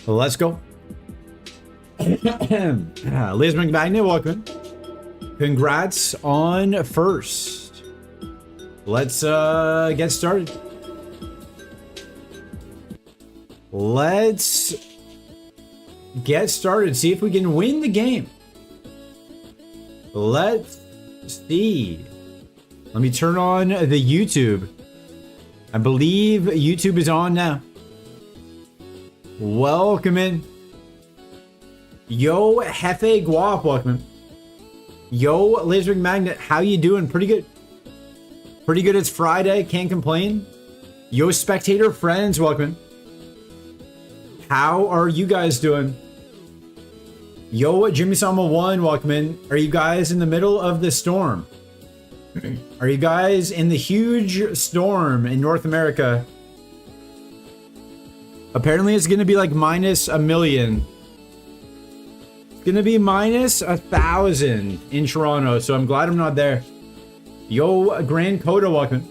Let's go. Liz McMagnet, welcome. Congrats on first. Let's get started. Let's get started. See if we can win the game. Let's see. Let me turn on the YouTube. I believe YouTube is on now. Welcome in. Yo, Hefe Guap, welcome in. Yo, Laser Magnet, how you doing? Pretty good. Pretty good. It's Friday. Can't complain. Yo, spectator friends, welcome in. How are you guys doing? Yo, Jimmy Sama 1, welcome in. Are you guys in the middle of the storm? Are you guys in the huge storm in North America? Apparently it's gonna be like minus a million. It's gonna be minus 1,000 in Toronto, so I'm glad I'm not there. Yo, Grand Coda, welcome.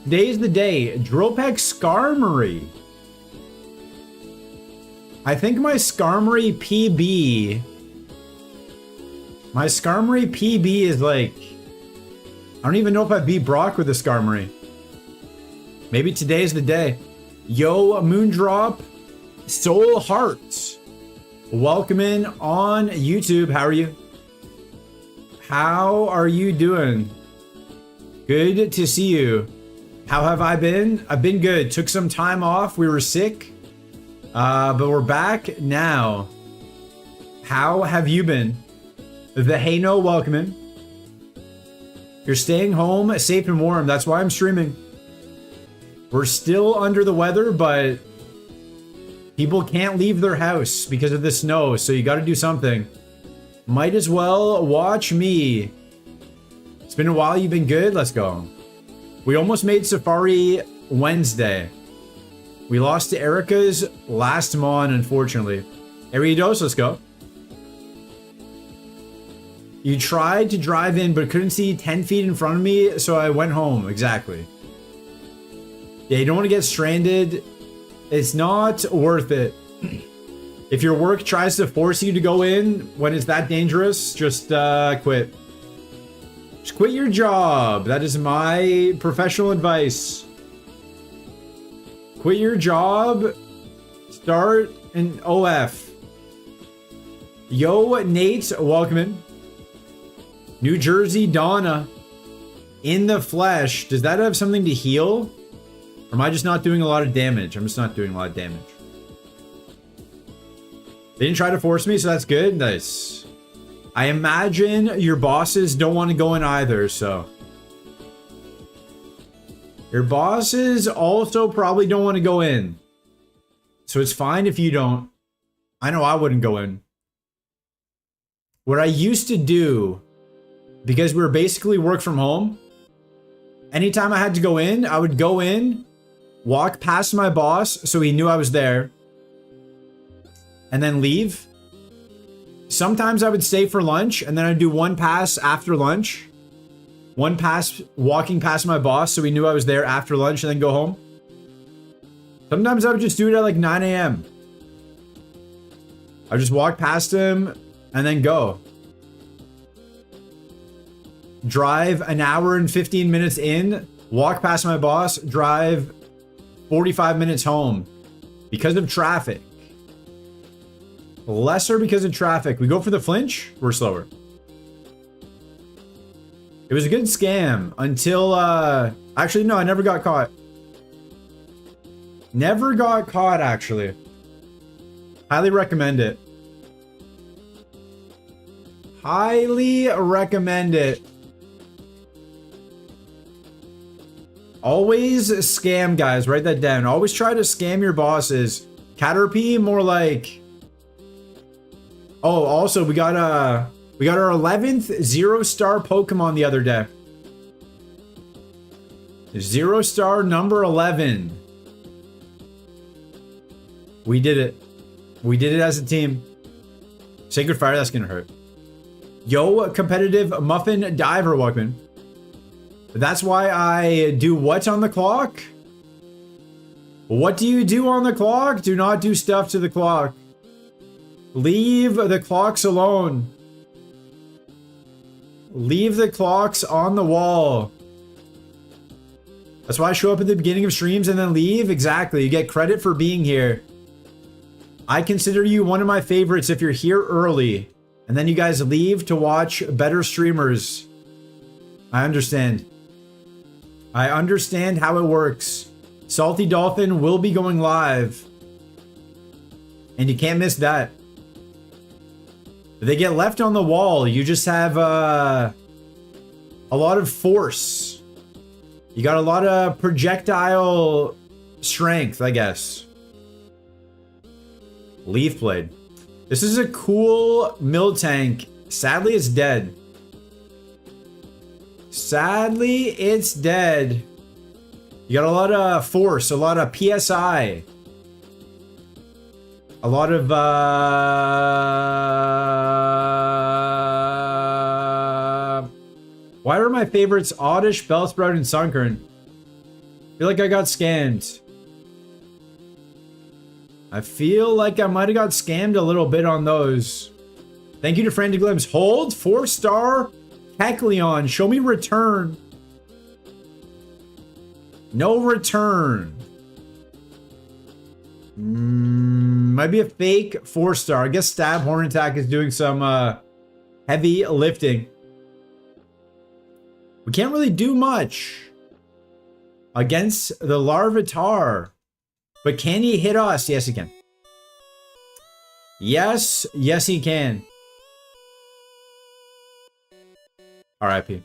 Today's the day. Dropek Skarmory. I think my Skarmory PB... My Skarmory PB is like... I don't even know if I beat Brock with a Skarmory. Maybe today's the day. Yo, Moondrop, Soul Hearts. Welcome in on YouTube. How are you? How are you doing? Good to see you. How have I been? I've been good. Took some time off. We were sick. But we're back now. How have you been? The Hayno, welcome in. You're staying home safe and warm. That's why I'm streaming. We're still under the weather, but people can't leave their house because of the snow, so you got to do something. Might as well watch me. It's been a while. You've been good. Let's go. We almost made Safari Wednesday. We lost to Erica's last Mon, unfortunately. Eridos, let's go. You tried to drive in, but couldn't see 10 feet in front of me, so I went home. Exactly. Yeah, you don't want to get stranded. It's not worth it. If your work tries to force you to go in when it's that dangerous, just quit. Just quit your job. That is my professional advice. Quit your job. Start an OF. Yo, Nate, welcome in. New Jersey Donna. In the flesh. Does that have something to heal? Or am I just not doing a lot of damage? I'm just not doing a lot of damage. They didn't try to force me, so that's good. Nice. I imagine your bosses don't want to go in either, so. Your bosses also probably don't want to go in. So it's fine if you don't. I know I wouldn't go in. What I used to do, because we were basically work from home, anytime I had to go in, I would go in, walk past my boss so he knew I was there, and then leave. Sometimes I would stay for lunch, and then I'd do one pass after lunch. One pass walking past my boss so he knew I was there after lunch, and then go home. Sometimes I would just do it at like 9 a.m. I would just walk past him and then go. Drive an hour and 15 minutes in, walk past my boss, drive 45 minutes home because of traffic. Lesser because of traffic. We go for the flinch, we're slower. It was a good scam until, actually, no, I never got caught. Never got caught, actually. Highly recommend it. Highly recommend it. Always scam, guys. Write that down. Always try to scam your bosses. Caterpie, more like... Oh, also, we got our 11th 0-star Pokemon the other day. 0-star number 11. We did it. We did it as a team. Sacred Fire, that's gonna hurt. Yo, competitive Muffin Diver, welcome. That's why I do what on the clock? What do you do on the clock? Do not do stuff to the clock. Leave the clocks alone. Leave the clocks on the wall. That's why I show up at the beginning of streams and then leave. Exactly. You get credit for being here. I consider you one of my favorites if you're here early. And then you guys leave to watch better streamers. I understand. I understand how it works. Salty Dolphin will be going live. And you can't miss that. If they get left on the wall, you just have a lot of force. You got a lot of projectile strength, I guess. Leaf Blade. This is a cool mill tank. Sadly, it's dead. Sadly, it's dead. You got a lot of force, a lot of PSI. A lot of, why are my favorites Oddish, Bellsprout, and Sunkern? I feel like I got scammed. I feel like I might have got scammed a little bit on those. Thank you to Frantic Glimpse. Hold 4-star Kecleon. Show me return. No return. Might be a fake 4-star. I guess Stab Horn Attack is doing some heavy lifting. We can't really do much against the Larvitar. But can he hit us? Yes, he can. Yes, yes, he can. R.I.P.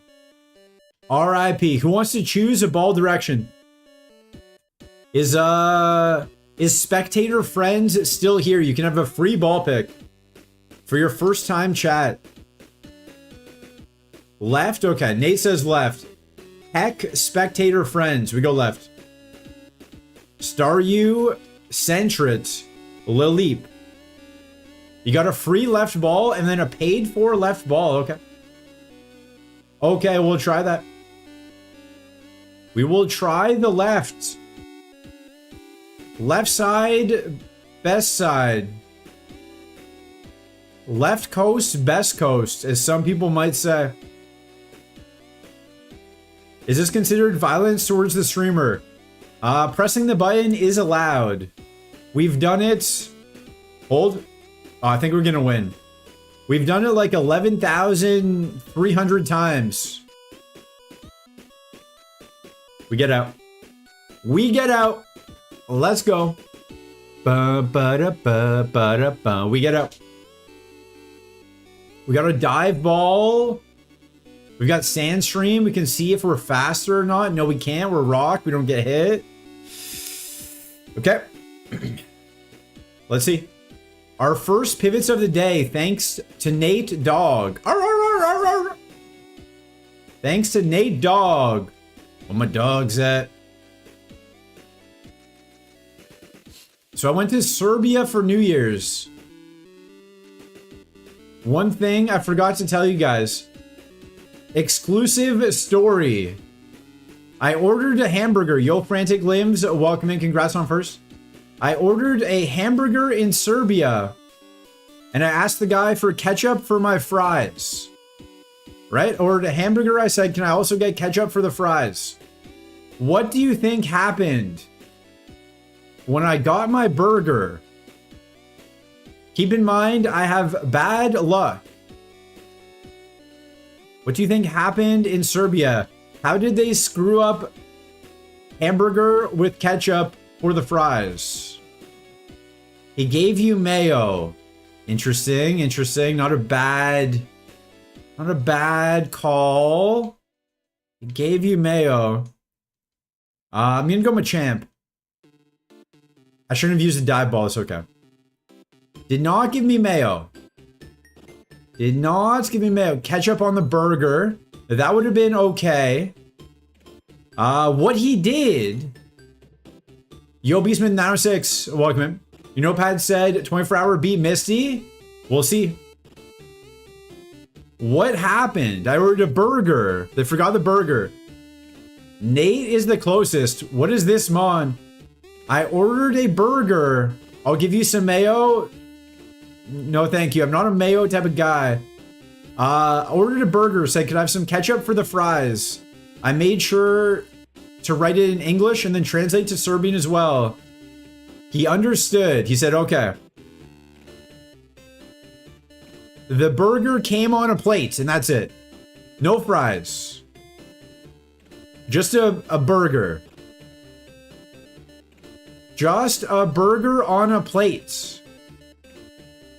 R.I.P. Who wants to choose a ball direction? Is Spectator Friends still here? You can have a free ball pick for your first time chat. Left? Okay, Nate says left. Heck, Spectator Friends. We go left. Staryu, Sentret, Lileep. You got a free left ball and then a paid for left ball. Okay. Okay, we'll try that. We will try the left. Left side, best side. Left coast, best coast, as some people might say. Is this considered violence towards the streamer? Pressing the button is allowed. We've done it. Hold. Oh, I think we're gonna win. We've done it like 11,300 times. We get out. We get out. Let's go. Ba-ba-da-ba-ba-da-ba. We get out. We got a dive ball. We've got Sandstream. We can see if we're faster or not. No, we can't. We're rock. We don't get hit. Okay. Let's see. Our first pivots of the day, thanks to Nate Dog. Arr, arr, arr, arr, arr. Thanks to Nate Dog. Where my dog's at. So I went to Serbia for New Year's. One thing I forgot to tell you guys. Exclusive story. I ordered a hamburger. Yo, Frantic Limbs, welcome in. Congrats on first. I ordered a hamburger in Serbia. And I asked the guy for ketchup for my fries. Right? Ordered a hamburger. I said, can I also get ketchup for the fries? What do you think happened when I got my burger? Keep in mind, I have bad luck. What do you think happened in Serbia? How did they screw up hamburger with ketchup for the fries? He gave you mayo. Interesting, interesting. Not a bad call. He gave you mayo. I'm gonna go Machamp. I shouldn't have used a dive ball, it's okay. Did not give me mayo. Did not give me mayo. Ketchup on the burger. That would have been okay. What he did. Yo, Beastman 906, welcome in. Your notepad said 24-hour beat Misty. We'll see. What happened? I ordered a burger. They forgot the burger. Nate is the closest. What is this, Mon? I ordered a burger. I'll give you some mayo. No, thank you. I'm not a mayo type of guy. I ordered a burger. Said, could I have some ketchup for the fries? I made sure to write it in English and then translate to Serbian as well. He understood. He said, okay. The burger came on a plate and that's it. No fries. Just a burger. Just a burger on a plate.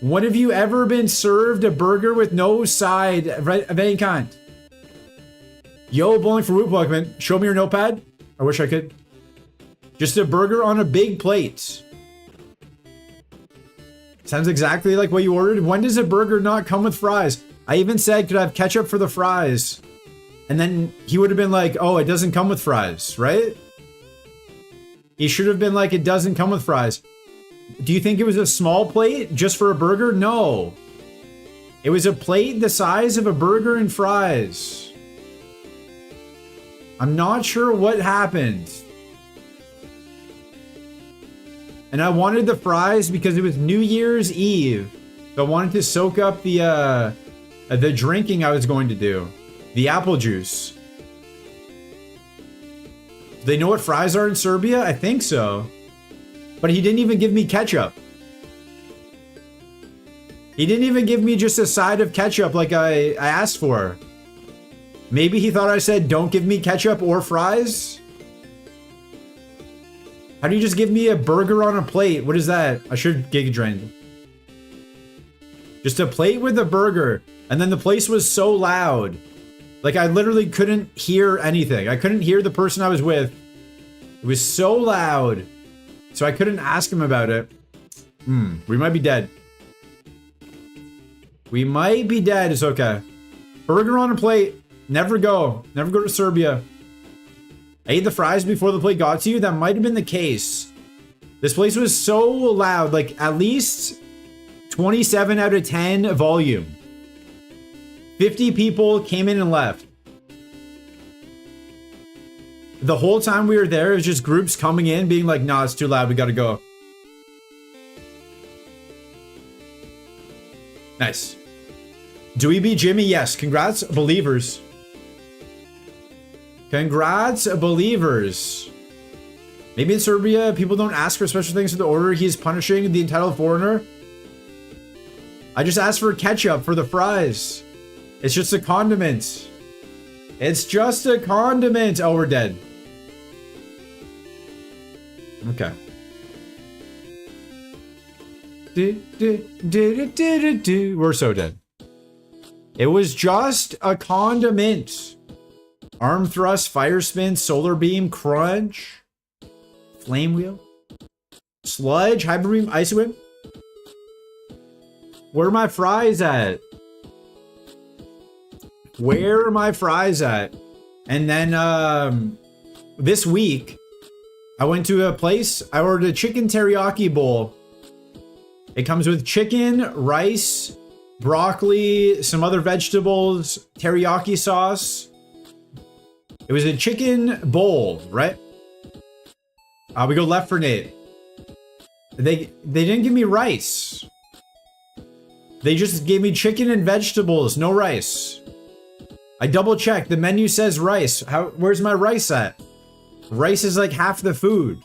When have you ever been served a burger with no side of any kind? Yo, bowling for Woot Pluckman. Show me your notepad. I wish I could. Just a burger on a big plate. Sounds exactly like what you ordered. When does a burger not come with fries? I even said, could I have ketchup for the fries? And then he would have been like, oh, it doesn't come with fries, right? He should have been like, it doesn't come with fries. Do you think it was a small plate just for a burger? No. It was a plate the size of a burger and fries. I'm not sure what happened. And I wanted the fries because it was New Year's Eve. So I wanted to soak up the drinking I was going to do. The apple juice. Do they know what fries are in Serbia? I think so. But he didn't even give me ketchup. He didn't even give me just a side of ketchup like I asked for. Maybe he thought I said, don't give me ketchup or fries? How do you just give me a burger on a plate? What is that? I should Giga Drain. Just a plate with a burger. And then the place was so loud. Like I literally couldn't hear anything. I couldn't hear the person I was with. It was so loud. So I couldn't ask him about it. We might be dead. We might be dead. It's okay. Burger on a plate. Never go. Never go to Serbia. I ate the fries before the plate got to you. That might have been the case. This place was so loud. Like at least 27 out of 10 volume. 50 people came in and left. The whole time we were there, it was just groups coming in being like, nah, it's too loud. We gotta go. Nice. Do we beat Jimmy? Yes. Congrats, believers. Congrats, believers. Maybe in Serbia, people don't ask for special things to the order. He's punishing the entitled foreigner. I just asked for ketchup for the fries. It's just a condiment. It's just a condiment. Oh, we're dead. Okay. We're so dead. It was just a condiment. Arm thrust, fire spin, solar beam, crunch, flame wheel, sludge, hyper beam, ice whip. Where are my fries at? Where are my fries at? And then this week, I went to a place. I ordered a chicken teriyaki bowl. It comes with chicken, rice, broccoli, some other vegetables, teriyaki sauce. It was a chicken bowl, right? We go left for Nate. They didn't give me rice. They just gave me chicken and vegetables, no rice. I double checked. The menu says rice. Where's my rice at? Rice is like half the food.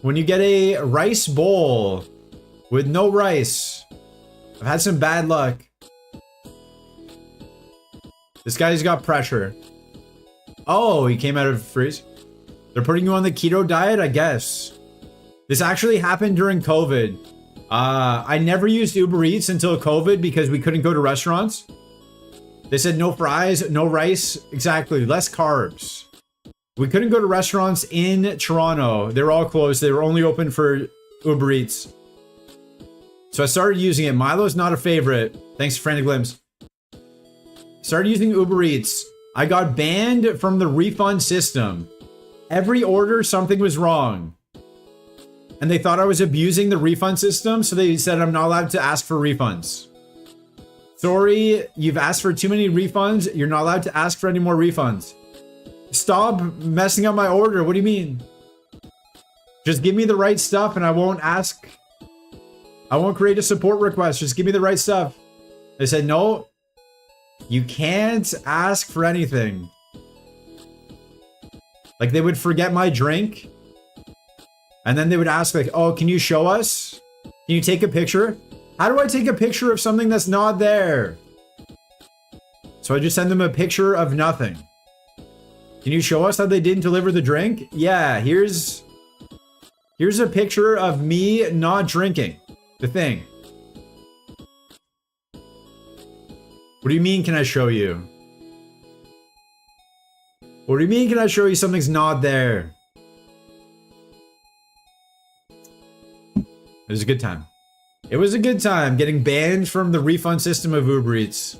When you get a rice bowl with no rice, I've had some bad luck. This guy's got pressure. Oh, he came out of freeze. They're putting you on the keto diet, I guess. This actually happened during COVID. I never used Uber Eats until COVID because we couldn't go to restaurants. They said no fries, no rice. Exactly, less carbs. We couldn't go to restaurants in Toronto. They were all closed. They were only open for Uber Eats. So I started using it. Milo's not a favorite. Thanks, Frantic Limbs. Started using Uber Eats. I got banned from the refund system. Every order, something was wrong. And they thought I was abusing the refund system, so they said I'm not allowed to ask for refunds. Sorry, you've asked for too many refunds. You're not allowed to ask for any more refunds. Stop messing up my order. What do you mean? Just give me the right stuff and I won't ask. I won't create a support request. Just give me the right stuff. They said, no, you can't ask for anything. Like they would forget my drink. And then they would ask like, oh, can you show us? Can you take a picture? How do I take a picture of something that's not there? So I just send them a picture of nothing. Can you show us how they didn't deliver the drink? Yeah, here's a picture of me not drinking the thing. What do you mean, can I show you? What do you mean, can I show you something's not there? It was a good time. It was a good time getting banned from the refund system of Uber Eats.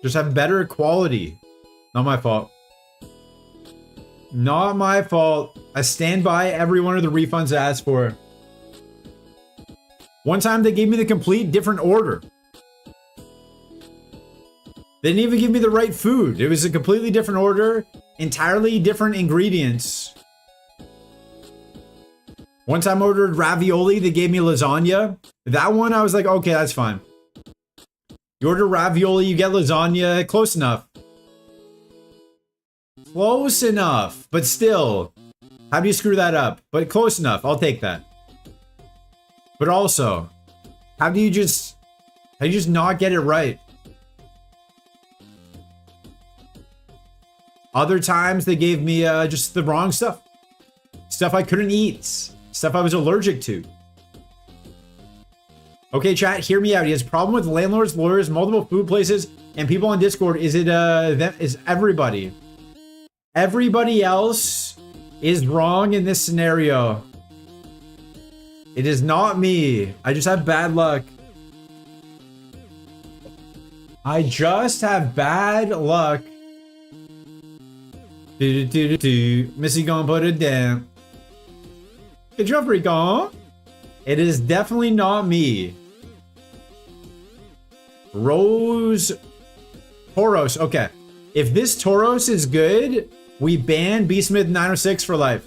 Just have better quality. Not my fault. Not my fault. I stand by every one of the refunds I asked for. One time they gave me the complete different order. They didn't even give me the right food. It was a completely different order, entirely different ingredients. One time I ordered ravioli, they gave me lasagna. That one I was like, okay, that's fine. You order ravioli, you get lasagna, close enough. Close enough, but still, how do you screw that up? But close enough, I'll take that. But also, how do you just not get it right? Other times they gave me just the wrong stuff. Stuff I couldn't eat. Stuff I was allergic to. Okay, chat, hear me out. He has a problem with landlords, lawyers, multiple food places, and people on Discord. Is it is everybody? Everybody else is wrong in this scenario. It is not me. I just have bad luck. I just have bad luck. Missy gonna put it down. Good job, Rico. It is definitely not me. Rose Tauros. Okay. If this Tauros is good, we ban Beasmith 906 for life.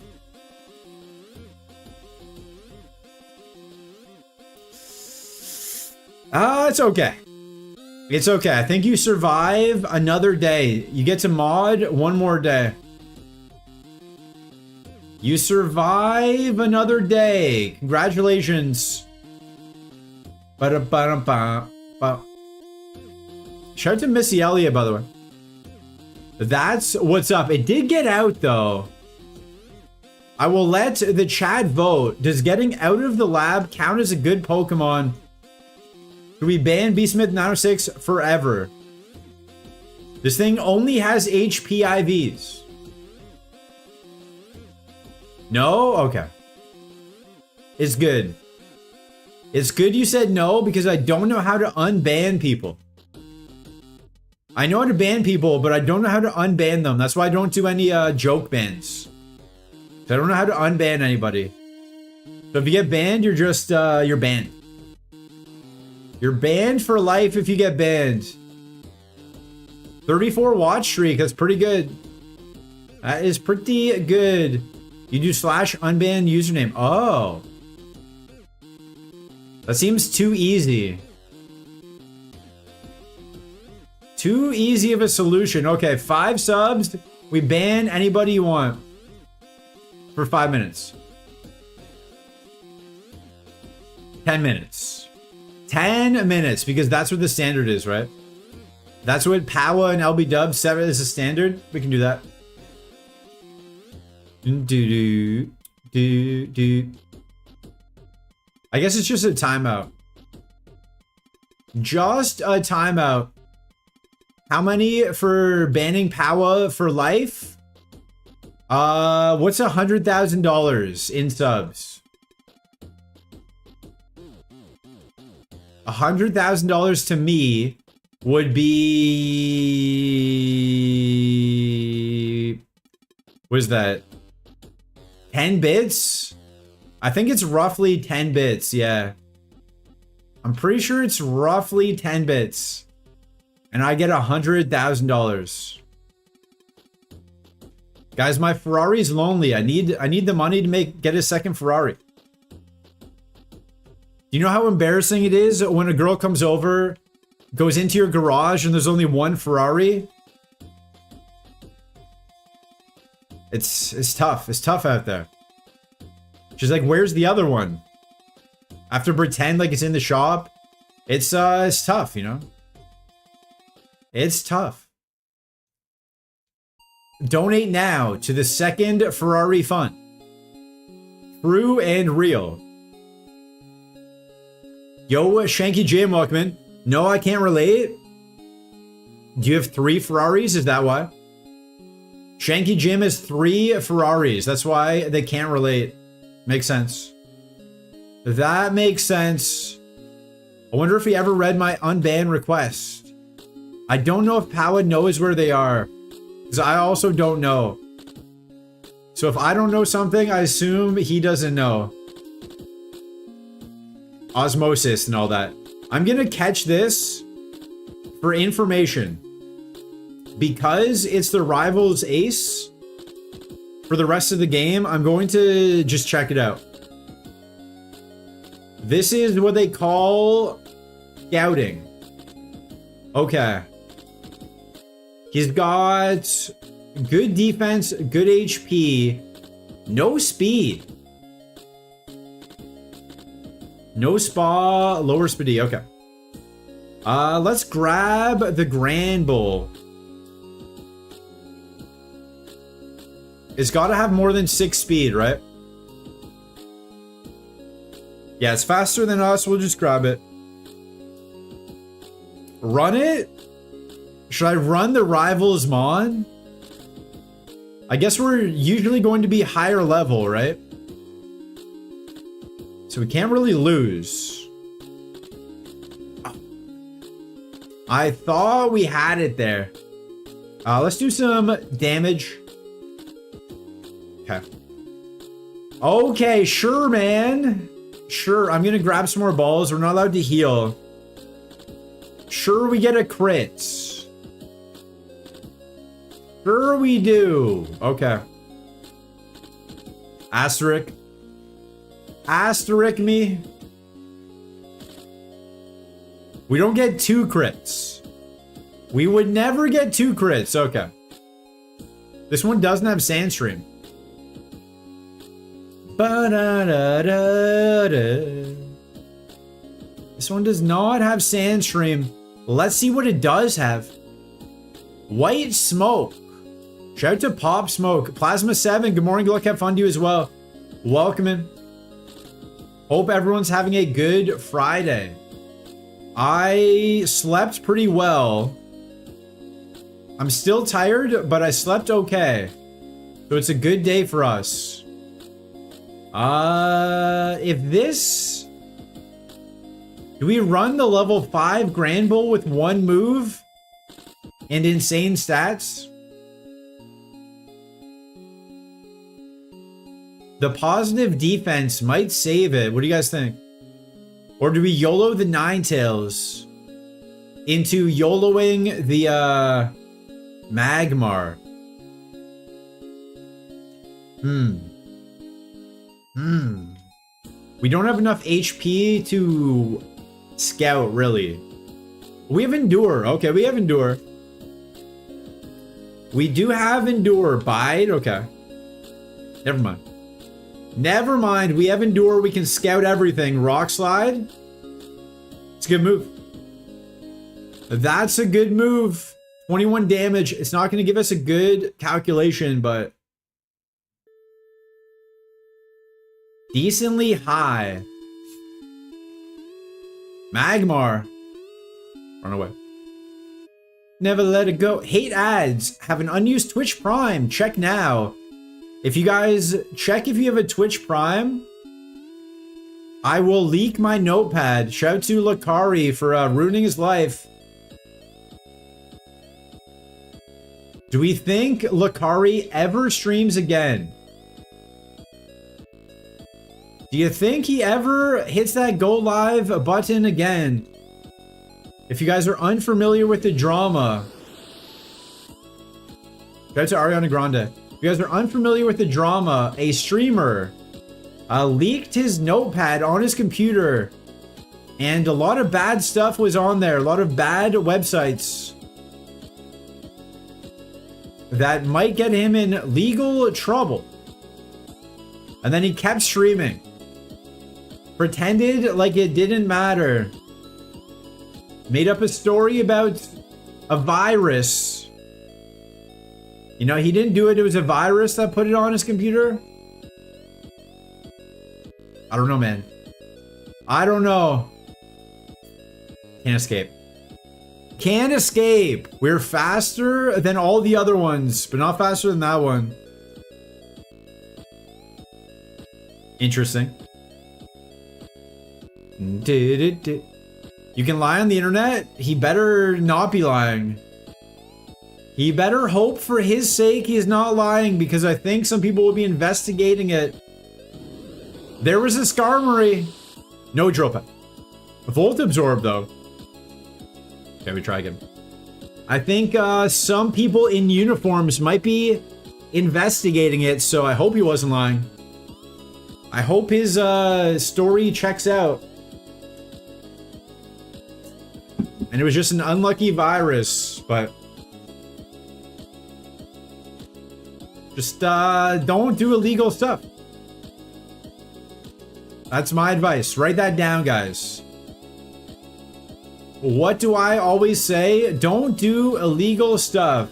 It's okay. It's okay. I think you survive another day. You get to mod one more day. You survive another day. Congratulations. Shout out to Missy Elliott, by the way. That's what's up. It did get out, though. I will let the chat vote. Does getting out of the lab count as a good Pokemon? Do we ban Beasmith 906 forever? This thing only has HP IVs. No? Okay. It's good. It's good you said no because I don't know how to unban people. I know how to ban people, but I don't know how to unban them. That's why I don't do any joke bans. I don't know how to unban anybody. So if you get banned, you're just, you're banned. You're banned for life if you get banned. 34 watch streak, that's pretty good. That is pretty good. You do / unban username. Oh. That seems too easy. Too easy of a solution. Okay, 5 subs. We ban anybody you want. For 5 minutes. 10 minutes. 10 minutes, because that's what the standard is, right? That's what Powa and LB Dub 7 is the standard. We can do that. I guess it's just a timeout. Just a timeout. How many for banning Powa for life? What's $100,000 in subs? $100,000 to me would be... What is that? 10 bits? I think it's roughly 10 bits, yeah. I'm pretty sure it's roughly 10 bits. And I get $100,000. Guys, my Ferrari's lonely. I need the money to get a second Ferrari. You know how embarrassing it is when a girl comes over, goes into your garage, and there's only one Ferrari? It's tough. It's tough out there. She's like, where's the other one? I have to pretend like it's in the shop. It's tough, you know? It's tough. Donate now to the second Ferrari fund. True and real. Yo, Shanky Jam, welcome in. No, I can't relate. Do you have 3 Ferraris? Is that why? Shanky Jim has 3 Ferraris. That's why they can't relate. Makes sense. That makes sense. I wonder if he ever read my unbanned request. I don't know if Powa knows where they are. Because I also don't know. So if I don't know something, I assume he doesn't know. Osmosis and all that. I'm gonna catch this for information. Because it's the rival's ace for the rest of the game, I'm going to just check it out. This is what they call scouting. Okay. He's got good defense, good HP, no speed. No spa, lower speedy, okay. Let's grab the Grand Bull. It's gotta have more than 6 speed, right? Yeah, it's faster than us, we'll just grab it. Run it? Should I run the Rivals Mon? I guess we're usually going to be higher level, right? So we can't really lose. I thought we had it there. Let's do some damage. Okay. Okay, sure, man. Sure, I'm gonna grab some more balls. We're not allowed to heal. Sure, we get a crit. Sure we do. Okay. Asterisk. Asterisk me. We don't get 2 crits. We would never get 2 crits. Okay. This one doesn't have Sandstream. Ba-da-da-da-da. This one does not have Sandstream. Let's see what it does have. White Smoke. Shout out to Pop Smoke. Plasma 7, good morning. Good luck, have fun to you as well. Welcome in. Hope everyone's having a good Friday. I slept pretty well. I'm still tired, but I slept okay. So it's a good day for us. If this... Do we run the level 5 Grand Bull with 1 move? And insane stats? The positive defense might save it. What do you guys think? Or do we YOLO the Ninetales into YOLOing the Magmar? We don't have enough HP to scout, really. We have Endure. Okay, we have Endure. We do have Endure. Bide. Okay. Never mind. Never mind. We have Endure. We can scout everything. Rock Slide. It's a good move. That's a good move. 21 damage. It's not going to give us a good calculation, but decently high. Magmar. Run away. Never let it go. Hate ads. Have an unused Twitch Prime. Check now. If you guys check if you have a Twitch Prime, I will leak my notepad. Shout out to Lakari for ruining his life. Do we think Lakari ever streams again? Do you think he ever hits that go live button again? If you guys are unfamiliar with the drama. Shout out to Ariana Grande. If you guys are unfamiliar with the drama, a streamer leaked his notepad on his computer, and a lot of bad stuff was on there. A lot of bad websites that might get him in legal trouble. And then he kept streaming. Pretended like it didn't matter. Made up a story about a virus. You know, he didn't do it. It was a virus that put it on his computer. I don't know, man. I don't know. Can't escape. Can't escape. We're faster than all the other ones, but not faster than that one. Interesting. You can lie on the internet? He better not be lying. He better hope for his sake he is not lying, because I think some people will be investigating it. There was a Skarmory. No drill pad. Volt absorb though. Okay, we try again. I think some people in uniforms might be investigating it, so I hope he wasn't lying. I hope his story checks out. And it was just an unlucky virus, but just don't do illegal stuff. That's my advice. Write that down, guys. What do I always say? Don't do illegal stuff.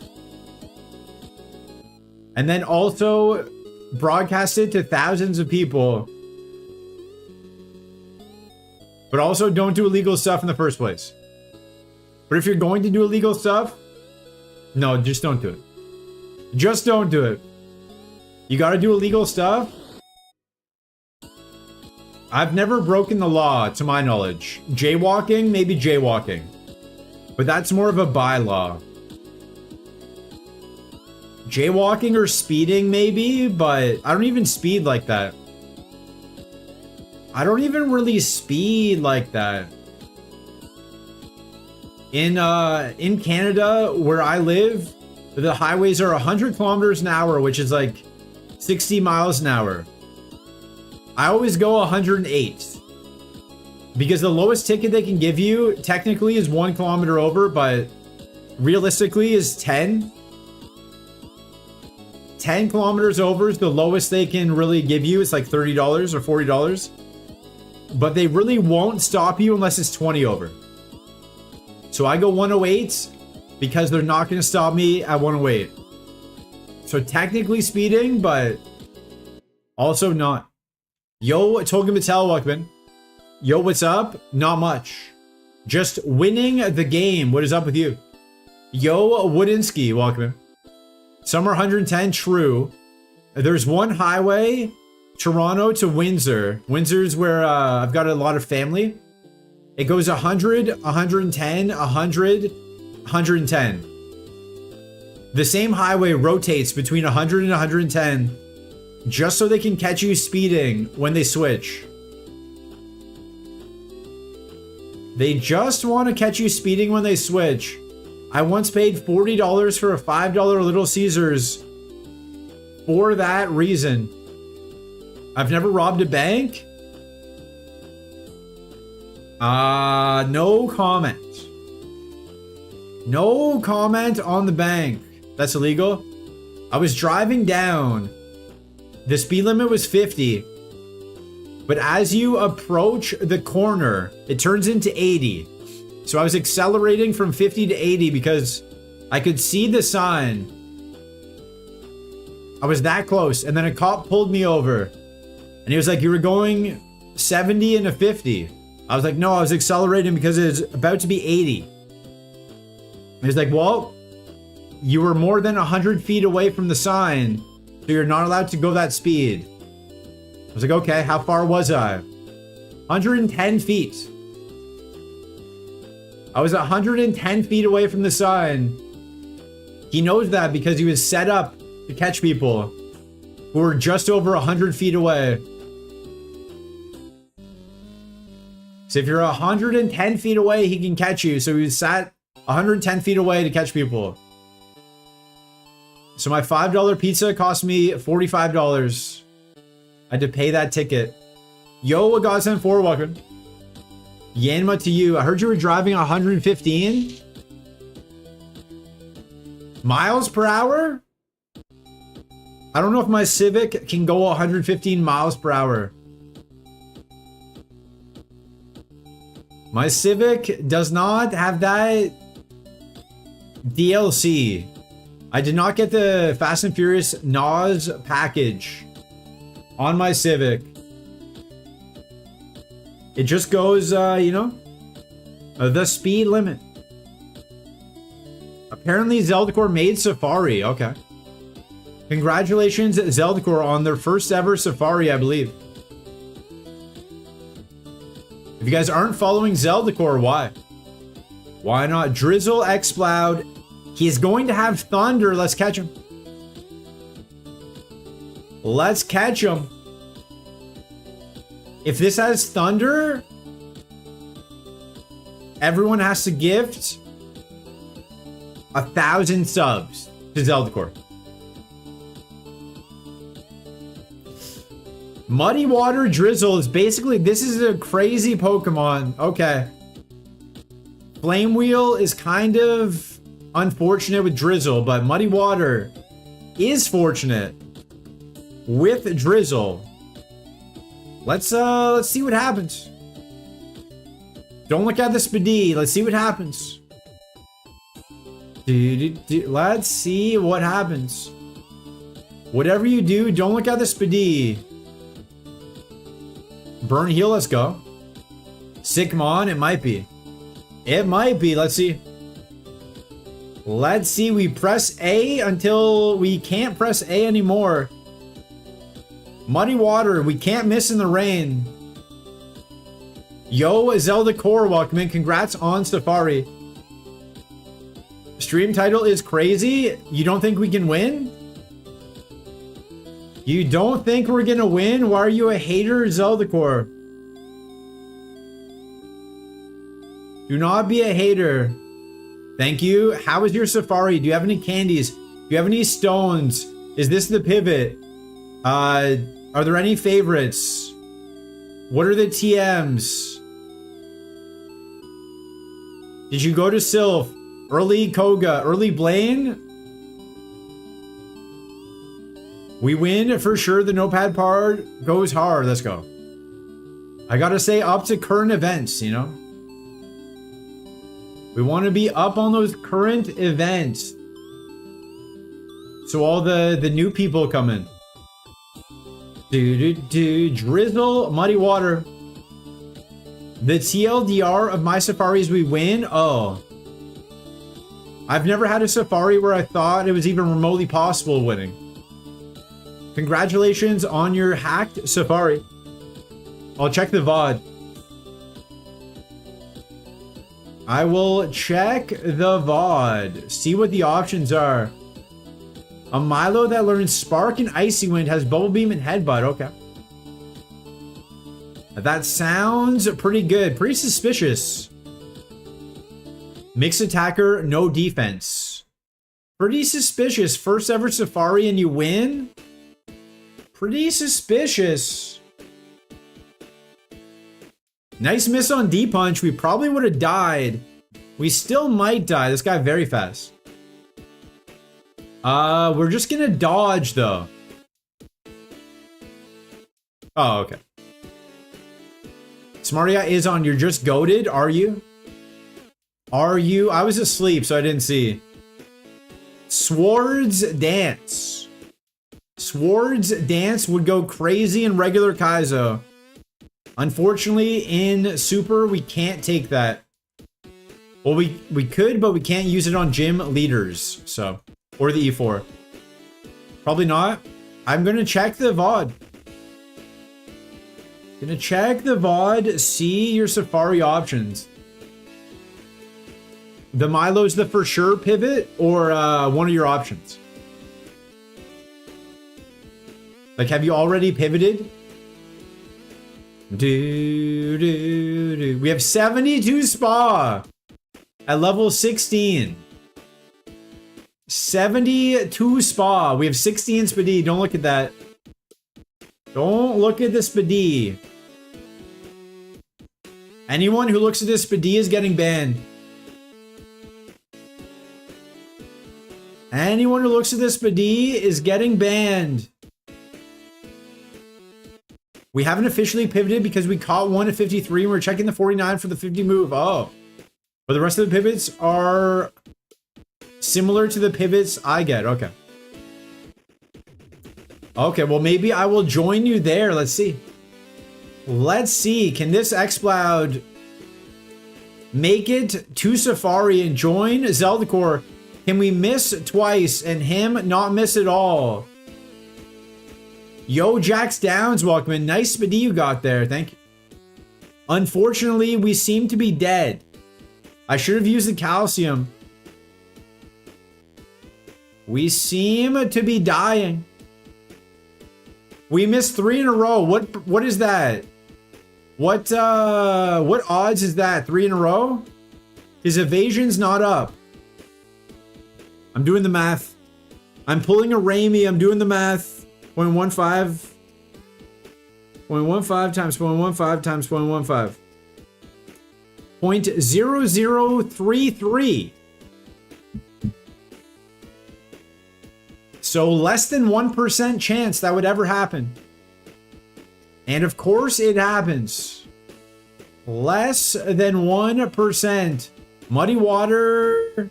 And then also broadcast it to thousands of people. But also don't do illegal stuff in the first place. But if you're going to do illegal stuff, no, just don't do it. Just don't do it. You gotta do illegal stuff. I've never broken the law, to my knowledge. Jaywalking, maybe jaywalking. But that's more of a bylaw. Jaywalking or speeding, maybe, but I don't even speed like that. I don't even really speed like that. In Canada, where I live, the highways are 100 kilometers an hour, which is like 60 miles an hour. I always go 108. Because the lowest ticket they can give you, technically, is 1 kilometer over, but realistically is 10. 10 kilometers over is the lowest they can really give you. It's like $30 or $40. But they really won't stop you unless it's 20 over. So I go 108 because they're not going to stop me at 108. So technically speeding, but also not. Yo, Tolkien Patel, welcome in. Yo, what's up? Not much. Just winning the game. What is up with you? Yo, Woodinsky, welcome in. Summer 110, true. There's one highway, Toronto to Windsor. Windsor's where I've got a lot of family. It goes 100, 110, 100, 110. The same highway rotates between 100 and 110 just so they can catch you speeding when they switch. They just want to catch you speeding when they switch. I once paid $40 for a $5 Little Caesars for that reason. I've never robbed a bank. No comment. No comment on the bank. That's illegal. I was driving down. The speed limit was 50. But as you approach the corner, it turns into 80. So I was accelerating from 50 to 80 because I could see the sign. I was that close. And then a cop pulled me over. And he was like, you were going 70 and a 50. I was like, no, I was accelerating because it's about to be 80. He was like, well, you were more than 100 feet away from the sign, so you're not allowed to go that speed. I was like, okay, how far was I? 110 feet. I was 110 feet away from the sign. He knows that because he was set up to catch people who were just over 100 feet away. So if you're 110 feet away, he can catch you. So he was sat 110 feet away to catch people. So my $5 pizza cost me $45. I had to pay that ticket. Yo, a godsend for welcome. Yanma to you. I heard you were driving 115 miles per hour. I don't know if my Civic can go 115 miles per hour. My Civic does not have that DLC. I did not get the Fast and Furious NOS package on my Civic. It just goes, you know, the speed limit. Apparently Zeldacore made Safari. Okay. Congratulations, Zeldacore, on their first ever Safari, I believe. If you guys aren't following Zeldacore, why? Why not? Drizzle X-Cloud. He is going to have thunder. Let's catch him. Let's catch him. If this has thunder, everyone has to gift 1,000 subs to Zeldacore. Muddy Water Drizzle is basically, this is a crazy Pokemon. Okay. Flame Wheel is kind of unfortunate with Drizzle, but Muddy Water is fortunate with Drizzle. Let's see what happens. Don't look at the Speedy. Let's see what happens. Let's see what happens. Whatever you do, don't look at the Speedy. Burn Heal, let's go. Sickmon, it might be. It might be, let's see. Let's see, we press A until we can't press A anymore. Muddy Water, we can't miss in the rain. Yo, Zelda Core, welcome in. Congrats on Safari. Stream title is crazy. You don't think we can win? You don't think we're gonna win? Why are you a hater, Zelda Core? Do not be a hater. Thank you. How is your Safari? Do you have any candies? Do you have any stones? Is this the pivot? Are there any favorites? What are the TMs? Did you go to Sylph? Early Koga? Early Blaine? We win for sure. The notepad part goes hard. Let's go. I gotta say, up to current events, you know? We want to be up on those current events. So all the new people come in. Drizzle, Muddy Water. The TLDR of my safaris we win? Oh. I've never had a safari where I thought it was even remotely possible winning. Congratulations on your hacked safari. I'll check the VOD. I will check the VOD. See what the options are. A Milo that learns Spark and Icy Wind has Bubble Beam and Headbutt. Okay. That sounds pretty good. Pretty suspicious. Mixed attacker, no defense. Pretty suspicious. First ever safari and you win? Pretty suspicious. Nice miss on D-Punch. We probably would have died. We still might die. This guy very fast. We're just gonna dodge though. Oh, okay. Smarty is on. You're just goated, are you? Are you? I was asleep, so I didn't see. Swords Dance. Swords Dance would go crazy in regular Kaizo. Unfortunately, in Super, we can't take that. Well, we could, but we can't use it on gym leaders, so. Or the E4. Probably not. I'm gonna check the VOD. Gonna check the VOD, see your safari options. The Milo's the for sure pivot, or one of your options? Like, have you already pivoted? We have 72 spa at level 16. 72 spa. We have 60 in Spadi. Don't look at that. Don't look at the Spadi. Anyone who looks at this Spadi is getting banned. Anyone who looks at this Spadi is getting banned. We haven't officially pivoted because we caught one at 53 and we're checking the 49 for the 50 move. Oh. But the rest of the pivots are similar to the pivots I get. Okay. Okay, well maybe I will join you there. Let's see. Let's see. Can this Xploud make it to Safari and join Zelda Core? Can we miss twice and him not miss at all? Yo, Jax Downs, welcome in. Nice Spadi you got there. Thank you. Unfortunately, we seem to be dead. I should have used the calcium. We seem to be dying. We missed 3 in a row. What is that? What odds is that? 3 in a row? His evasion's not up. I'm doing the math. I'm pulling a Raimi. I'm doing the math. 0.15. 0.15 times 0.15 times 0.15. 0.0033. So less than 1% chance that would ever happen. And of course it happens. Less than 1%. Muddy water.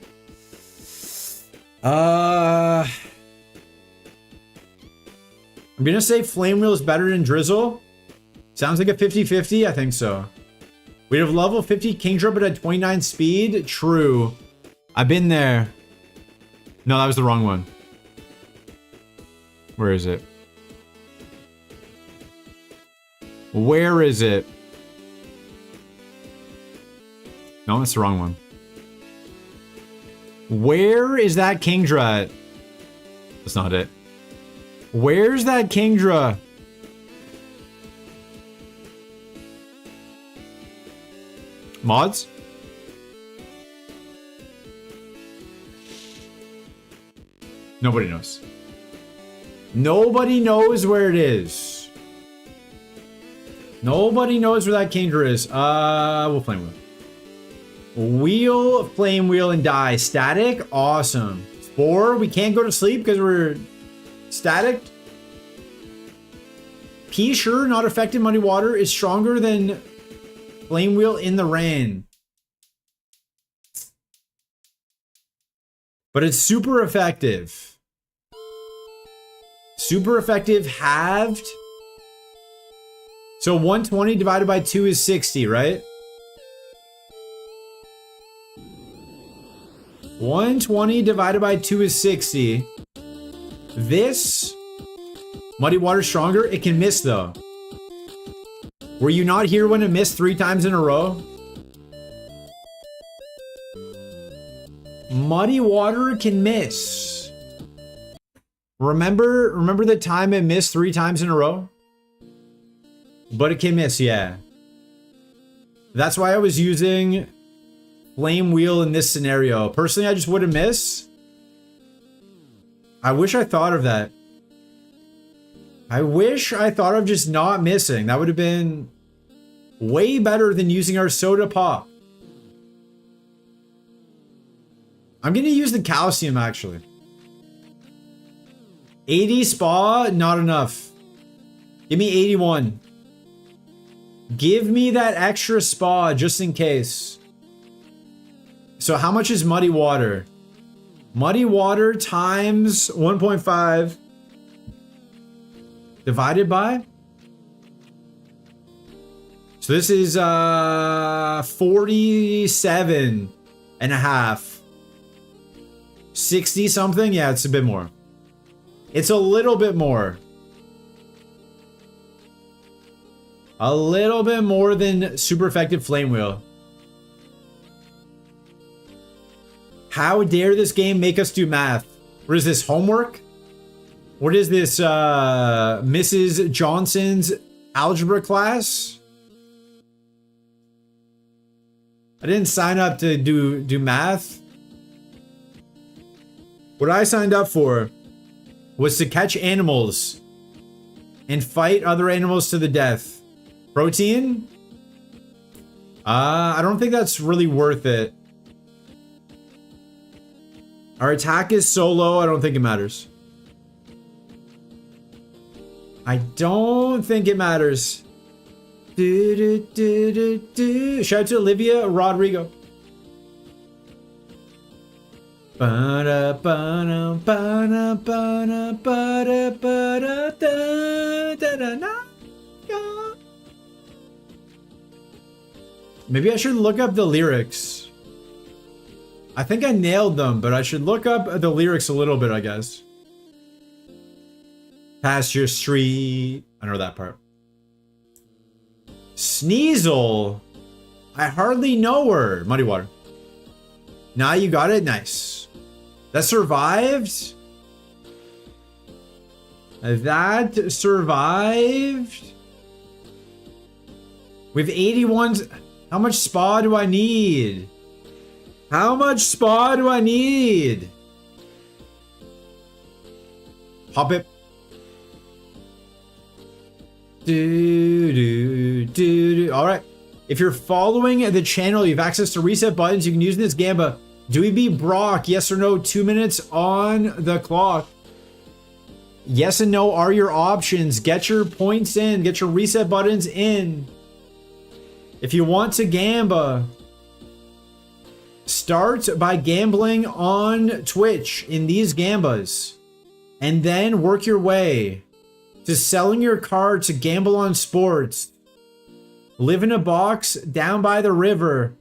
I'm gonna say Flame Wheel is better than Drizzle. Sounds like a 50-50. I think so. We have level 50 Kingdra but at 29 speed. True. I've been there. No, that was the wrong one. Where is it? Where is it? No, that's the wrong one. Where is that Kingdra at? That's not it. Where's that Kingdra? Mods? Nobody knows. Nobody knows where it is. Nobody knows where that Kingdra is. We'll flame wheel. Wheel, flame wheel, and die. Static? Awesome. 4, we can't go to sleep because we're static. P, sure, not affected. Muddy water is stronger than flame wheel in the rain. But it's super effective. Super effective halved. So 120 divided by 2 is 60, right? 120 divided by 2 is 60. This Muddy water stronger. It can miss though. Were you not here when it missed 3 times in a row? Muddy water can miss. Remember the time it missed 3 times in a row? But it can miss, yeah. That's why I was using Flame Wheel in this scenario. Personally, I just wouldn't miss. I wish I thought of that. I wish I thought of just not missing. That would have been way better than using our soda pop. I'm gonna use the calcium actually. 80 spa, not enough. Give me 81. Give me that extra spa just in case. So how much is muddy water? Muddy water times 1.5 divided by. So this is 47 and a half. 60 something? Yeah, it's a bit more. It's a little bit more. A little bit more than super effective Flame Wheel. How dare this game make us do math? What is this, homework? What is this, Mrs. Johnson's algebra class? I didn't sign up to do math. What I signed up for was to catch animals and fight other animals to the death. Protein? I don't think that's really worth it. Our attack is so low, I don't think it matters. I don't think it matters. Shout out to Olivia Rodrigo. Maybe I should look up the lyrics. I think I nailed them, but I should look up the lyrics a little bit, I guess. Past your street. I know that part. Sneasel. I hardly know her. Muddy water. Now you got it. Nice. That survived. That survived. We have 81. How much spa do I need? How much spa do I need? Pop it. All right. If you're following the channel, you have access to reset buttons. You can use this Gamba. Do we beat Brock? Yes or no? 2 minutes on the clock. Yes and no are your options. Get your points in. Get your reset buttons in. If you want to Gamba, start by gambling on Twitch in these Gambas. And then work your way to selling your card to gamble on sports. Live in a box down by the river.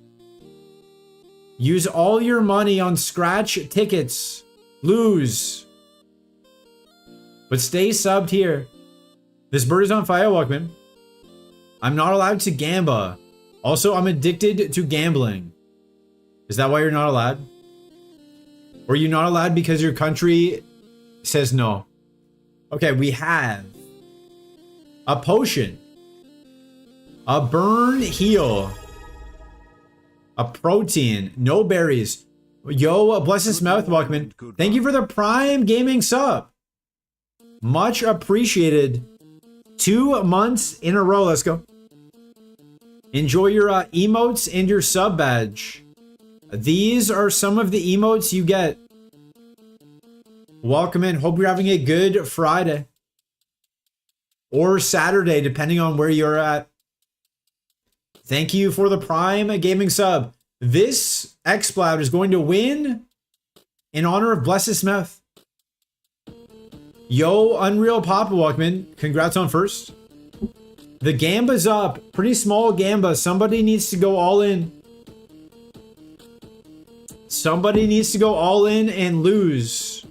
Use all your money on scratch tickets. Lose. But stay subbed here. This bird is on fire, Walkman. I'm not allowed to Gamba. Also, I'm addicted to gambling. Is that why you're not allowed? Or are you not allowed because your country says no? Okay, we have a potion, a burn heal, a protein, no berries. Yo, bless his mouth, Walkman. Thank you for the Prime Gaming sub. Much appreciated. 2 months in a row. Let's go. Enjoy your emotes and your sub badge. These are some of the emotes you get. Welcome in. Hope you're having a good Friday. Or Saturday, depending on where you're at. Thank you for the Prime Gaming sub. This XSplout is going to win in honor of Bless His Mouth. Yo, Unreal Papa Walkman. Congrats on first. The Gamba's up. Pretty small Gamba. Somebody needs to go all in. Somebody needs to go all in and lose.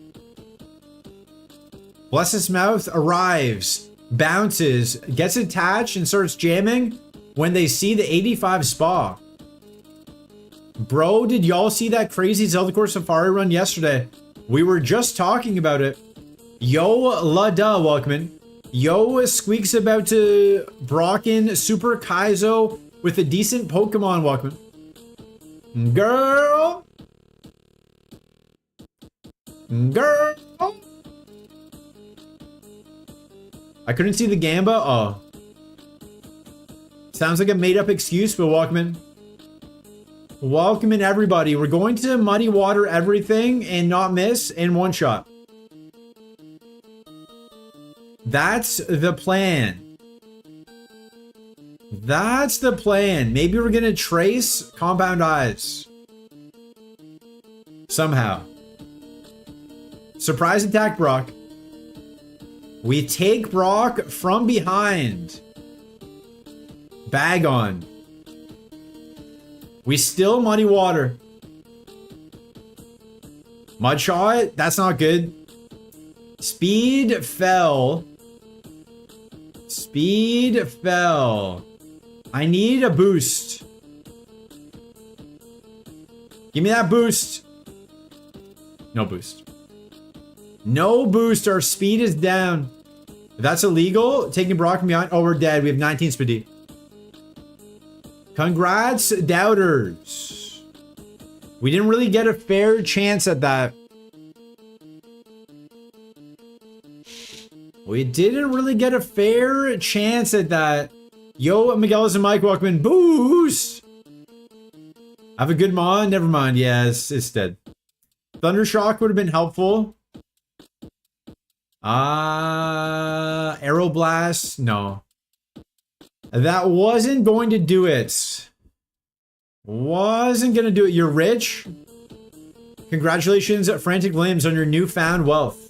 Bless His Mouth arrives, bounces, gets attached, and starts jamming when they see the 85 spa. Bro, did y'all see that crazy Zelda Course Safari run yesterday? We were just talking about it. Yo, la da, Walkman. Yo, Squeak's about to Brocken Super Kaizo with a decent Pokemon, Walkman. Girl. Girl. I couldn't see the Gamba. Oh. Sounds like a made-up excuse, but Walkman. Welcome in, everybody. We're going to muddy water everything and not miss in one shot. That's the plan. That's the plan. Maybe we're gonna trace Compound Eyes. Somehow. Surprise attack, Brock. We take Brock from behind. Bag on. We still muddy water. Mud shot? That's not good. Speed fell. Speed fell. I need a boost. Give me that boost. No boost. No boost. Our speed is down. That's illegal. Taking Brock from behind. Oh, we're dead. We have 19 speed. Congrats, doubters. We didn't really get a fair chance at that. We didn't really get a fair chance at that. Yo, Miguelis and Mike, welcome in. Boost! Have a good mon? Never mind. Yeah, it's dead. Thundershock would have been helpful. Aeroblast? No. That wasn't going to do it. Wasn't gonna do it. You're rich? Congratulations, Frantic Limbs, on your newfound wealth.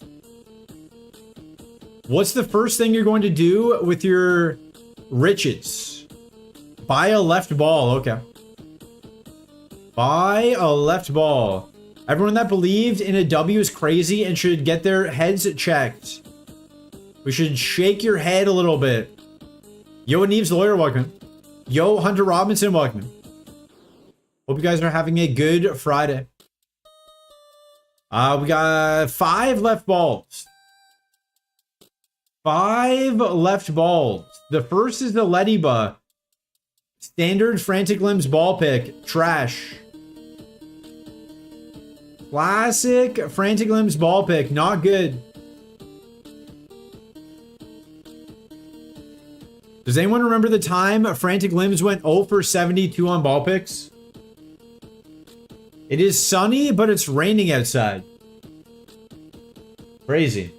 What's the first thing you're going to do with your riches? Buy a left ball. Okay. Buy a left ball. Everyone that believed in a W is crazy and should get their heads checked. We should shake your head a little bit. Yo, Neve's Lawyer, welcome. Yo, Hunter Robinson, welcome. Hope you guys are having a good Friday. We got 5 left balls. 5 left balls. The first is the Lediba. Standard Frantic Limbs ball pick. Trash. Classic Frantic Limbs ball pick. Not good. Does anyone remember the time Frantic Limbs went 0 for 72 on ball picks? It is sunny, but it's raining outside. Crazy.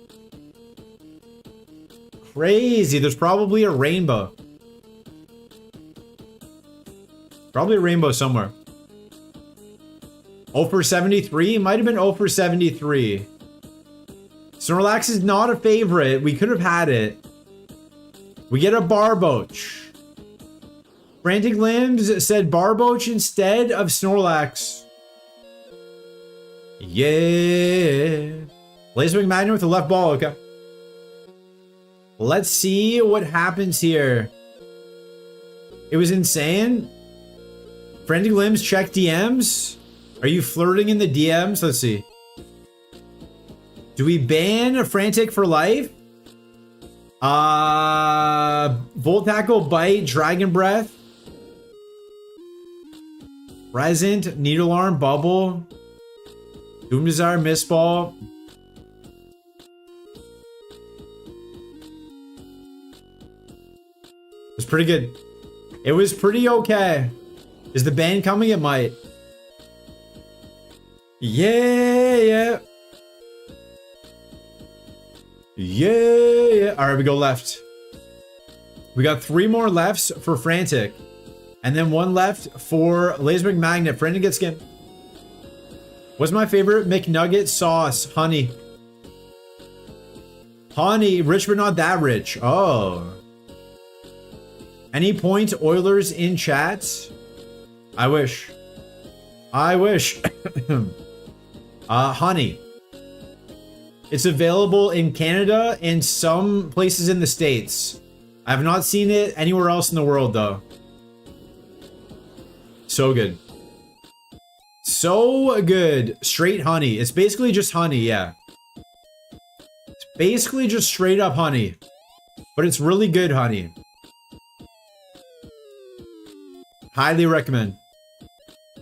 Crazy. There's probably a rainbow. Probably a rainbow somewhere. 0 for 73? Might have been 0 for 73. Snorlax is not a favorite. We could have had it. We get a Barboach. Frantic Limbs said Barboach instead of Snorlax. Yeah. Laserwing Magnet with the left ball. Okay. Let's see what happens here. It was insane. Frantic Limbs check DMs. Are you flirting in the DMs? Let's see. Do we ban a Frantic for life? Volt Tackle, Bite, Dragon Breath. Present, Needle Arm, Bubble. Doom Desire, Mistball. It was pretty good. It was pretty okay. Is the ban coming? It might. Yeah. All right, we go left. We got 3 more lefts for Frantic. And then 1 left for Laserwing Magnet. Frantic gets skin. What's my favorite McNugget sauce? Honey. Honey, rich but not that rich. Oh. Any point Oilers in chat? I wish. Honey. It's available in Canada and some places in the States. I have not seen it anywhere else in the world though. So good. So good. Straight honey. It's basically just honey, yeah. It's basically just straight up honey. But it's really good honey. Highly recommend.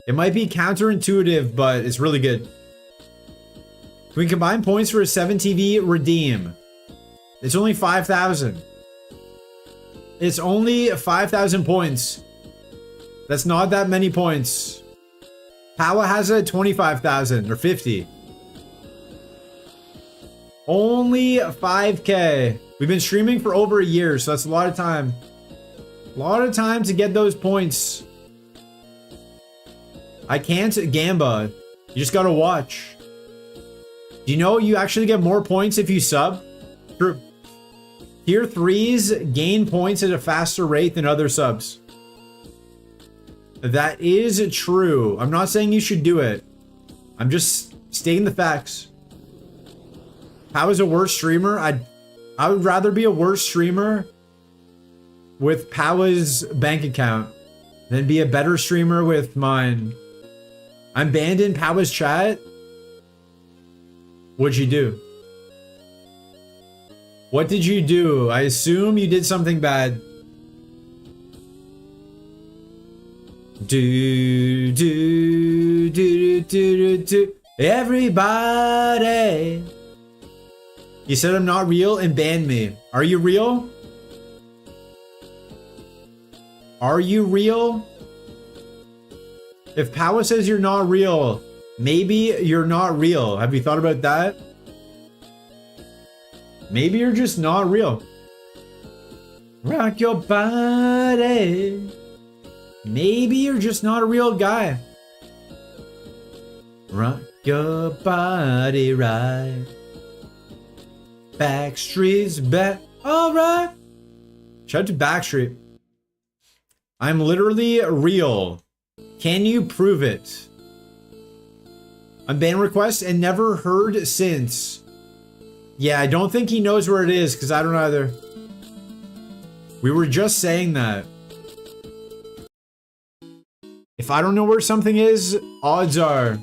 It might be counterintuitive, but it's really good. Can we combine points for a 7TV redeem? It's only 5,000. It's only 5,000 points. That's not that many points. Powa has a 25,000 or 50. Only 5K. We've been streaming for over a year, so that's a lot of time. A lot of time to get those points. I can't Gamba. You just gotta watch. Do you know you actually get more points if you sub? True. Tier 3s gain points at a faster rate than other subs. That is true. I'm not saying you should do it. I'm just stating the facts. How is a worse streamer? I would rather be a worse streamer with Powa's bank account than be a better streamer with mine. I'm banned in Powa's chat. What'd you do? What did you do? I assume you did something bad. Do. Everybody. You said I'm not real and banned me. Are you real? Are you real? If Powa says you're not real, maybe you're not real. Have you thought about that? Maybe you're just not real. Rock your body. Maybe you're just not a real guy. Rock your body right. Backstreet's back. Alright. Shout out to Backstreet. I'm literally real. Can you prove it? Unban request and never heard since. Yeah, I don't think he knows where it is because I don't either. We were just saying that. If I don't know where something is, odds are.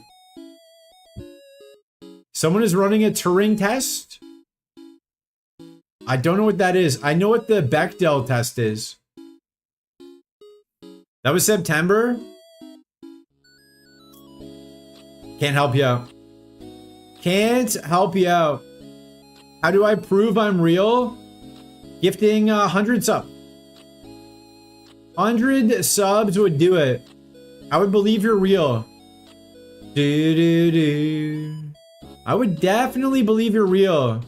Someone is running a Turing test? I don't know what that is. I know what the Bechdel test is. That was September? Can't help you out. Can't help you out. How do I prove I'm real? Gifting 100 subs. 100 subs would do it. I would believe you're real. I would definitely believe you're real.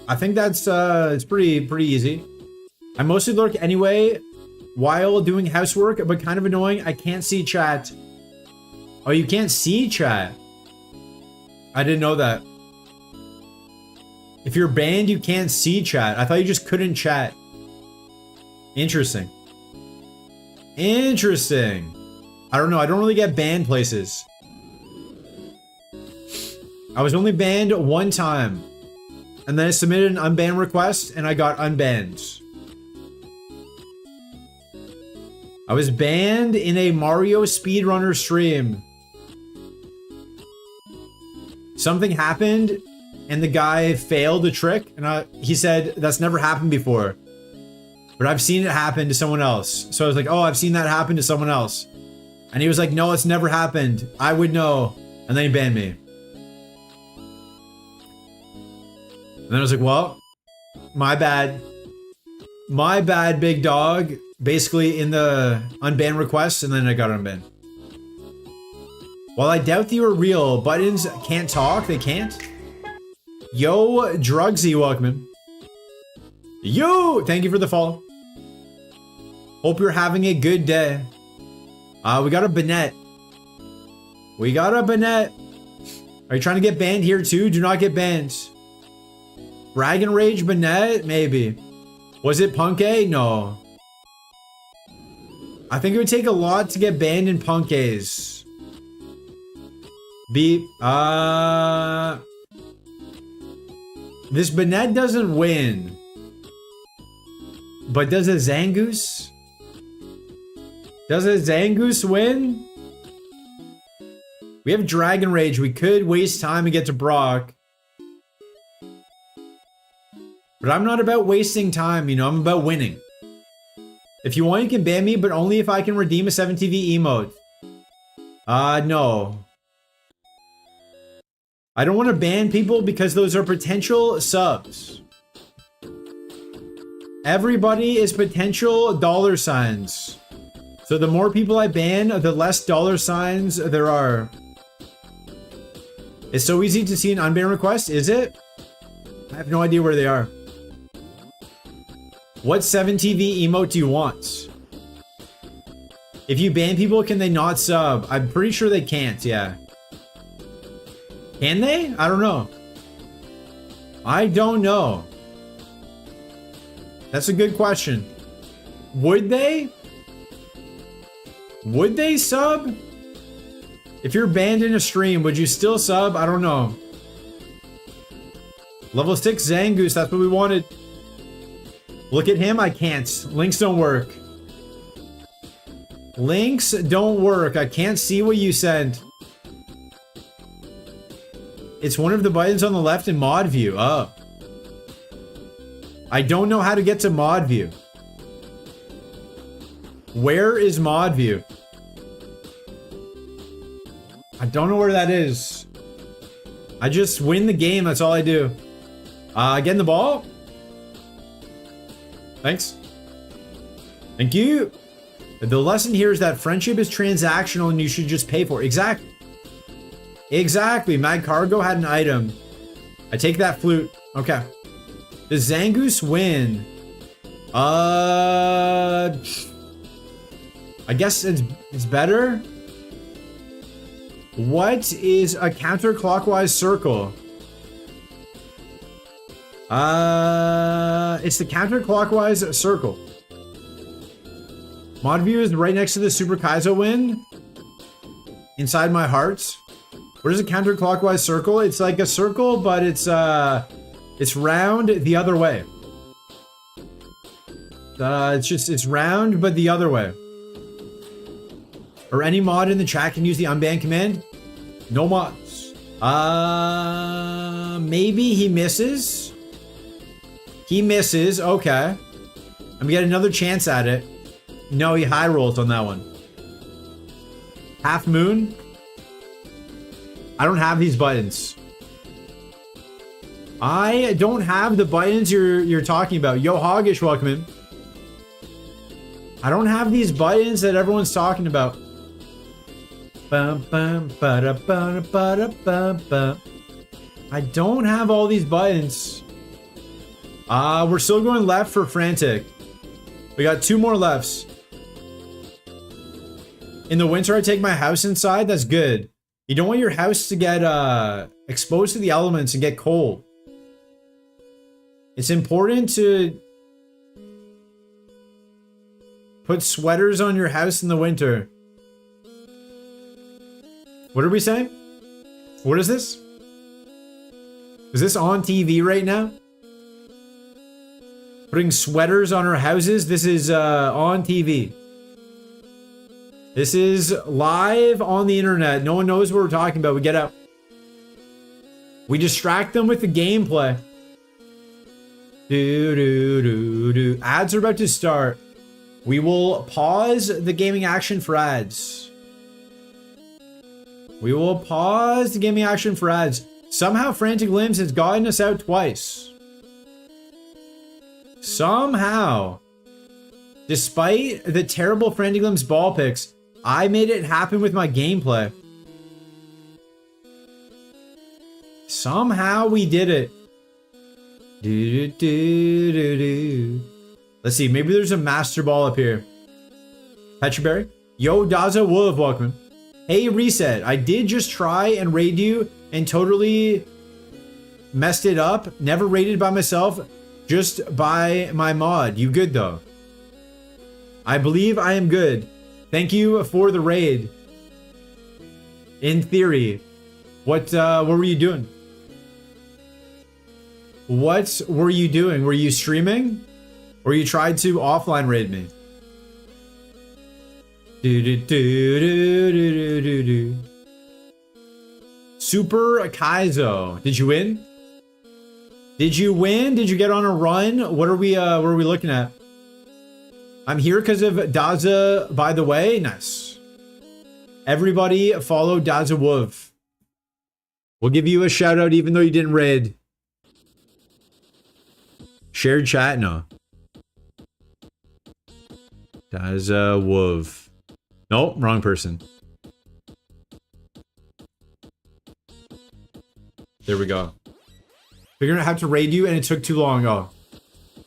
I think that's it's pretty easy. I mostly lurk anyway while doing housework, but kind of annoying. I can't see chat. Oh, you can't see chat? I didn't know that. If you're banned, you can't see chat. I thought you just couldn't chat. Interesting. Interesting. I don't know. I don't really get banned places. I was only banned one time. And then I submitted an unban request and I got unbanned. I was banned in a Mario speedrunner stream. Something happened and the guy failed a trick and he said that's never happened before. But I've seen it happen to someone else. So I was like, oh, I've seen that happen to someone else. And he was like, no, it's never happened. I would know. And then he banned me. And then I was like, well, my bad. My bad, big dog. Basically in the unban request, and then I got unbanned. While I doubt that you are real, buttons can't talk. They can't. Yo, Drugsy, welcome in. Yo, thank you for the follow. Hope you're having a good day. We got a Bennett. We got a Bennett. Are you trying to get banned here too? Do not get banned. Brag and Rage Bennett? Maybe. Was it Punk A? No. I think it would take a lot to get banned in Punk A's. Beep. This Bennett doesn't win. But does a Zangoose? Does a Zangoose win? We have Dragon Rage. We could waste time and get to Brock. But I'm not about wasting time, you know, I'm about winning. If you want, you can ban me, but only if I can redeem a 7TV emote. No. I don't want to ban people because those are potential subs. Everybody is potential dollar signs. So the more people I ban, the less dollar signs there are. It's so easy to see an unban request, is it? I have no idea where they are. What 7TV emote do you want? If you ban people, can they not sub? I'm pretty sure they can't, yeah. Can they? I don't know. I don't know. That's a good question. Would they? Would they sub? If you're banned in a stream, would you still sub? I don't know. Level 6 Zangoose, that's what we wanted. Look at him, I can't. Links don't work. Links don't work. I can't see what you sent. It's one of the buttons on the left in mod view. Oh. I don't know how to get to mod view. Where is mod view? I don't know where that is. I just win the game. That's all I do. Getting the ball. Thanks. Thank you. The lesson here is that friendship is transactional and you should just pay for it. Exactly. Exactly. Mad Cargo had an item. I take that flute. Okay. Does Zangoose win? I guess it's better. What is a counterclockwise circle? It's the counterclockwise circle. Mod view is right next to the Super Kaizo win. Inside my heart. What is a counterclockwise circle? It's like a circle, but it's round the other way. It's round, but the other way. Or any mod in the chat can use the unban command. No mods. Maybe he misses. He misses. Okay. I'm gonna get another chance at it. No, he high rolls on that one. Half moon. I don't have these buttons. I don't have the buttons you're talking about. Yo, Hoggish, welcome in. I don't have these buttons that everyone's talking about. Bum, bum, ba-da, ba-da, ba-da, ba-ba. I don't have all these buttons. We're still going left for Frantic. We got 2 more lefts. In the winter, I take my house inside. That's good. You don't want your house to get exposed to the elements and get cold. It's important to put sweaters on your house in the winter. What are we saying? What is this? Is this on TV right now? Putting sweaters on our houses? This is on TV. This is live on the internet. No one knows what we're talking about. We get out. We distract them with the gameplay. Ads are about to start. We will pause the gaming action for ads. We will pause the gaming action for ads. Somehow Frantic Limbs has gotten us out twice. Somehow. Despite the terrible Frantic Limbs ball picks, I made it happen with my gameplay. Somehow we did it. Let's see, maybe there's a master ball up here. Petraberry. Yo, Daza Wolf, welcome. Hey, Reset. I did just try and raid you and totally messed it up. Never raided by myself, just by my mod. You good though? I believe I am good. Thank you for the raid. In theory. What were you doing? What were you doing? Were you streaming? Or you tried to offline raid me? Super Kaizo. Did you win? Did you win? Did you get on a run? What are we looking at? I'm here because of Daza, by the way. Nice. Everybody follow Daza Wolf. We'll give you a shout out even though you didn't raid. Shared chat? No. Daza Wolf. Nope, wrong person. There we go. Figuring out how to raid you and it took too long. Oh.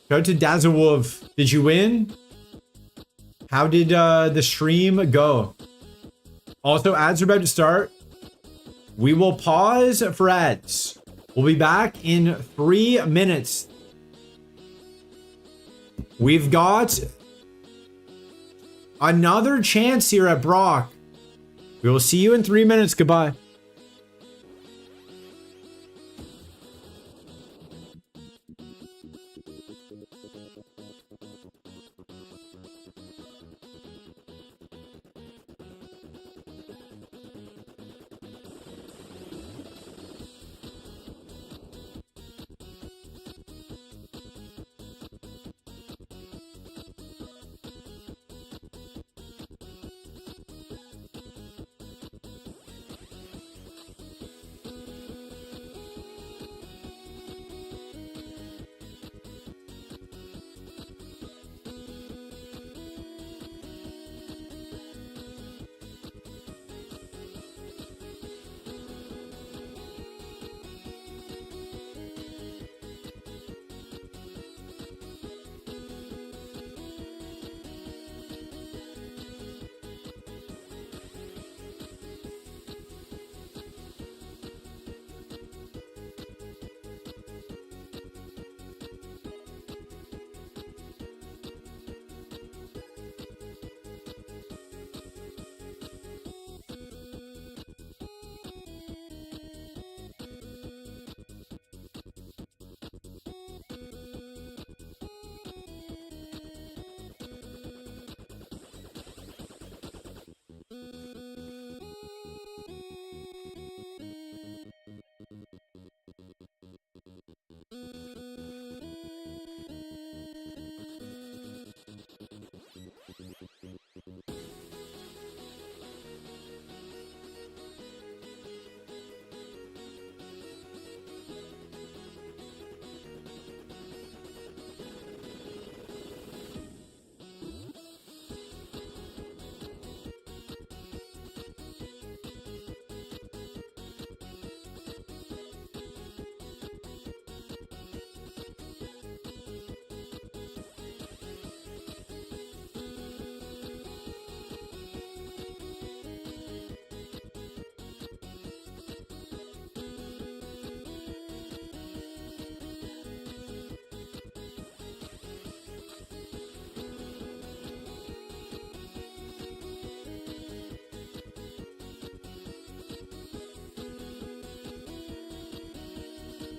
Shout out to Daza Wolf. Did you win? How did the stream go? Also, ads are about to start. We will pause for ads. We'll be back in 3 minutes. We've got another chance here at Brock. We will see you in 3 minutes. Goodbye.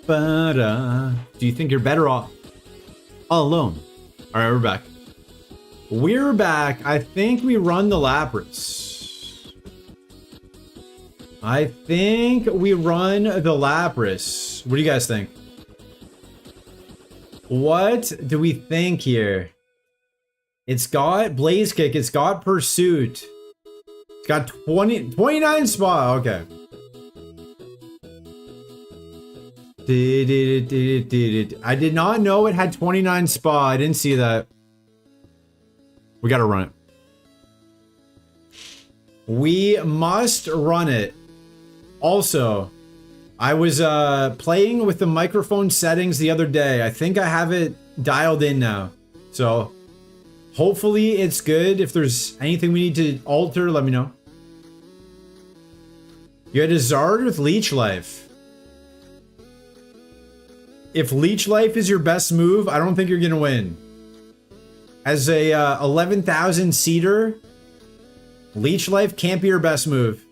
Do you think you're better off all alone? All right, we're back. We're back. I think we run the Lapras. I think we run the Lapras. What do you guys think? What do we think here? It's got Blaze Kick. It's got Pursuit. It's got 29 spot. Okay. I did not know it had 29 spa. I didn't see that. We gotta run it. We must run it. Also, I was playing with the microphone settings the other day. I think I have it dialed in now. So hopefully it's good. If there's anything we need to alter, let me know. You had a Zard with Leech Life. If Leech Life is your best move, I don't think you're gonna win. As a 11,000 seater, Leech Life can't be your best move.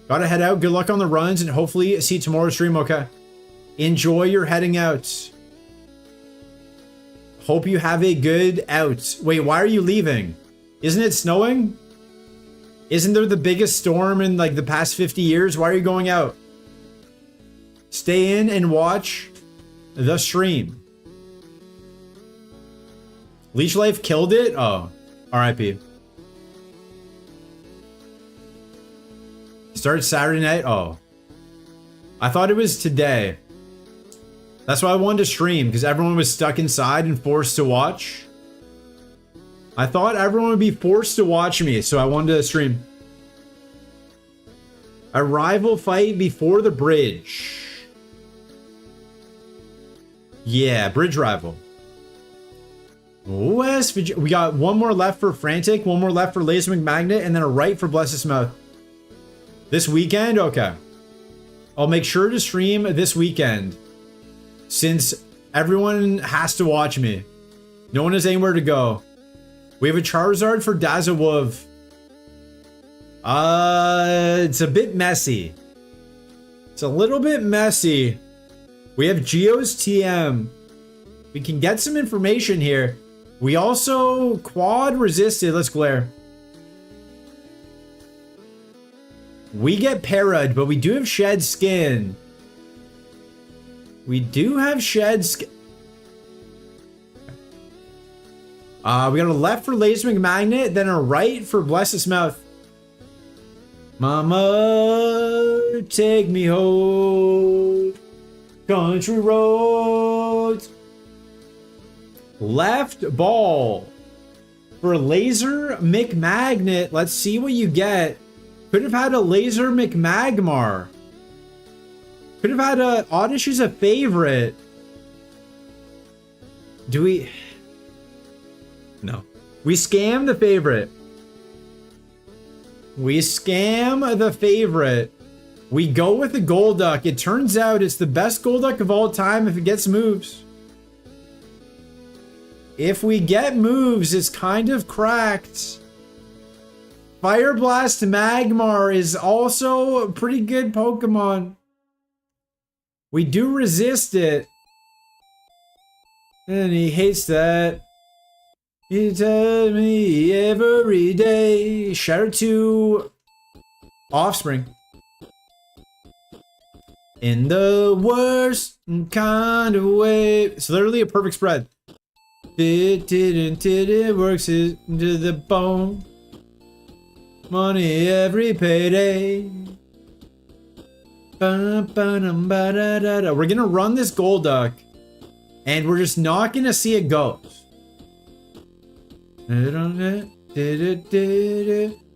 Gotta head out. Good luck on the runs, and hopefully see tomorrow's stream. Okay. Enjoy your heading out. Hope you have a good out. Wait, why are you leaving? Isn't it snowing? Isn't there the biggest storm in like the past 50 years? Why are you going out? Stay in and watch the stream. Leech Life killed it? Oh, RIP. Started Saturday night? Oh. I thought it was today. That's why I wanted to stream, because everyone was stuck inside and forced to watch. I thought everyone would be forced to watch me, so I wanted to stream. A rival fight before the bridge. Yeah, bridge rival. West Virginia. We got one more left for Frantic, one more left for Laser McMagnet, and then a right for Bless His Mouth. This weekend? Okay. I'll make sure to stream this weekend, since everyone has to watch me. No one has anywhere to go. We have a Charizard for Dazawolf. It's a bit messy. It's a little bit messy. We have Geo's TM. We can get some information here. We also quad resisted. Let's glare. We get para'd, but we do have shed skin. We do have shed skin. We got a left for Laser McMagnet, then a right for Bless His Mouth. Mama, take me home. Country roads. Left ball for Laser McMagnet. Let's see what you get. Could have had a Laser McMagmar. Could have had a Oddish is a favorite. Do we? No. We scam the favorite. We scam the favorite. We go with the Golduck. It turns out it's the best Golduck of all time if it gets moves. If we get moves, it's kind of cracked. Fire Blast Magmar is also a pretty good Pokemon. We do resist it. And he hates that. He tells me every day. Shout out to Offspring. In the worst kind of way. It's literally a perfect spread. It works into the bone. Money every payday. We're gonna run this Golduck, and we're just not gonna see it go.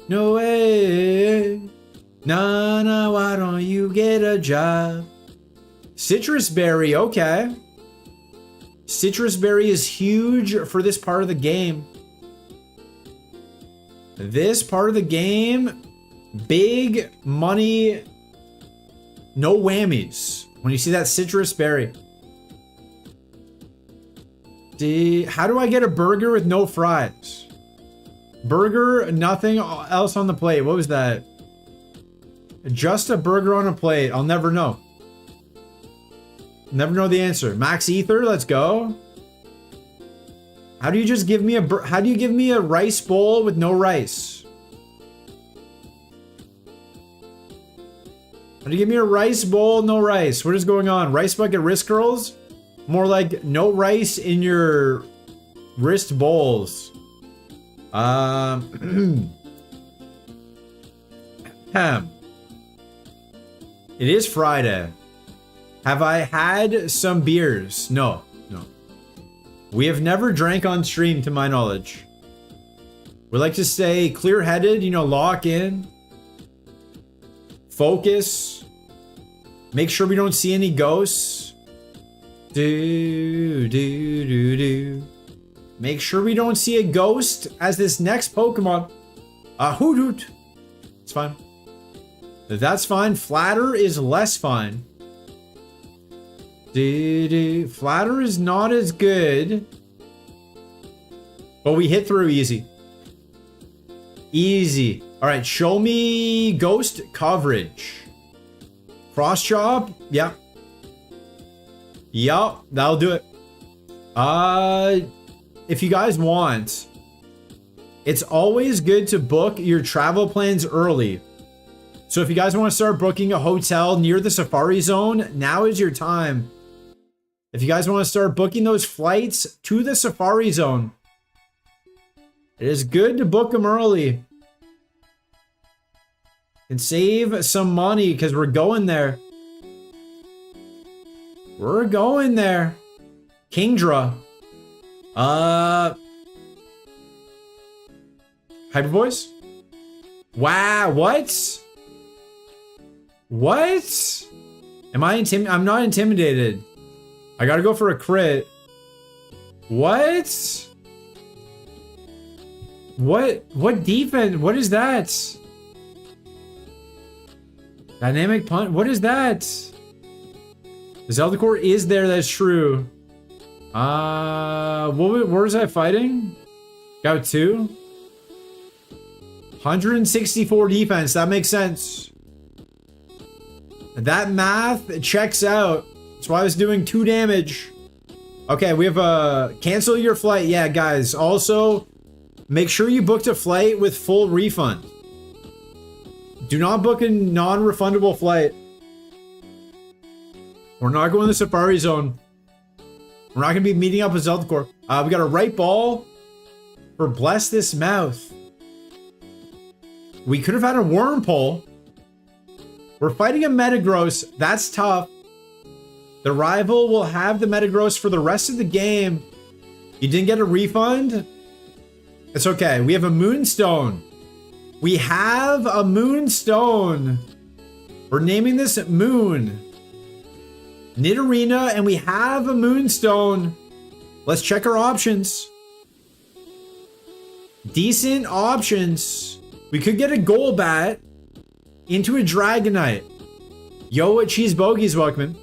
No way. Nah, why don't you get a job? Citrus Berry, okay. Citrus Berry is huge for this part of the game. This part of the game, big money, no whammies. When you see that Citrus Berry. How do I get a burger with no fries? Burger, nothing else on the plate. What was that? Just a burger on a plate. I'll never know. Never know the answer. Max Ether, let's go. How do you just give me how do you give me a rice bowl with no rice? How do you give me a rice bowl, no rice? What is going on? Rice bucket wrist curls? More like no rice in your wrist bowls. It is Friday. Have I had some beers? No, no. We have never drank on stream to my knowledge. We like to stay clear-headed, you know, lock in. Focus. Make sure we don't see any ghosts. Do. Make sure we don't see a ghost as this next Pokemon. Hoot Hoot. It's fine. That's fine. Flatter is less fine. Flatter is not as good. But we hit through easy. Easy. Alright, show me ghost coverage. Cross chop? Yeah. Yup, that'll do it. If you guys want, it's always good to book your travel plans early. So if you guys want to start booking a hotel near the Safari Zone, now is your time. If you guys want to start booking those flights to the Safari Zone, it is good to book them early. And save some money because we're going there. We're going there. Kingdra. Hyper Voice? Wow, what? What? Am I I'm not intimidated. I gotta go for a crit. What? What defense? What is that? Dynamic punch? What is that? The Zelda core is there, that's true. Where was I fighting? Got 2? 164 defense, that makes sense. That math checks out. That's why I was doing 2 damage. Okay, we have cancel your flight. Yeah, guys, also make sure you booked a flight with full refund. Do not book a non-refundable flight. We're not going to the Safari Zone. We're not going to be meeting up with Zelda Core. We got a right ball for Bless This Mouth. We could have had a Wormpole. We're fighting a Metagross. That's tough. The rival will have the Metagross for the rest of the game. You didn't get a refund? It's okay. We have a Moonstone. We have a Moonstone. We're naming this Moon. Nidorina, and we have a Moonstone. Let's check our options. Decent options. We could get a Golbat into a Dragonite. Yo, what Cheese Bogies, welcome.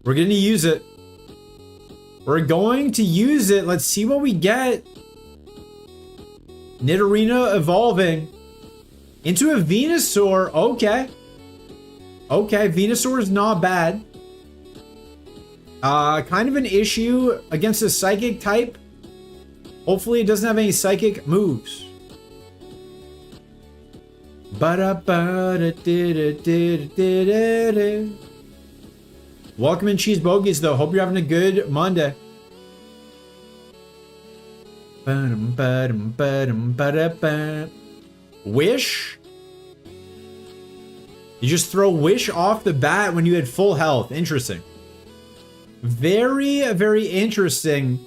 We're going to use it. We're going to use it. Let's see what we get. Nidorina evolving into a Venusaur. Okay. Okay, Venusaur is not bad. Kind of an issue against a Psychic type. Hopefully it doesn't have any Psychic moves. Welcome in Cheese Bogies though. Hope you're having a good Monday. Wish? You just throw Wish off the bat when you had full health. Interesting. Very, very interesting.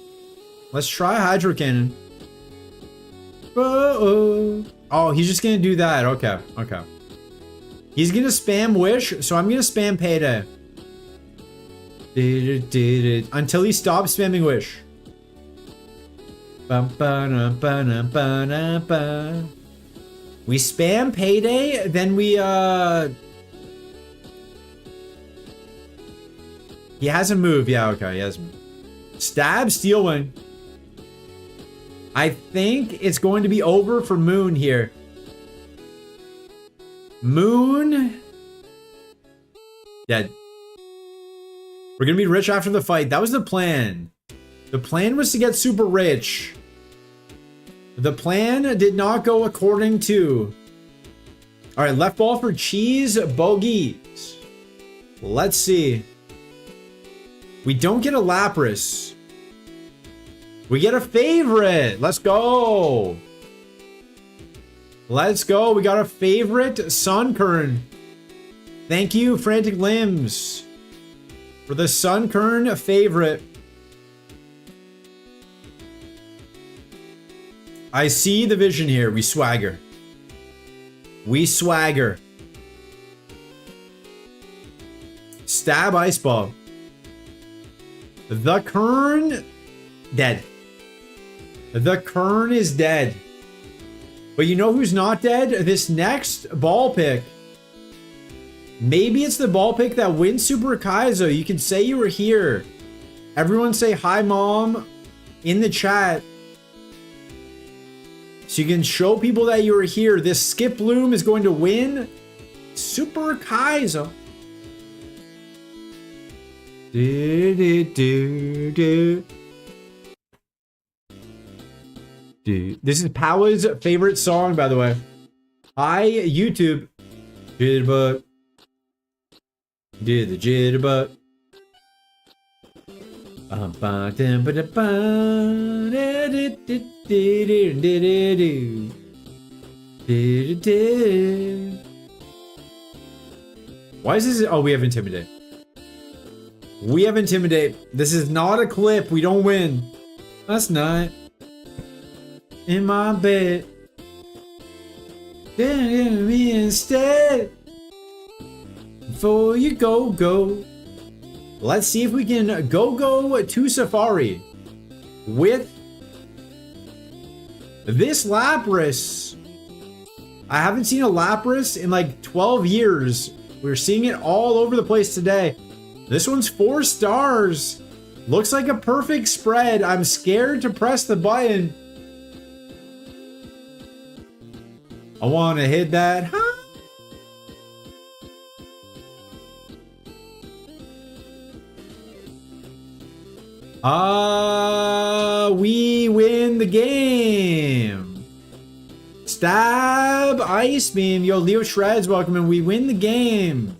Let's try Hydro Cannon. Oh, he's just gonna do that. Okay, okay. He's gonna spam Wish, so I'm gonna spam Payday. Until he stops spamming Wish. We spam Payday, then we he has a move. Yeah, okay, he has a move. Stab, Steel Wing. I think it's going to be over for Moon here. Moon. Dead. We're gonna be rich after the fight. That was the plan. The plan was to get super rich. The plan did not go according to. All right, left ball for cheese bogeys. Let's see. We don't get a Lapras. We get a favorite. Let's go. Let's go. We got a favorite Sunkern. Thank you, Frantic Limbs, for the Sunkern favorite. I see the vision here. We swagger. We swagger. Stab Ice Ball. The Kern, dead. The Kern is dead. But you know who's not dead? This next ball pick. Maybe it's the ball pick that wins Super Kaizo. You can say you were here. Everyone say hi, Mom, in the chat. So you can show people that you were here. This Skip Bloom is going to win Super Kaizo. This is Paula's favorite song, by the way. Hi, YouTube. Jitterbug. Did the jitterbug. Why is this? Oh, we have Intimidate. We have Intimidate. This is not a clip. We don't win. Last night in my bed, then me instead. Before you go. Let's see if we can go to Safari with this Lapras. I haven't seen a Lapras in like 12 years. We're seeing it all over the place today. This one's 4 stars. Looks like a perfect spread. I'm scared to press the button. I want to hit that. Huh? We win the game. Stab Ice Beam. Yo, Leo Shreds, welcome in. We win the game.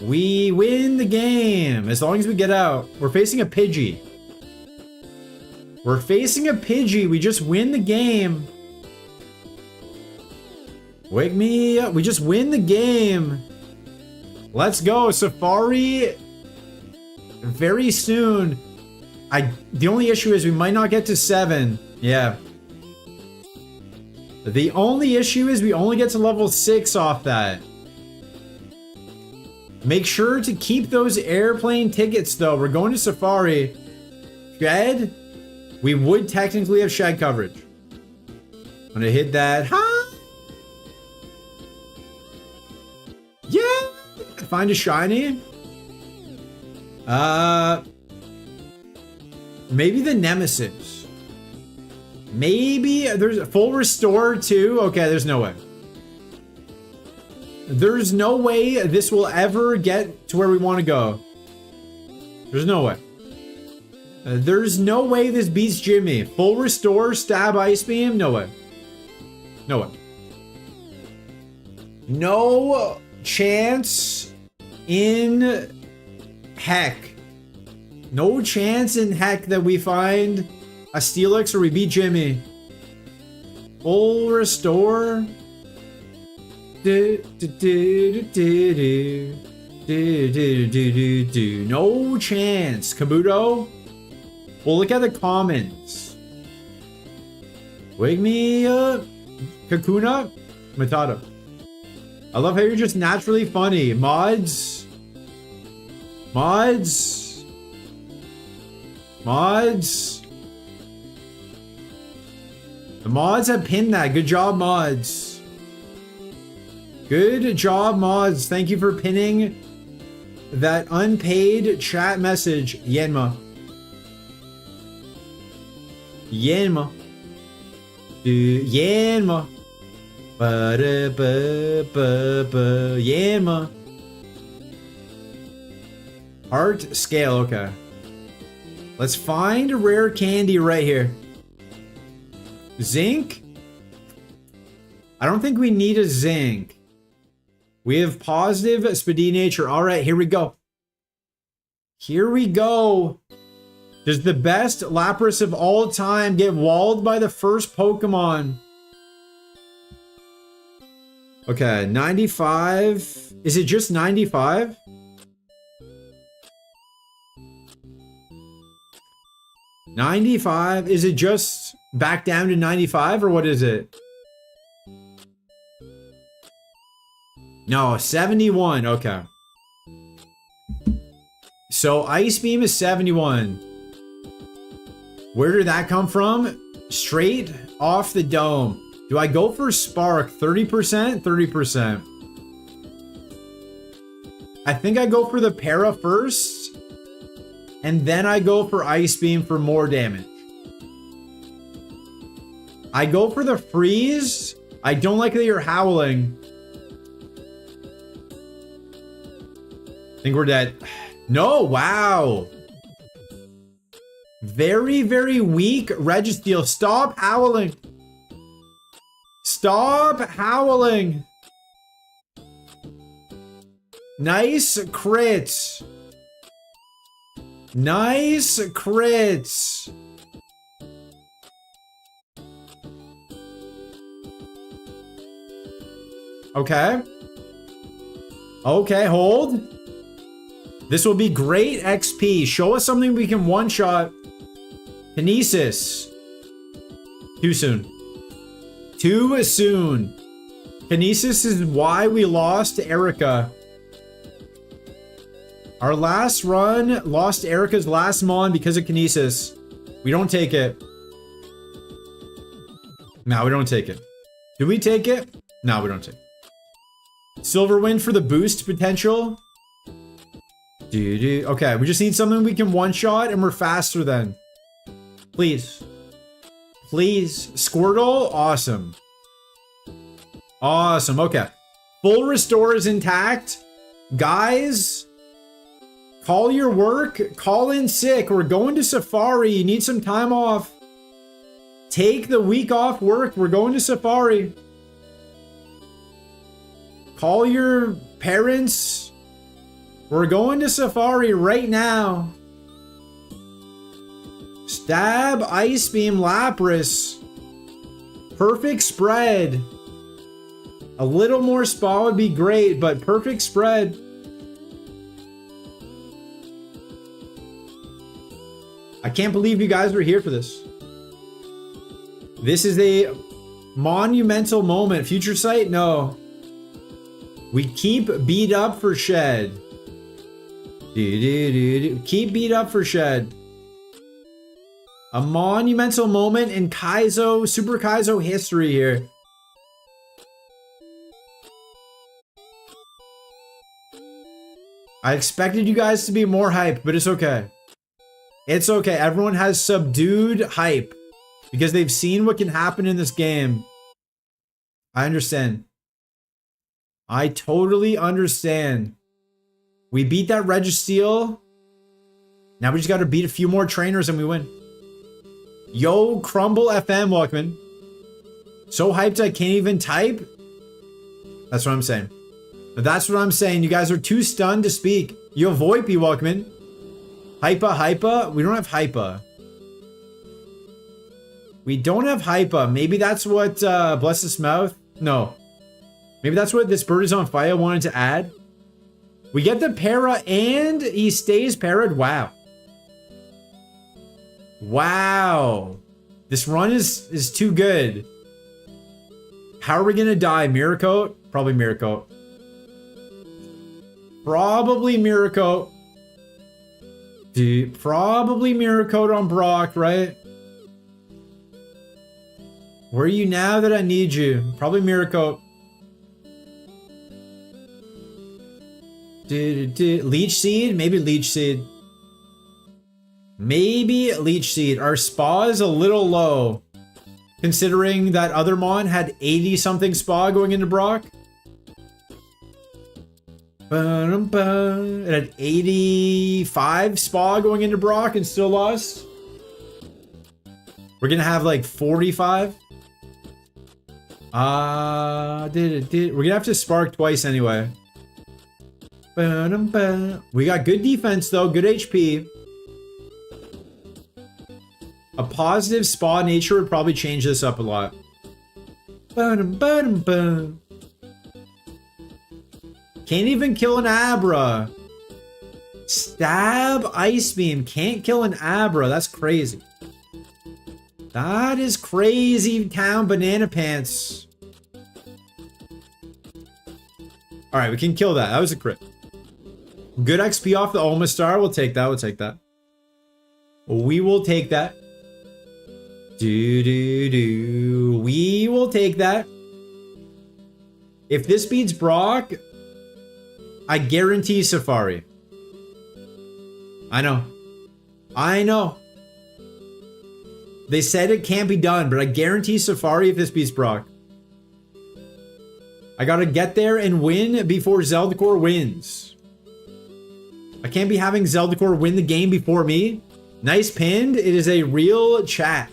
We win the game. As long as we get out. We're facing a Pidgey. We're facing a Pidgey. We just win the game. Wake me up. We just win the game. Let's go. Safari very soon. The only issue is we might not get to 7. Yeah. The only issue is we only get to level 6 off that. Make sure to keep those airplane tickets though. We're going to Safari. Shed? We would technically have shed coverage. I'm gonna hit that. Huh? Yeah. Find a shiny. Maybe the Nemesis. Maybe there's a full restore too. Okay, there's no way. There's no way this will ever get to where we want to go. There's no way. There's no way this beats Jimmy. Full restore, stab Ice Beam? No way. No way. No chance in heck. No chance in heck that we find a Steelix or we beat Jimmy. Full restore. No chance. Kabuto. Well, look at the comments. Wake me up. Kakuna. Matata. I love how you're just naturally funny. Mods. Mods. Mods. The mods have pinned that. Good job, mods. Good job, mods. Thank you for pinning that unpaid chat message. Yenma. Yenma. Yenma. Ba-da-ba-ba-ba. Yenma. Heart scale, okay. Let's find a rare candy right here. Zinc? I don't think we need a zinc. We have positive speedy nature. All right, here we go. Here we go. Does the best Lapras of all time get walled by the first Pokemon? Okay, 95. Is it just 95? $95? Is it just back down to 95 or what is it? No, 71. Okay. So Ice Beam is 71. Where did that come from? Straight off the dome. Do I go for Spark? 30%? 30%. I think I go for the Para first. And then I go for Ice Beam for more damage. I go for the Freeze. I don't like that you're howling. I think we're dead. No, wow. Very, very weak Registeel. Stop howling. Stop howling. Nice crits. Nice crits. Okay. Okay, hold. This will be great XP. Show us something we can one-shot. Kinesis. Too soon. Too soon. Kinesis is why we lost to Erica. Our last run lost Erica's last Mon because of Kinesis. We don't take it. No, we don't take it. Do we take it? No, we don't take it. Silver Wind for the boost potential. Okay, we just need something we can one-shot and we're faster then. Please. Please. Squirtle? Awesome. Awesome, okay. Full restore is intact. Guys, call your work. Call in sick. We're going to Safari. You need some time off. Take the week off work. We're going to Safari. Call your parents. We're going to Safari right now. Stab, Ice Beam, Lapras. Perfect spread. A little more spa would be great, but perfect spread. I can't believe you guys were here for this. This is a monumental moment. Future Sight? No. We keep beat up for Shed. Keep beat up for Shed. A monumental moment in Kaizo, Super Kaizo history here. I expected you guys to be more hyped, but it's okay. It's okay. Everyone has subdued hype because they've seen what can happen in this game. I understand. I totally understand. We beat that Registeel. Now we just got to beat a few more trainers and we win. Yo, Crumble FM, Walkman. So hyped I can't even type? That's what I'm saying. But that's what I'm saying. You guys are too stunned to speak. Yo, Voipy, Walkman. Hypa? We don't have Hypa. We don't have Hypa. Maybe that's what Bless His Mouth? No. Maybe that's what this bird is on fire wanted to add. We get the para and he stays para'd. Wow. Wow. This run is too good. How are we gonna die? Miracoat? Probably Miracoat. Probably Miracoat. Dude, probably Miracoat on Brock, right? Where are you now that I need you? Probably Miracoat. Leech Seed? Maybe Leech Seed. Maybe Leech Seed. Our spa is a little low. Considering that other Mon had 80 something spa going into Brock. It had 85 spa going into Brock and still lost. We're gonna have like 45. We're gonna have to spark twice anyway. We got good defense though, good HP. A positive spa nature would probably change this up a lot. Can't even kill an Abra. Stab Ice Beam. Can't kill an Abra. That's crazy. That is crazy town banana pants. Alright, we can kill that. That was a crit. Good XP off the Alma Star. We'll take that. We'll take that. We will take that. We will take that. If this beats Brock, I guarantee Safari. I know. I know. They said it can't be done, but I guarantee Safari if this beats Brock. I gotta get there and win before Zeldakor wins. I can't be having Zeldakor win the game before me. Nice pinned. It is a real chat.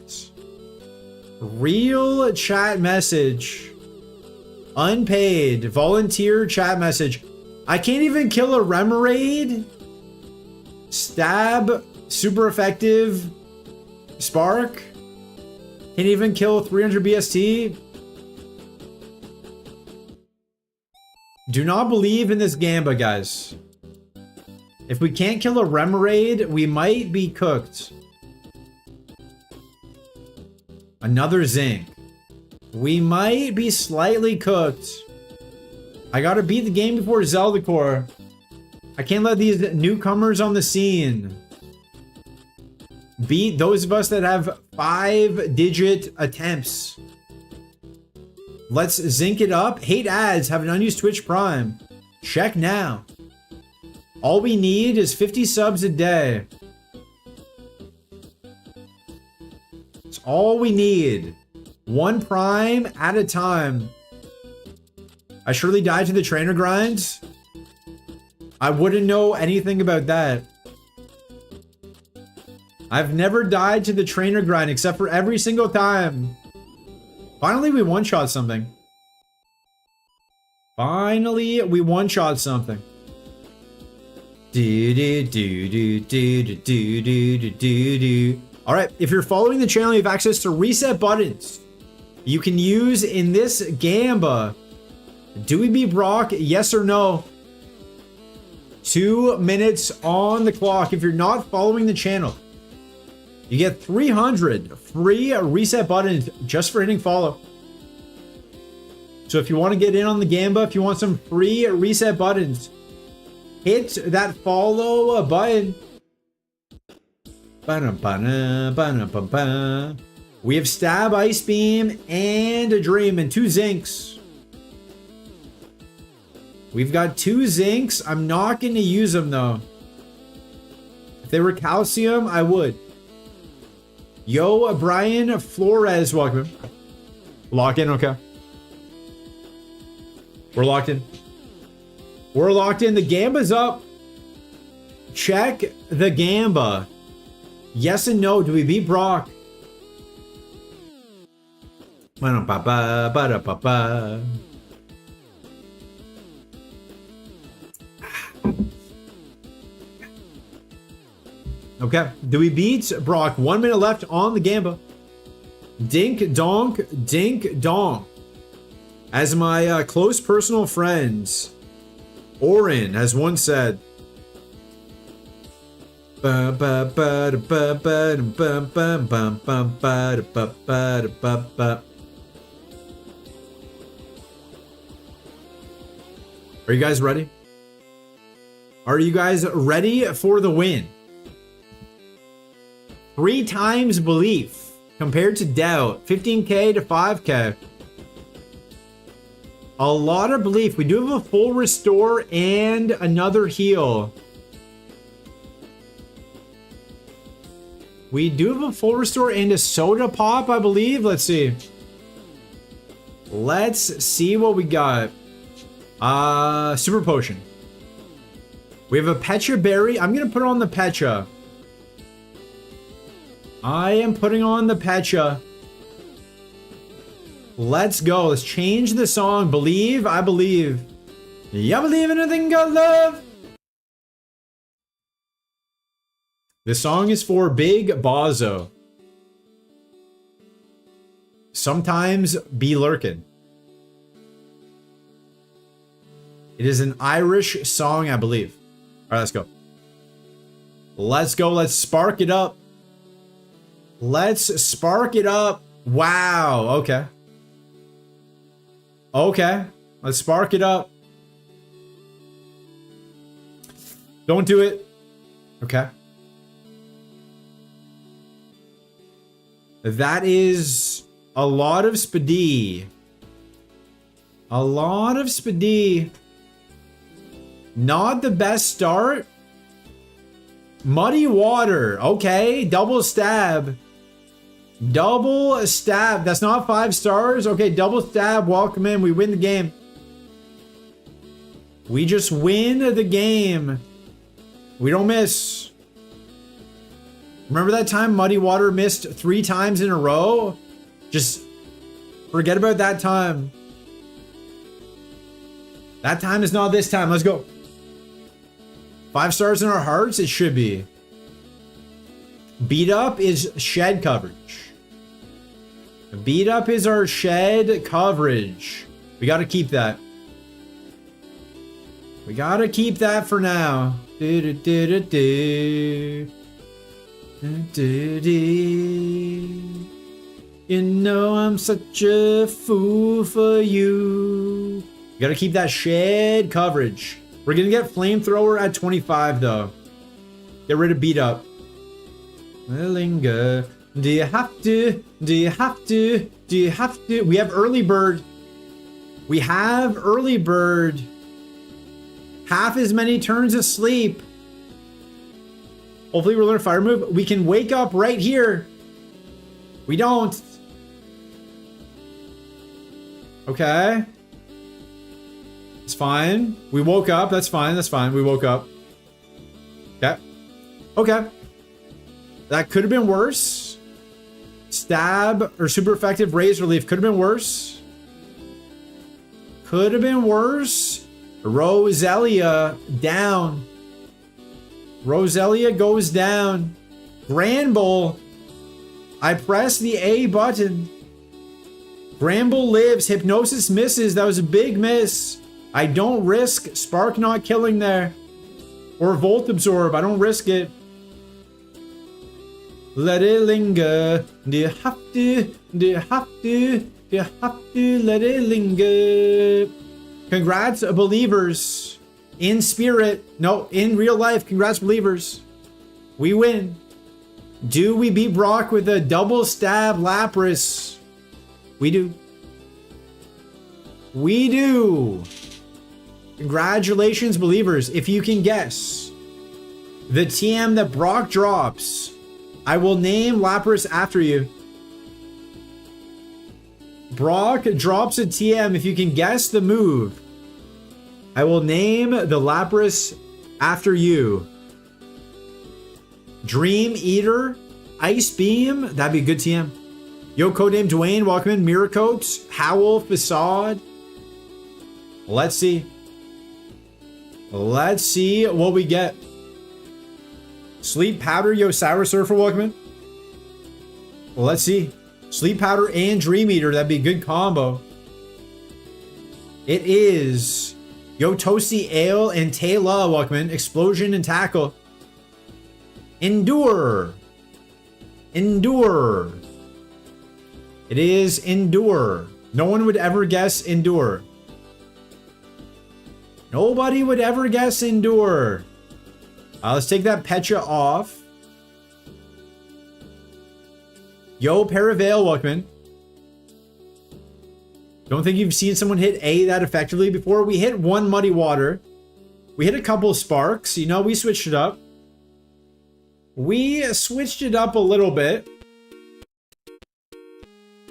Real chat message. Unpaid. Volunteer chat message. I can't even kill a Remoraid. Stab. Super effective. Spark. Can't even kill 300 BST. Do not believe in this Gamba, guys. If we can't kill a Remoraid, we might be cooked. Another Zinc. We might be slightly cooked. I gotta beat the game before Zeldakor. I can't let these newcomers on the scene beat those of us that have 5-digit attempts. Let's zinc it up. Hate ads. Have an unused Twitch Prime. Check now. All we need is 50 subs a day. It's all we need. One Prime at a time. I surely died to the trainer grinds. I wouldn't know anything about that. I've never died to the trainer grind except for every single time. Finally, we one-shot something. Finally, we one-shot something. Alright, if you're following the channel, you have access to reset buttons you can use in this Gamba. Do we beat Brock? Yes or no? 2 minutes on the clock. If you're not following the channel, you get 300 free reset buttons just for hitting follow. So if you want to get in on the Gamba, if you want some free reset buttons, hit that follow button. We have Stab, Ice Beam, and a Dream, and 2 Zincs. We've got 2 Zincs. I'm not going to use them, though. If they were Calcium, I would. Yo, Brian Flores, welcome. Lock in, okay. We're locked in. We're locked in. The Gamba's up. Check the Gamba. Yes and no. Do we beat Brock? Okay. Do we beat Brock? 1 minute left on the Gamba. Dink donk, dink donk. As my close personal friends, Oren, has once said, are you guys ready? Are you guys ready for the win? 3 times belief compared to doubt. 15k to 5k. A lot of belief. We do have a full restore and another heal. We do have a full restore and a soda pop, I believe. Let's see. Let's see what we got. Super potion. We have a Pecha Berry. I'm going to put on the Pecha. I am putting on the Pecha. Let's go. Let's change the song. Believe, I believe. You believe in anything God love. This song is for Big Bozo. Sometimes be lurking. It is an Irish song, I believe. All right, let's go. Let's go. Let's spark it up. Let's spark it up. Wow. Okay. Okay. Let's spark it up. Don't do it. Okay. That is a lot of speedy. A lot of speedy. Not the best start. Muddy water. Okay. Double stab. Double stab. That's not 5 stars. Okay. Double stab. Welcome in. We win the game. We just win the game. We don't miss. Remember that time Muddy Water missed 3 times in a row? Just forget about that time. That time is not this time. Let's go. 5 stars in our hearts? It should be. Beat up is shed coverage. Beat up is our shed coverage. We got to keep that. We got to keep that for now. Do, do, do, do, do. You know I'm such a fool for you. You gotta keep that shed coverage. We're gonna get flamethrower at 25 though. Get rid of beat up. Linger. Do you have to? Do you have to? Do you have to? We have early bird. We have early bird. Half as many turns of sleep. Hopefully we'll learn fire move. We can wake up right here. We don't. Okay. It's fine. We woke up. That's fine. That's fine. We woke up. Okay. Okay. That could have been worse. Stab or super effective raise relief could have been worse. Could have been worse. Roselia down. Roselia goes down. Granbull. I press the A button. Granbull lives. Hypnosis misses. That was a big miss. I don't risk Spark not killing there. Or Volt Absorb. I don't risk it. Let it linger. Do you have to? Do you have to? Do you have to let it linger? Congrats, believers. In spirit. No, in real life. Congrats, believers. We win. Do we beat Brock with a double stab Lapras? We do. We do. Congratulations, believers. If you can guess the TM that Brock drops, I will name Lapras after you. Brock drops a TM. If you can guess the move, I will name the Lapras after you. Dream Eater, Ice Beam. That'd be a good TM. Yo, codename Dwayne. Welcome in. Miracote, Howl, Facade. Let's see. Let's see what we get. Sleep Powder. Yo, Sour Surfer. Welcome in. Let's see. Sleep Powder and Dream Eater. That'd be a good combo. It is Yo, Toasty Ale and Taylor. Welcome in. Explosion and Tackle. Endure. Endure. It is Endure. No one would ever guess Endure. Nobody would ever guess Endure. Let's take that Pecha off. Yo, Paraveil, welcome in. Don't think you've seen someone hit A that effectively before. We hit one Muddy Water. We hit a couple of Sparks. You know, we switched it up. We switched it up a little bit.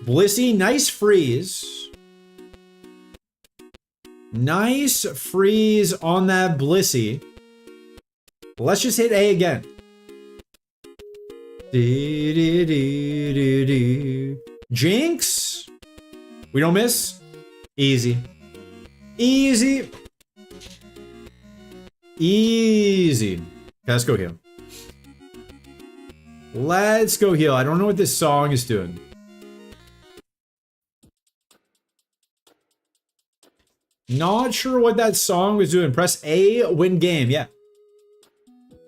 Blissey, nice freeze. Nice freeze on that Blissey. Let's just hit A again. Jinx. We don't miss. Easy. Easy. Easy. Okay, let's go heal. Let's go heal. I don't know what this song is doing. Not sure what that song was doing. Press A, win game. Yeah.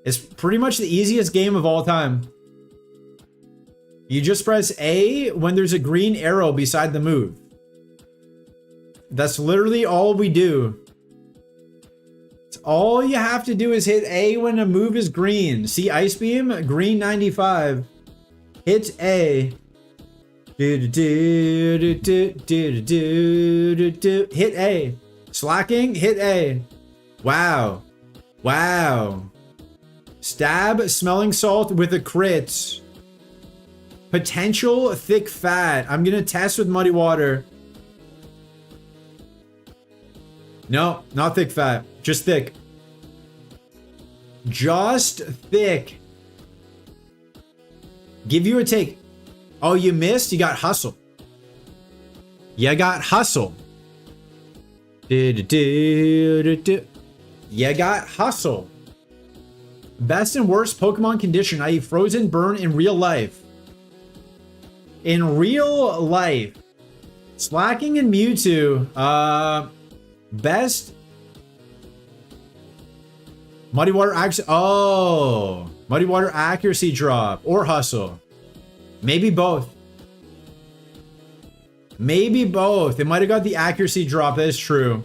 It's pretty much the easiest game of all time. You just press A when there's a green arrow beside the move. That's literally all we do. It's all you have to do is hit A when a move is green. See Ice Beam? Green 95. Hit A. Hit A. Slacking? Hit A. Wow. Wow. Stab smelling salt with a crit. Potential thick fat. I'm gonna test with muddy water. No, not thick fat. Just thick. Just thick. Give you a take. Oh, you missed? You got hustle. You got hustle. You got hustle. Best and worst Pokemon condition, i.e. frozen burn in real life. In real life. Slacking and Mewtwo. Best. Muddy water accuracy. Oh. Muddy water accuracy drop. Or hustle. Maybe both. Maybe both. They might have got the accuracy drop. That is true.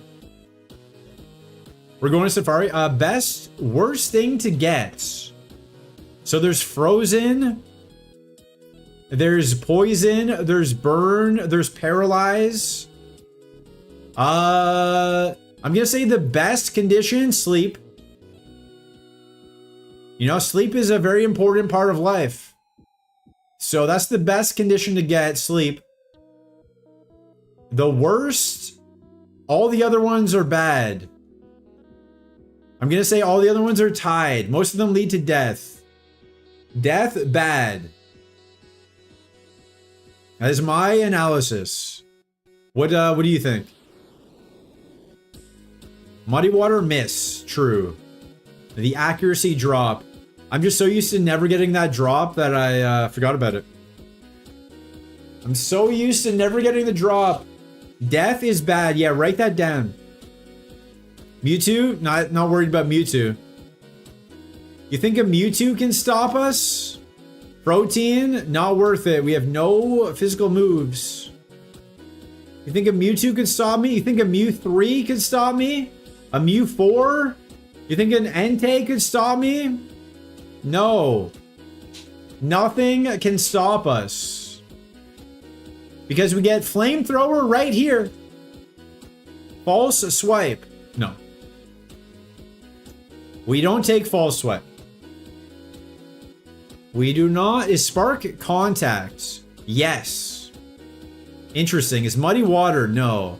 We're going to Safari. Best, worst thing to get. So there's frozen. There's poison. There's burn. There's paralyze. I'm going to say the best condition, sleep. You know, sleep is a very important part of life. So that's the best condition to get, sleep. The worst, all the other ones are bad. I'm going to say all the other ones are tied. Most of them lead to death. Death, bad. That is my analysis. What do you think? Muddy water, miss. True. The accuracy drop. I'm just so used to never getting that drop that I forgot about it. I'm so used to never getting the drop. Death is bad. Yeah, write that down. Mewtwo? Not worried about Mewtwo. You think a Mewtwo can stop us? Protein? Not worth it. We have no physical moves. You think a Mewtwo could stop me? You think a Mew 3 could stop me? A Mew 4? You think an Entei could stop me? No. Nothing can stop us. Because we get flamethrower right here. False swipe. No. We don't take false swipe. We do not. Is spark contact? Yes. Interesting. Is muddy water? No.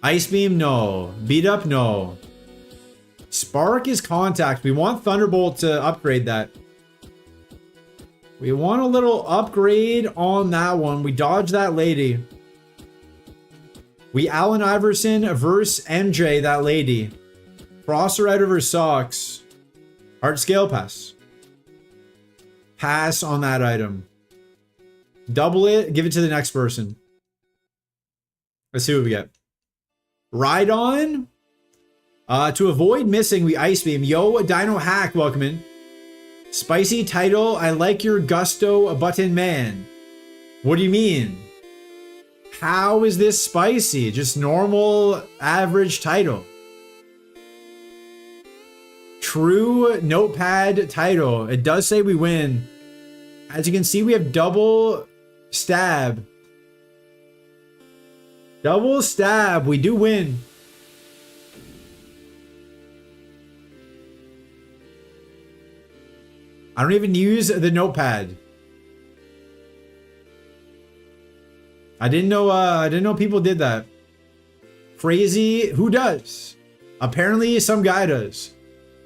Ice beam? No. Beat up? No. Spark is contact. We want Thunderbolt to upgrade that. We want a little upgrade on that one. We dodge that lady. We Allen Iverson versus MJ, that lady. Cross her out of her socks. Art scale pass. Pass on that item. Double it. Give it to the next person. Let's see what we get. Ride on. To avoid missing, we Ice Beam. Yo, Dino Hack, welcome in. Spicy title, I like your gusto button man. What do you mean? How is this spicy? Just normal, average title. True notepad title. It does say we win. As you can see, we have double stab. Double stab. We do win. I don't even use the notepad. I didn't know people did that. Crazy. Who does? Apparently some guy does.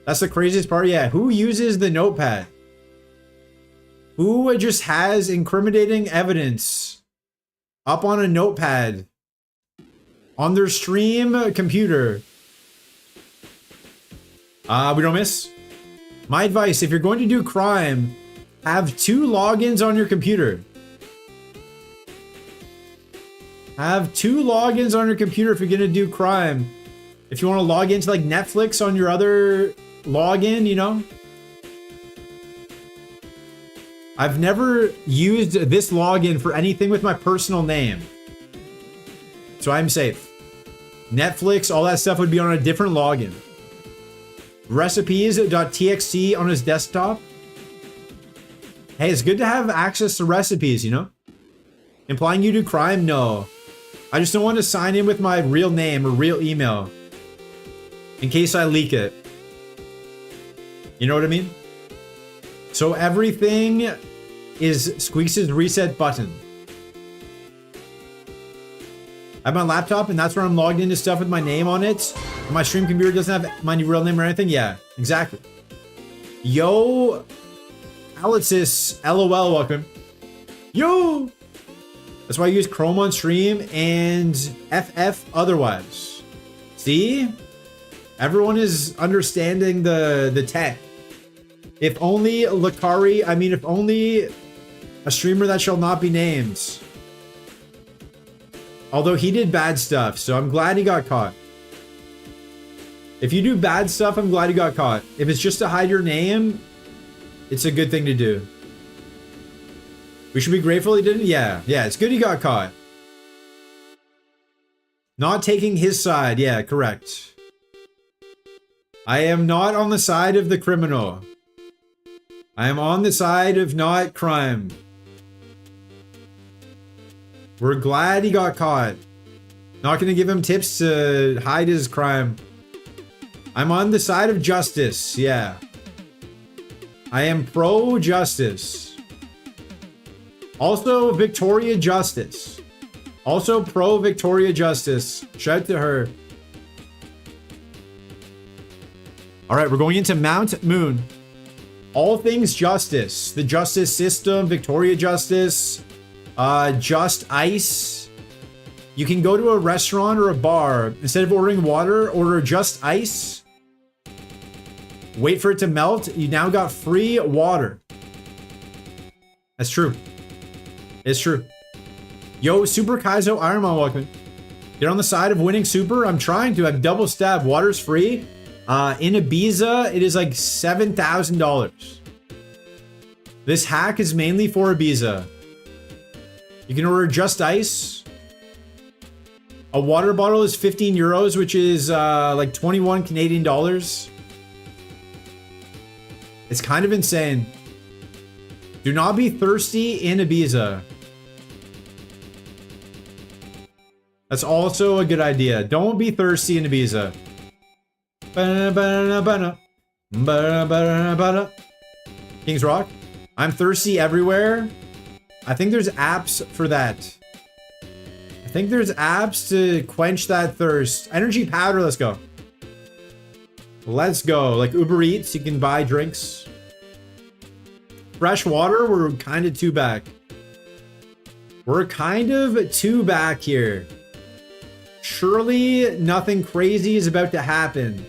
That's the craziest part. Yeah, who uses the notepad? Who just has incriminating evidence up on a notepad on their stream computer? We don't miss. My advice, if you're going to do crime, have 2 logins on your computer. Have 2 logins on your computer if you're going to do crime. If you want to log into like Netflix on your other login, you know? I've never used this login for anything with my personal name. So I'm safe. Netflix, all that stuff would be on a different login. Recipes.txt on his desktop. Hey, it's good to have access to recipes, you know? Implying you do crime? No. I just don't want to sign in with my real name or real email in case I leak it. You know what I mean? So everything is Squeaks' reset button. I have my laptop and that's where I'm logged into stuff with my name on it. And my stream computer doesn't have my real name or anything. Yeah, exactly. Yo, Alexis, LOL, welcome. Yo! That's why I use Chrome on stream and FF otherwise. See? Everyone is understanding the tech. If only Lakari, if only a streamer that shall not be named. Although he did bad stuff, so I'm glad he got caught. If you do bad stuff, I'm glad you got caught. If it's just to hide your name, it's a good thing to do. We should be grateful he didn't? Yeah, it's good he got caught. Not taking his side, yeah, correct. I am not on the side of the criminal. I am on the side of not crime. We're glad he got caught. Not gonna give him tips to hide his crime. I'm on the side of justice, yeah. I am pro-justice. Also, Victoria Justice. Also pro-Victoria Justice. Shout to her. Alright, we're going into Mount Moon. All things justice. The justice system, Victoria Justice, Just Ice. You can go to a restaurant or a bar. Instead of ordering water, order Just Ice. Wait for it to melt. You now got free water. That's true. It's true. Yo, Super Kaizo Ironmon, welcome. Get on the side of winning Super. I'm trying to. I've double stabbed. Water's free. In Ibiza, it is like $7,000. This hack is mainly for Ibiza. You can order Just Ice. A water bottle is 15 euros, which is like 21 Canadian dollars. It's kind of insane. Do not be thirsty in Ibiza. That's also a good idea. Don't be thirsty in Ibiza. King's Rock. I'm thirsty everywhere. I think there's apps for that. I think there's apps to quench that thirst. Energy powder, let's go. Let's go. Like Uber Eats, you can buy drinks. Fresh water, we're kind of 2 back. We're kind of 2 back here. Surely nothing crazy is about to happen.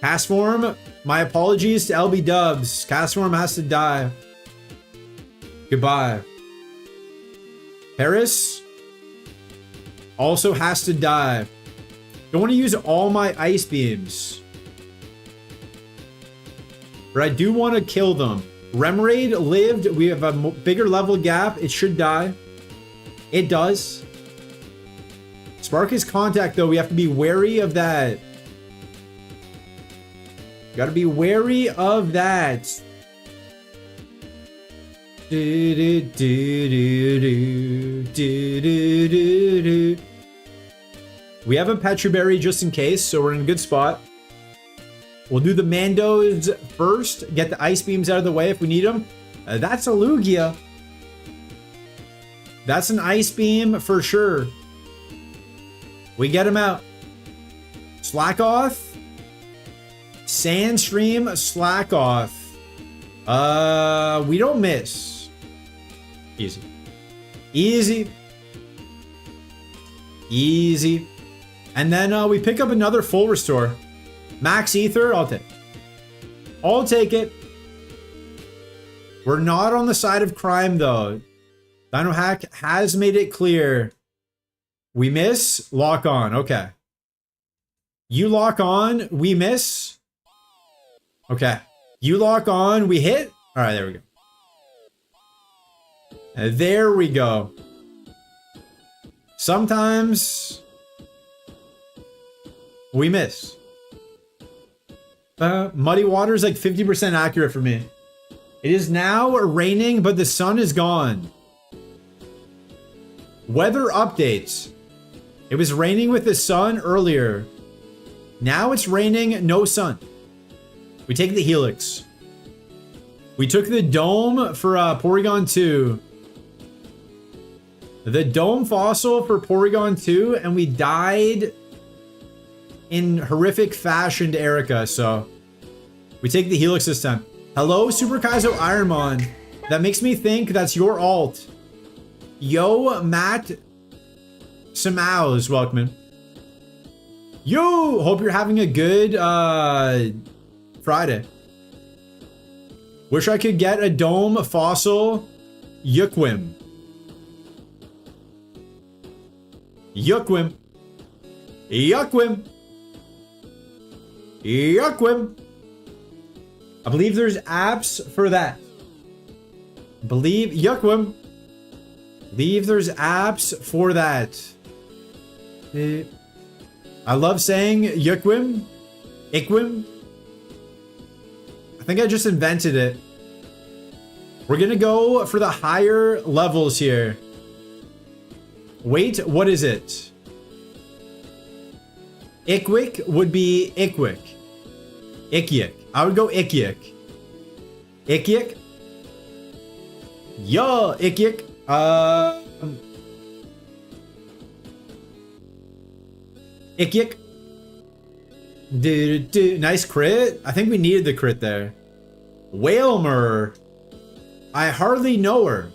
Castform, my apologies to LB Dubs. Castform has to die. Goodbye. Paris also has to die. Don't want to use all my ice beams. But I do want to kill them. Remoraid lived. We have a bigger level gap. It should die. It does. Spark is contact, though. We have to be wary of that. Gotta be wary of that. We have a Petri Berry just in case, so we're in a good spot. We'll do the Mandos first. Get the ice beams out of the way if we need them. That's a Lugia. That's an ice beam for sure. We get him out. Slack off. Sandstream, slack off. We don't miss. Easy. Easy. Easy. And then we pick up another full restore. Max ether, I'll take. I'll take it. We're not on the side of crime though. Dino Hack has made it clear. We miss, lock on. Okay. You lock on, we miss. Okay. You lock on, we hit. All right, there we go. There we go. Sometimes we miss. Muddy water is like 50% accurate for me. It is now raining, but the sun is gone. Weather updates. It was raining with the sun earlier. Now it's raining, no sun. We take the Helix. We took the Dome for Porygon 2. The Dome fossil for Porygon 2, and we died in horrific fashion to Erica, so we take the Helix this time. Hello, Super Kaizo Ironmon. That makes me think that's your alt. Yo, Matt Samaus, welcome in. Yo, hope you're having a good Friday. Wish I could get a Dome fossil. Yukwim. Yukwim. Yukwim. Yukwim. I believe there's apps for that. Believe Yukwim. Believe there's apps for that. I love saying Yukwim. Ikwim. I think I just invented it. We're gonna go for the higher levels here. Wait, what is it? Ikwik would be Ikwik. Ikyik. I would go Ikyik. Ikyik. Yo, Ikyik. Ikyik. Dude, nice crit. I think we needed the crit there. Whalmer. I hardly know her.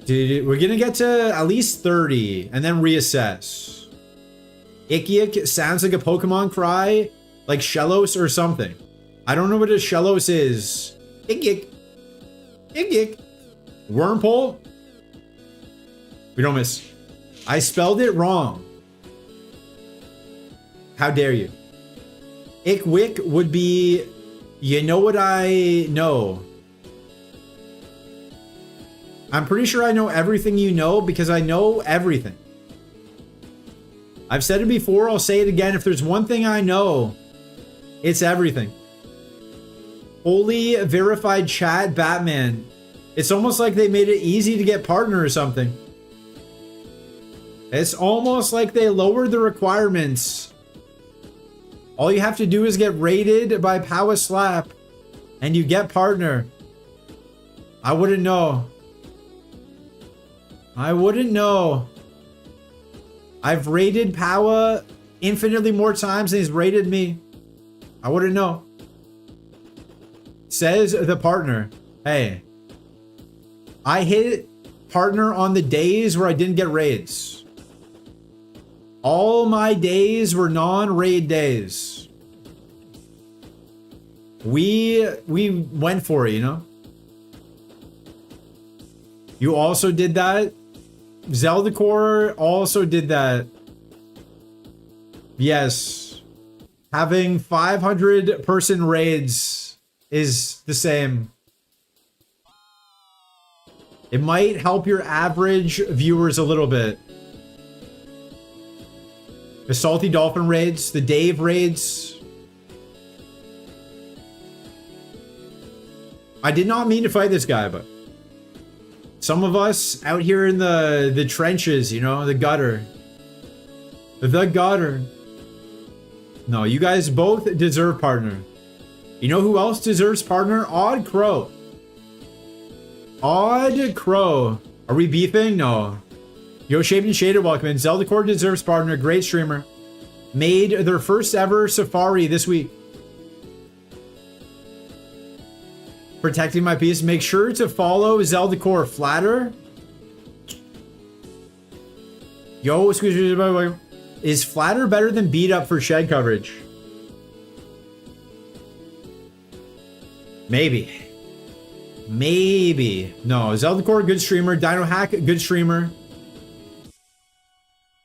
Dude, we're gonna get to at least 30 and then reassess. Ikyik sounds like a Pokemon cry, like Shellos or something. I don't know what a Shellos is. Ikyik. Ikyik. Wormpole. We don't miss. I spelled it wrong. How dare you? Ikwik would be, you know what I know. I'm pretty sure I know everything you know because I know everything. I've said it before, I'll say it again. If there's one thing I know, it's everything. Holy verified chat Batman. It's almost like they made it easy to get partner or something. It's almost like they lowered the requirements. All you have to do is get rated by Power Slap and you get partner. I wouldn't know. I wouldn't know. I've rated Power infinitely more times than he's rated me. I wouldn't know. Says the partner. Hey, I hit partner on the days where I didn't get raids. All my days were non-raid days. We went for it, you know? You also did that. Zelda Core also did that. Yes. Having 500 person raids is the same. It might help your average viewers a little bit. The Salty Dolphin raids, the Dave raids. I did not mean to fight this guy, but some of us out here in the trenches, you know, the gutter. The gutter. No, you guys both deserve partner. You know who else deserves partner? Odd Crow. Odd Crow. Are we beefing? No. Yo, Shaved and Shaded, welcome in. Zelda Core deserves partner. Great streamer. made their first ever safari this week. Protecting my peace. Make sure to follow Zelda Core Flatter. Yo, is Flatter better than Beat Up for shed coverage? Maybe. Maybe. No, Zelda Core, good streamer. Dino Hack, good streamer.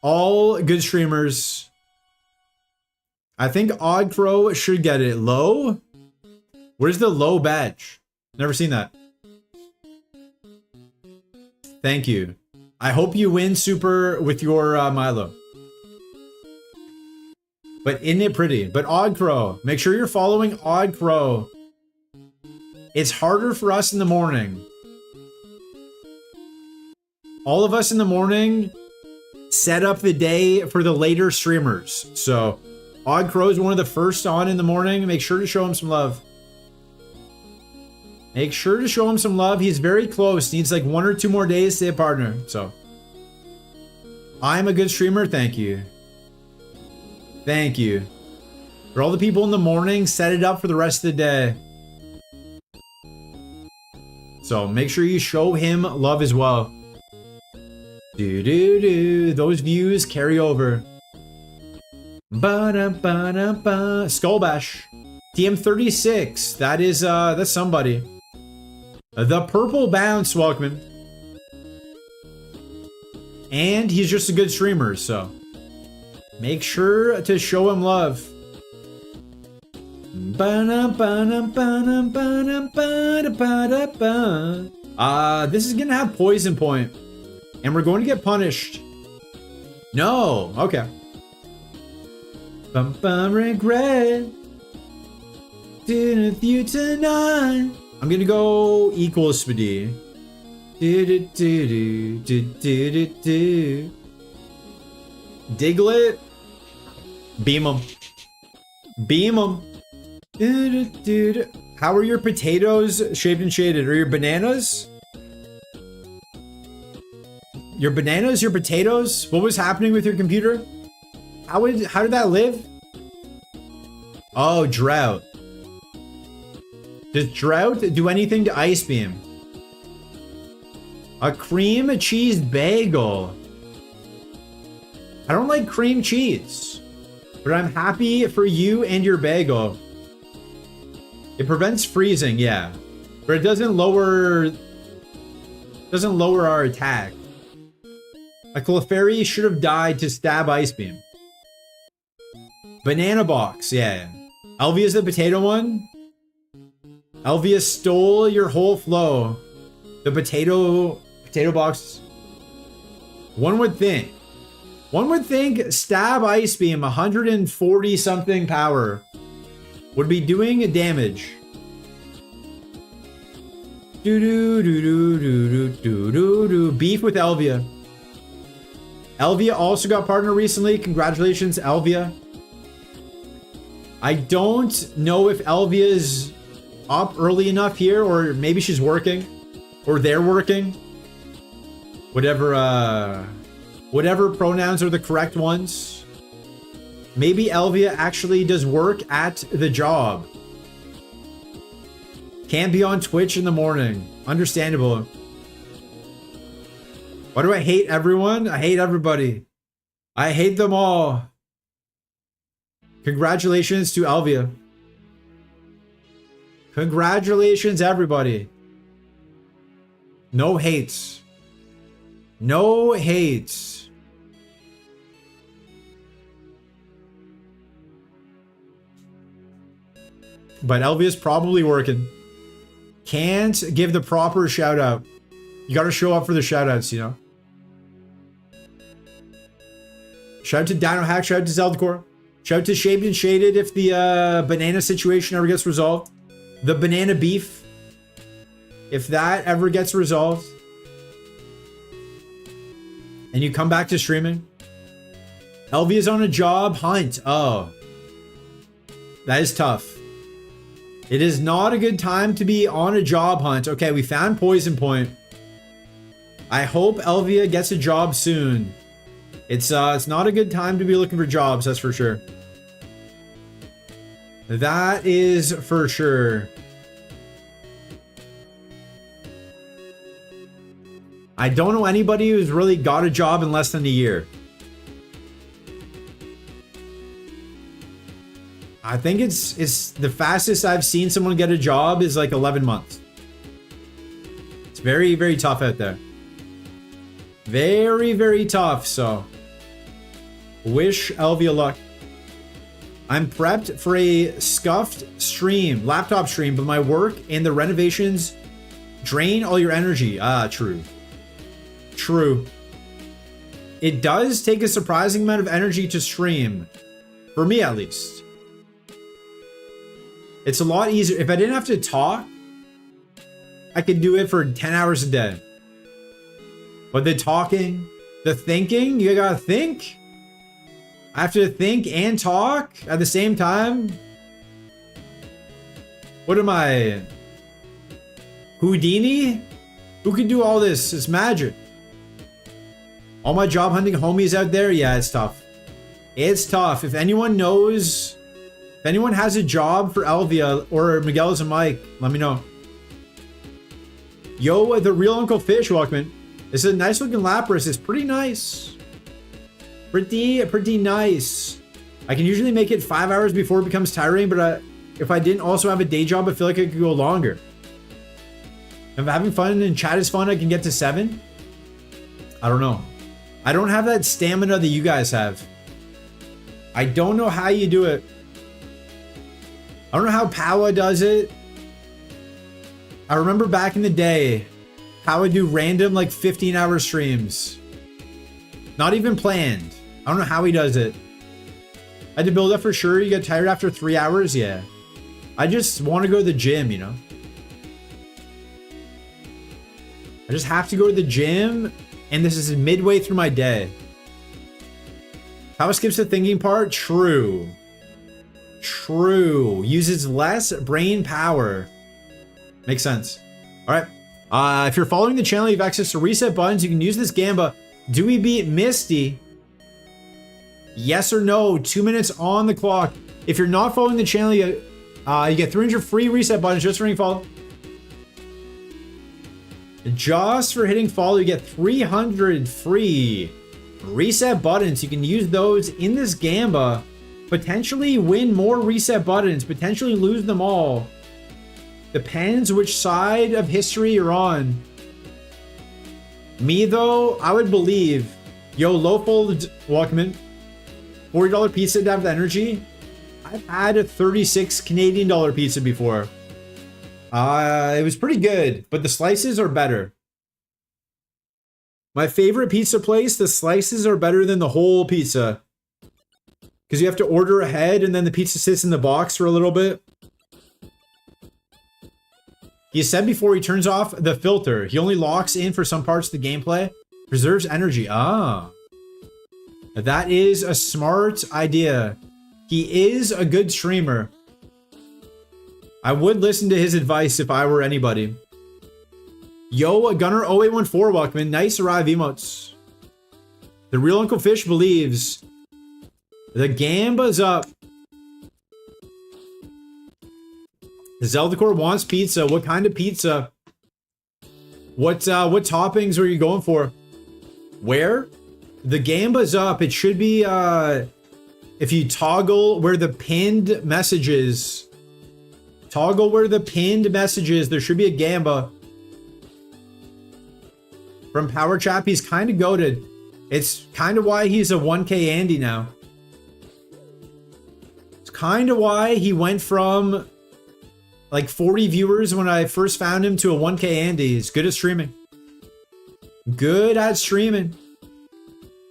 All good streamers. I think Odd Crow should get it. Low? Where's the low badge? Never seen that. Thank you. I hope you win super with your Milo. But isn't it pretty? But Odd Crow. Make sure you're following Odd Crow. It's harder for us in the morning. All of us in the morning set up the day for the later streamers. So Odd Crow is one of the first on in the morning. Make sure to show him some love. Make sure to show him some love. He's very close. Needs like 1 or 2 more days to hit partner. So I'm a good streamer. Thank you. Thank you. For all the people in the morning, set it up for the rest of the day. So make sure you show him love as well. Those views carry over. Ba-da-ba-da-ba. Skull Bash. TM36. That is, that's somebody. The Purple Bounce, welcome. And he's just a good streamer, so make sure to show him love. This is gonna have poison point, and we're going to get punished. No, okay. Regret with you tonight. I'm gonna go equals speedy. Diglett, beam him. Beam him. How are your potatoes shaped and shaded? Or your bananas? Your bananas? Your potatoes? What was happening with your computer? How did that live? Oh, drought. Does drought do anything to Ice Beam? A cream cheese bagel. I don't like cream cheese, but I'm happy for you and your bagel. It prevents freezing, yeah, but it doesn't lower our attack. A Clefairy should have died to stab Ice Beam. Banana box, yeah. Elvia's the potato one. Elvia stole your whole flow. The potato box. One would think stab Ice Beam 140 something power would be doing damage. Beef with Elvia. Elvia also got partner recently. Congratulations, Elvia. I don't know if Elvia's up early enough here, or maybe she's working, or they're working. Whatever pronouns are the correct ones. Maybe Elvia actually does work at the job. Can't be on Twitch in the morning. Understandable. Why do I hate everyone? I hate everybody. I hate them all. Congratulations to Elvia. Congratulations, everybody. No hates. No hates. But Elvia's probably working. Can't give the proper shout out. You gotta show up for the shout outs, you know? Shout out to Dino Hack, shout out to Zeldacore. Shout out to Shaped and Shaded if the banana situation ever gets resolved. The banana beef, if that ever gets resolved. And you come back to streaming. Elvia's on a job hunt. Oh. That is tough. It is not a good time to be on a job hunt. Okay, we found Poison Point. I hope Elvia gets a job soon. It's not a good time to be looking for jobs, that's for sure. That is for sure. I don't know anybody who's really got a job in less than a year. I think it's the fastest I've seen someone get a job is like 11 months. It's very, very tough out there. Very, very tough, so wish Elvia luck. I'm prepped for a scuffed stream, laptop stream, but my work and the renovations drain all your energy. Ah, true. True. It does take a surprising amount of energy to stream. For me, at least. It's a lot easier. If I didn't have to talk, I could do it for 10 hours a day. But the talking, the thinking, you gotta think. I have to think and talk at the same time. What am I? Houdini? Who can do all this? It's magic. All my job hunting homies out there, yeah, it's tough. It's tough. If anyone knows, if anyone has a job for Elvia or Miguel's and Mike, let me know. Yo, the real Uncle Fish, welcome. This is a nice looking Lapras. It's pretty nice. Pretty nice. I can usually make it 5 hours before it becomes tiring, but if I didn't also have a day job, I feel like I could go longer. If I'm having fun and chat is fun, I can get to 7. I don't know. I don't have that stamina that you guys have. I don't know how you do it. I don't know how Powa does it. I remember back in the day, Powa would do random like 15-hour streams. Not even planned. I don't know how he does it. I had to build up for sure. You get tired after 3 hours? Yeah. I just want to go to the gym, you know? I just have to go to the gym, and this is midway through my day. Power skips the thinking part? True. True. Uses less brain power. Makes sense. All right. If you're following the channel, you have access to reset buttons. You can use this Gamba. Do we beat Misty? Yes or no? 2 minutes on the clock. If you're not following the channel, you get 300 free reset buttons just for hitting follow. Just for hitting follow, you get 300 free reset buttons. You can use those in this Gamba. Potentially win more reset buttons. Potentially lose them all. Depends which side of history you're on. Me though, I would believe. Yo, low fold, welcome in. $40 pizza to have the energy. I've had a 36 Canadian dollar pizza before. It was pretty good, but the slices are better. My favorite pizza place, the slices are better than the whole pizza. Because you have to order ahead and then the pizza sits in the box for a little bit. He said before he turns off the filter, he only locks in for some parts of the gameplay. Preserves energy. Ah. That is a smart idea. He is a good streamer. I would listen to his advice if I were anybody. Yo, Gunner 0814, welcome in. Nice arrive emotes. The real Uncle Fish believes the Gamba's up. Zeldacor wants pizza. What kind of pizza? What toppings are you going for? Where? The Gamba's up. It should be if you toggle where the pinned messages. Toggle where the pinned messages. There should be a Gamba. From Power Chap, he's kind of goated. It's kind of why he's a 1K Andy now. It's kind of why he went from like 40 viewers when I first found him to a 1K Andy. He's good at streaming. Good at streaming.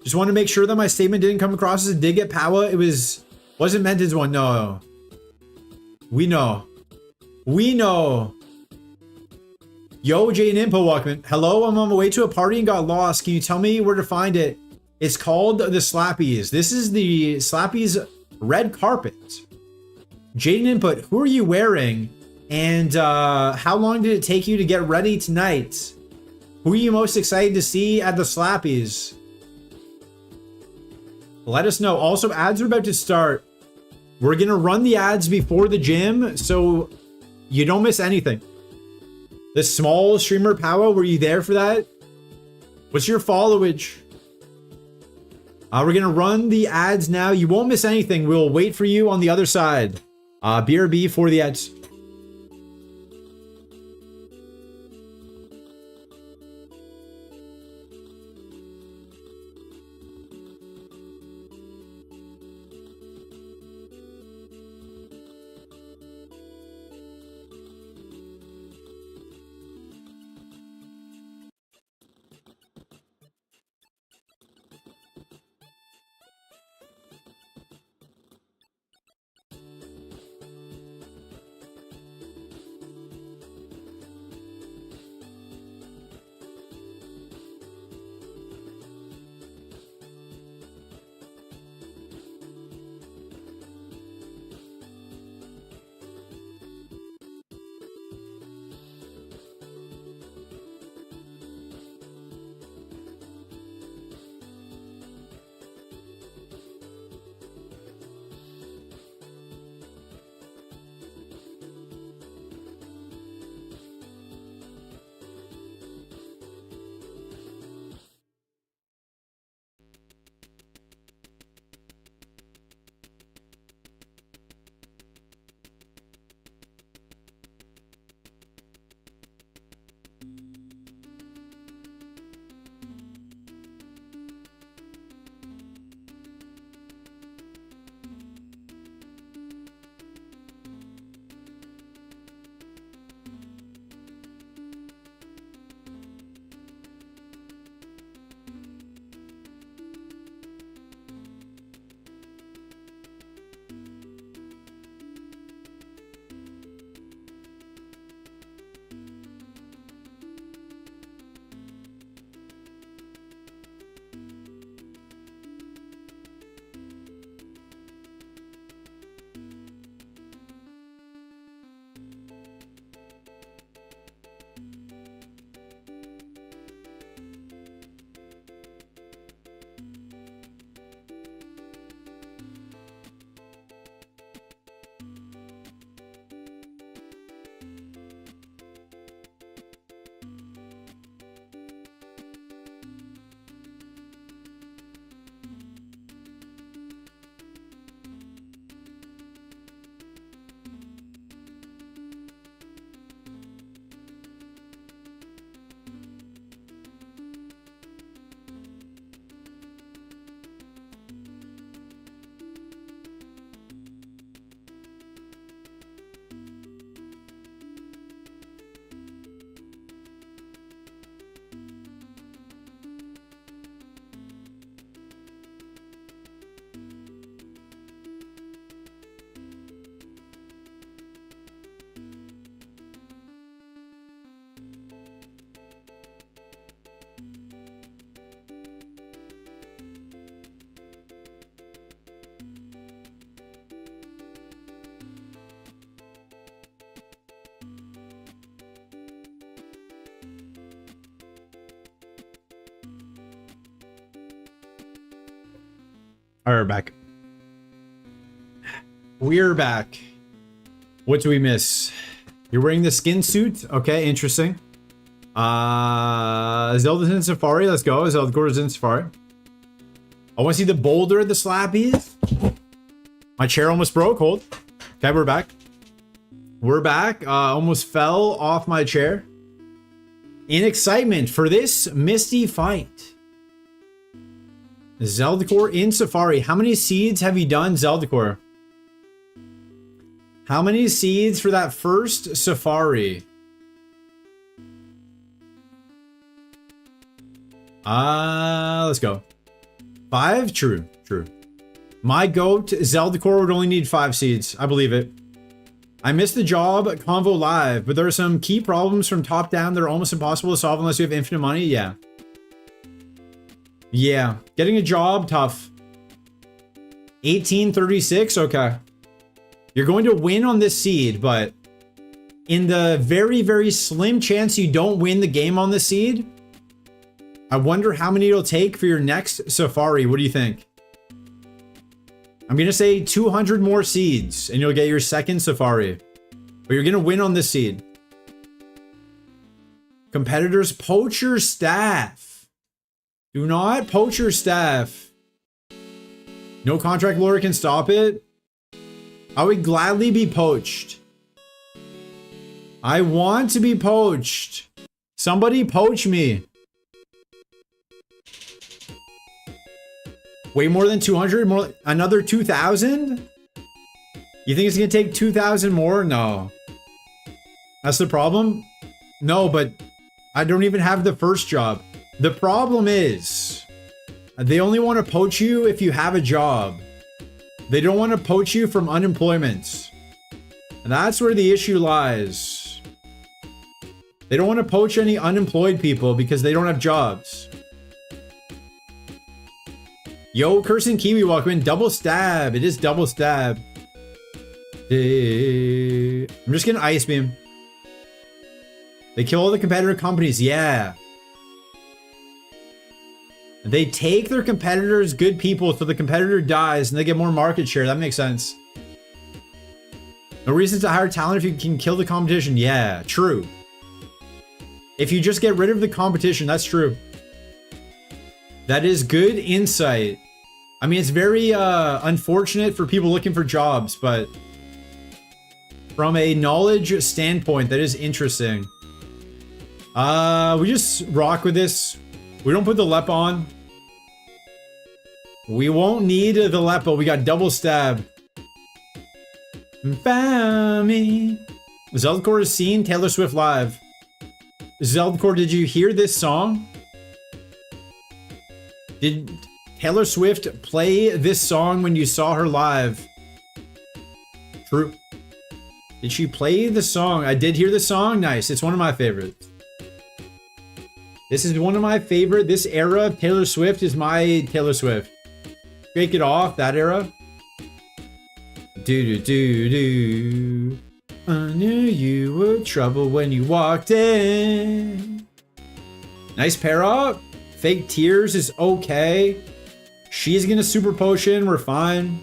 Just want to make sure that my statement didn't come across as a dig at Powa. It wasn't meant as one. No. We know. We know. Yo, Jay and Impo, welcome. Hello, I'm on my way to a party and got lost. Can you tell me where to find it? It's called the Slappies. This is the Slappies red carpet. Jaden Input, who are you wearing? And how long did it take you to get ready tonight? Who are you most excited to see at the Slappies? Let us know. Also, ads are about to start. We're going to run the ads before the gym so you don't miss anything. The small streamer power, were you there for that? What's your followage? We're going to run the ads now. You won't miss anything. We'll wait for you on the other side. BRB for the ads. All right, we're back. We're back. What do we miss? You're wearing the skin suit? Okay, interesting. Zelda's in Safari. Let's go. Zelda's in Safari. I want to see the boulder at the slappies. My chair almost broke. Hold. Okay, we're back. We're back. Almost fell off my chair. In excitement for this Misty fight. Zeldcore in Safari. How many seeds have you done, Zeldcore? How many seeds for that first Safari? Let's go. 5? True. My goat, Zeldcore, would only need 5 seeds. I believe it. I missed the job Convo Live, but there are some key problems from top down that are almost impossible to solve unless you have infinite money. Yeah. Getting a job, tough. 1836, okay. You're going to win on this seed, but in the very, very slim chance you don't win the game on this seed, I wonder how many it'll take for your next Safari. What do you think? I'm gonna say 200 more seeds and you'll get your second safari. But you're gonna win on this seed. Competitors poach your staff. Do not poach your staff. No contract lawyer can stop it. I would gladly be poached. I want to be poached. Somebody poach me. Way more than 200? More, another 2,000? You think it's gonna take 2,000 more? No. That's the problem? No, but I don't even have the first job. The problem is, they only want to poach you if you have a job. They don't want to poach you from unemployment. And that's where the issue lies. They don't want to poach any unemployed people because they don't have jobs. Yo, Cursing Kiwi, welcome in. Double stab. It is double stab. I'm just getting ice beam. They kill all the competitor companies. Yeah. They take their competitors, good people, so the competitor dies and they get more market share. That makes sense. No reason to hire talent if you can kill the competition. Yeah, true. If you just get rid of the competition, that's true. That is good insight. I mean, it's very unfortunate for people looking for jobs, but from a knowledge standpoint, that is interesting. We just rock with this. We don't put the LEP on. We won't need the LEPA. We got double stab. Found me. Zeldcore has seen Taylor Swift live. Zeldcore, did you hear this song? Did Taylor Swift play this song when you saw her live? True. Did she play the song? I did hear the song. Nice. It's one of my favorites. This is one of my favorite. This era of Taylor Swift is my Taylor Swift. Break it off, that era. Do do do do. I knew you were trouble when you walked in. Nice pair up. Fake tears is okay. She's gonna super potion. We're fine.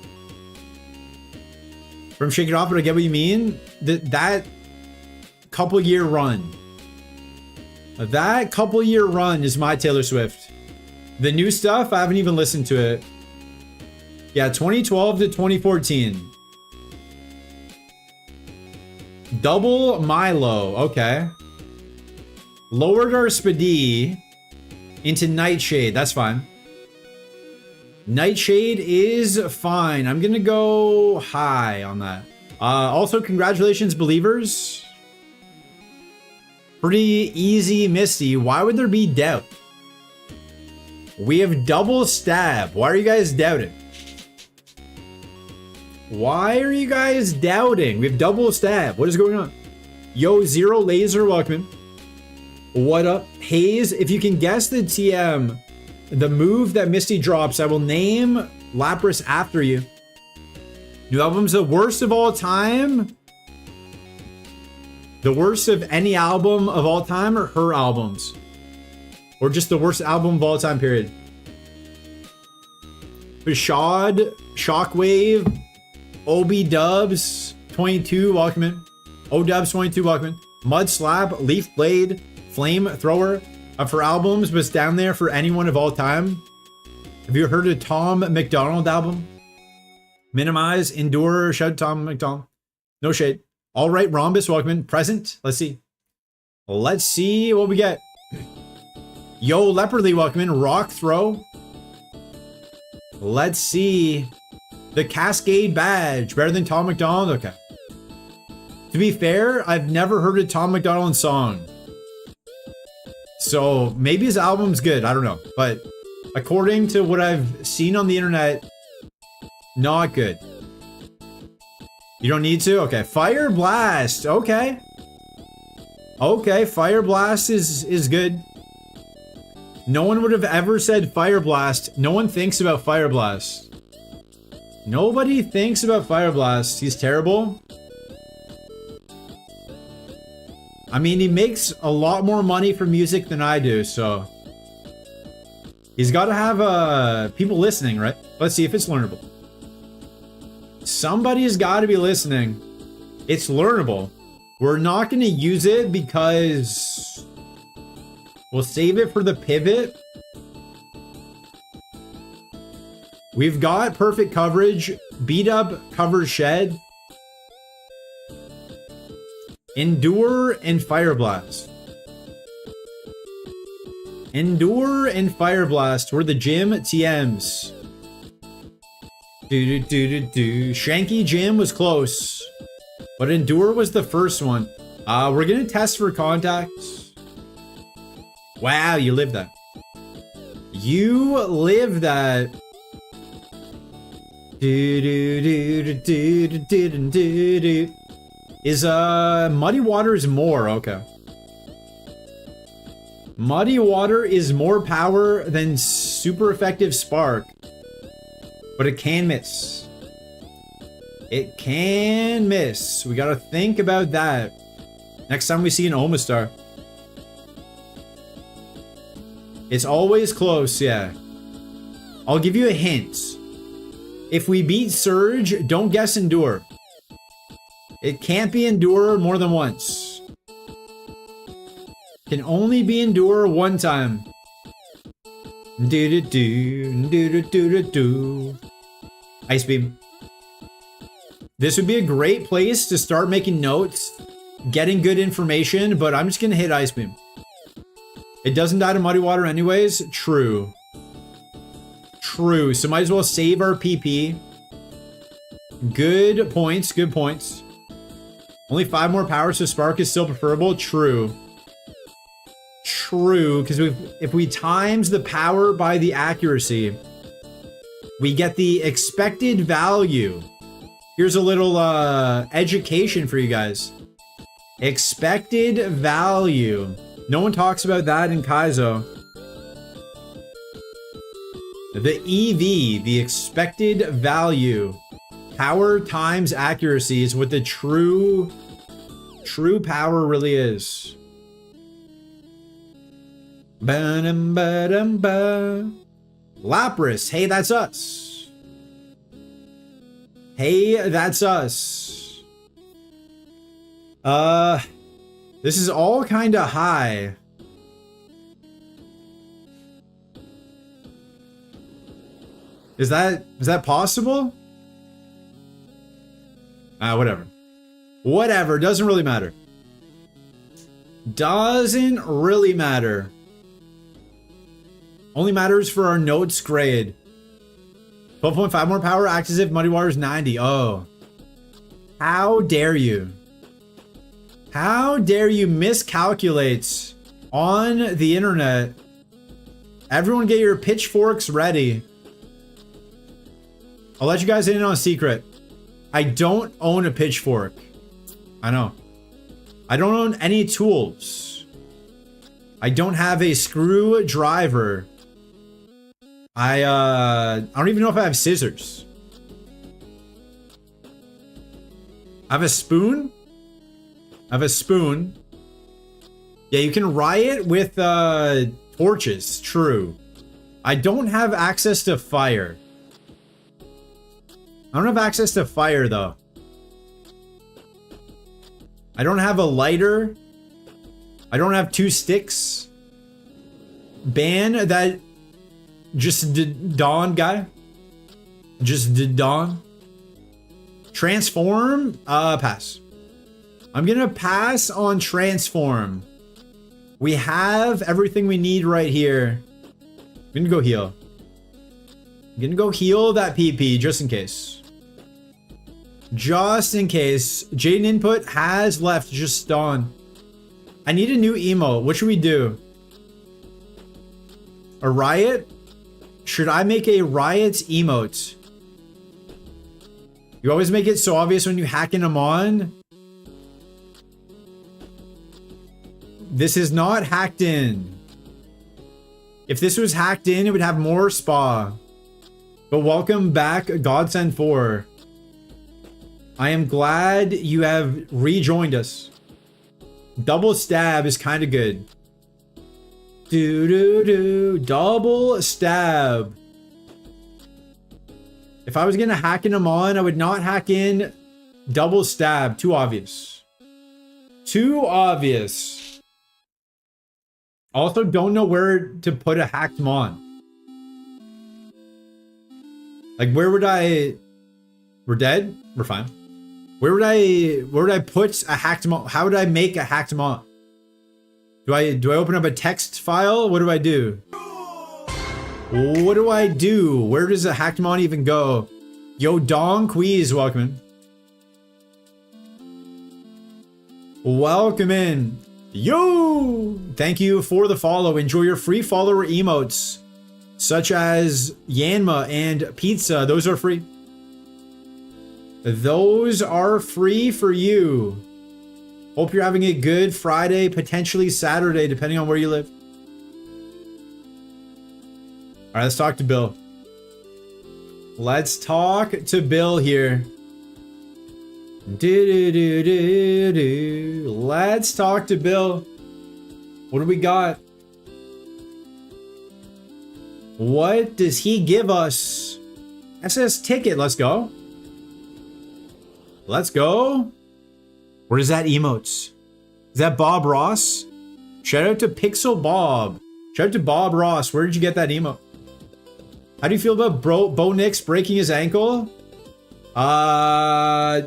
From Shake It Off, but I get what you mean. That couple year run. That couple year run is my Taylor Swift. The new stuff, I haven't even listened to it. Yeah, 2012 to 2014. Double Milo, okay. Lowered our Spadi into Nightshade, that's fine. Nightshade is fine. I'm gonna go high on that. Also, congratulations, believers. Pretty easy, Misty. Why would there be doubt? We have double stab. Why are you guys doubting? Why are you guys doubting? We have double stab. What is going on? Yo, Zero Laser, welcome in. What up? Haze, if you can guess the TM, the move that Misty drops, I will name Lapras after you. New album's the worst of all time? The worst of any album of all time, or her albums? Or just the worst album of all time, period? Bashad, Shockwave, Obi Dubs, 22, welcome in. O Dubs, 22, welcome in. Mud Slap, Leaf Blade, Flame Thrower. For albums, but it's down there for anyone of all time. Have you heard of Tom McDonald album? Minimize, Endure, shout Tom McDonald. No shade. All right, Rhombus, welcome in. Present, let's see. Let's see what we get. Yo, Leopardly, welcome in. Rock Throw. Let's see. The Cascade Badge, better than Tom McDonald? Okay. To be fair, I've never heard a Tom McDonald song. So maybe his album's good, I don't know. But according to what I've seen on the internet, not good. You don't need to? Okay. Fire Blast. Okay. Okay, Fire Blast is good. No one would have ever said Fire Blast. No one thinks about Fire Blast. Nobody thinks about Fire Blast. He's terrible. I mean, he makes a lot more money for music than I do, so he's got to have people listening, right? Let's see if it's learnable. Somebody's got to be listening. It's learnable. We're not going to use it because we'll save it for the pivot. We've got perfect coverage, beat up, cover shed, endure, and fire blast. Endure and fire blast were the gym TMs. Shanky gym was close, but endure was the first one. We're gonna test for contacts. Wow, you lived that. You lived that. Is muddy water is more okay. Muddy water is more power than super effective spark, but it can miss. It can miss. We gotta think about that next time we see an Omastar. It's always close, yeah. I'll give you a hint. If we beat Surge, don't guess Endure. It can't be Endure more than once. Can only be Endure one time. Ice Beam. This would be a great place to start making notes, getting good information, but I'm just gonna hit Ice Beam. It doesn't die to Muddy Water anyways. True. True. So might as well save our PP. Good points. Good points. Only 5 more power, so Spark is still preferable. True. True, because if we times the power by the accuracy, we get the expected value. Here's a little education for you guys. Expected value. No one talks about that in Kaizo. The EV, the expected value. Power times accuracy is what the true power really is. Ba-dum-ba-dum-ba. Lapras, hey, that's us. Hey, that's us. This is all kind of high. Is that possible? Whatever. Whatever, doesn't really matter. Doesn't really matter. Only matters for our notes grade. 12.5 more power, acts as if Muddy Water is 90. Oh. How dare you? How dare you miscalculate on the internet? Everyone get your pitchforks ready. I'll let you guys in on a secret. I don't own a pitchfork. I know. I don't own any tools. I don't have a screwdriver. I don't even know if I have scissors. I have a spoon. I have a spoon. Yeah, you can riot with torches. True. I don't have access to fire. I don't have access to fire though. I don't have a lighter. I don't have 2 sticks. Ban that just did dawn guy. Just did dawn. Transform? Pass. I'm gonna pass on transform. We have everything we need right here. I'm gonna go heal. I'm gonna go heal that PP just in case. Just in case. Jaden input has left just dawn. I need a new emote. What should we do? A riot? Should I make a riot emote? You always make it so obvious when you hack in them on. This is not hacked in. If this was hacked in, it would have more spa. But welcome back, Godsend 4. I am glad you have rejoined us. Double stab is kind of good. Double stab. If I was gonna hack in Amon, I would not hack in double stab. Too obvious. Too obvious. Also, don't know where to put a hacked Mon. Like, where would I... We're dead? We're fine. Where would I put a hacked Mon? How would I make a hacked Mon? Do I open up a text file? What do I do? What do I do? Where does a hacked Mon even go? Yo, Dong Quiz, welcome in. Welcome in. Yo! Thank you for the follow. Enjoy your free follower emotes, such as Yanma and Pizza. Those are free. Those are free for you. Hope you're having a good Friday, potentially Saturday, depending on where you live. All right, let's talk to Bill. Let's talk to Bill here. Let's talk to Bill. What do we got? What does he give us? SS ticket, let's go. Let's go. Where is that emotes? Is that Bob Ross? Shout out to Pixel Bob. Shout out to Bob Ross. Where did you get that emote? How do you feel about Bo Nix breaking his ankle? I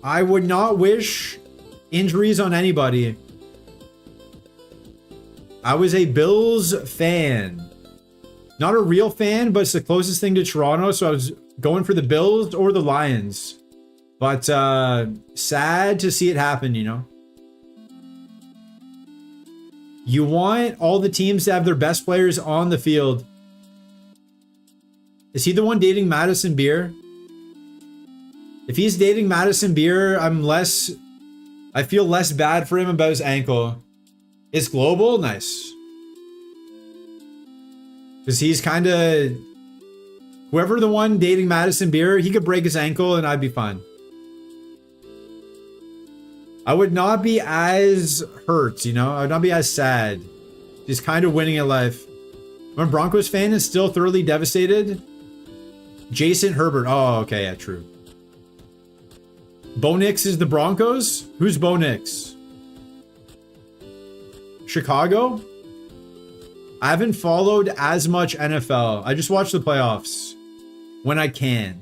would not wish injuries on anybody. I was a Bills fan. Not a real fan, but it's the closest thing to Toronto, so I was going for the Bills or the Lions. But sad to see it happen, you know? You want all the teams to have their best players on the field. Is he the one dating Madison Beer? If he's dating Madison Beer, I feel less bad for him about his ankle. It's global? Nice. Because he's kind of... Whoever the one dating Madison Beer, he could break his ankle and I'd be fine. I would not be as hurt, you know? I would not be as sad. Just kind of winning at life. I'm a Broncos fan and still thoroughly devastated. Jason Herbert. Oh, okay, yeah, true. Bo Nix is the Broncos? Who's Bo Nix? Chicago? I haven't followed as much NFL. I just watch the playoffs. When I can.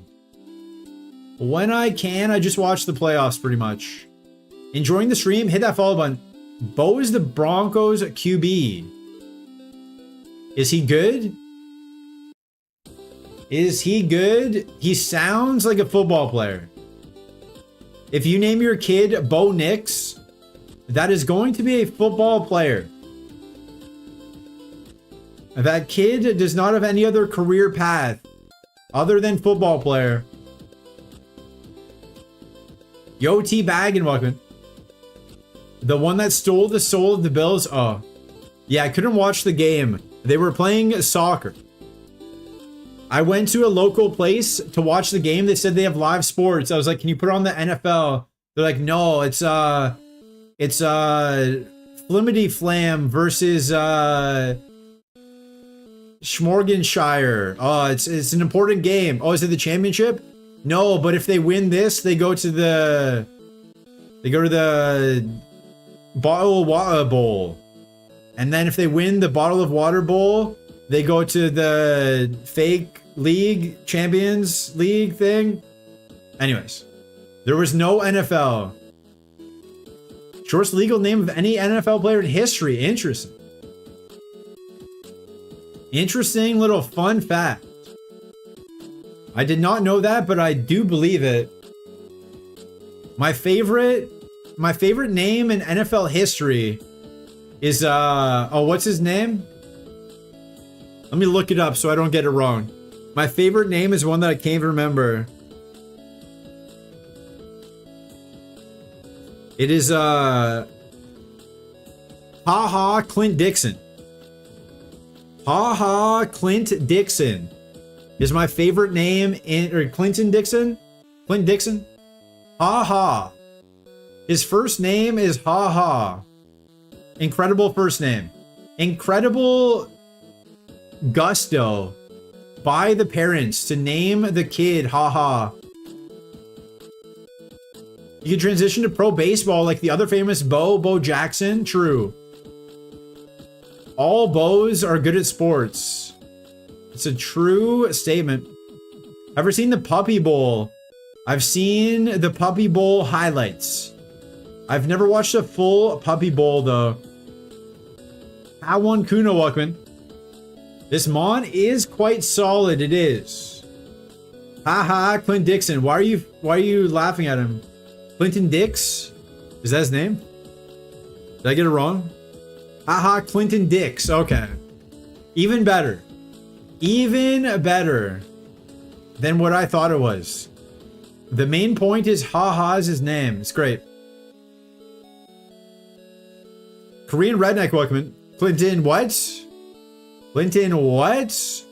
When I can, I just watch the playoffs pretty much. Enjoying the stream? Hit that follow button. Bo is the Broncos QB. Is he good? Is he good? He sounds like a football player. If you name your kid Bo Nix, that is going to be a football player. That kid does not have any other career path other than football player. Yo, T-Bag and welcome. The one that stole the soul of the Bills? Oh. Yeah, I couldn't watch the game. They were playing soccer. I went to a local place to watch the game. They said they have live sports. I was like, can you put on the NFL? They're like, no, it's Flimity Flam versus Schmorgenshire. Oh, it's an important game. Oh, is it the championship? No, but if they win this, they go to the Bottle of Water Bowl. And then if they win the Bottle of Water Bowl, they go to the fake league, Champions League thing. Anyways, there was no NFL. Shortest legal name of any NFL player in history. Interesting. Interesting little fun fact. I did not know that, but I do believe it. My favorite name in NFL history is what's his name? Let me look it up so I don't get it wrong. My favorite name is one that I can't remember. It is Clint Dixon. Clint Dixon is my favorite name or Clinton Dixon? Clint Dixon? His first name is Incredible first name. Incredible gusto by the parents to name the kid haha. You can transition to pro baseball like the other famous Bo Jackson. True. All Bo's are good at sports. It's a true statement. Ever seen the Puppy Bowl? I've seen the Puppy Bowl highlights. I've never watched a full Puppy Bowl though. Awan Kuno, welcome. This Mon is quite solid. It is. Haha, Clint Dixon. Why are you laughing at him? Clinton Dix? Is that his name? Did I get it wrong? Haha, Clinton Dix. Okay. Even better. Even better than what I thought it was. The main point is haha's his name. It's great. Korean Redneck, welcome. Clinton what? Clinton what?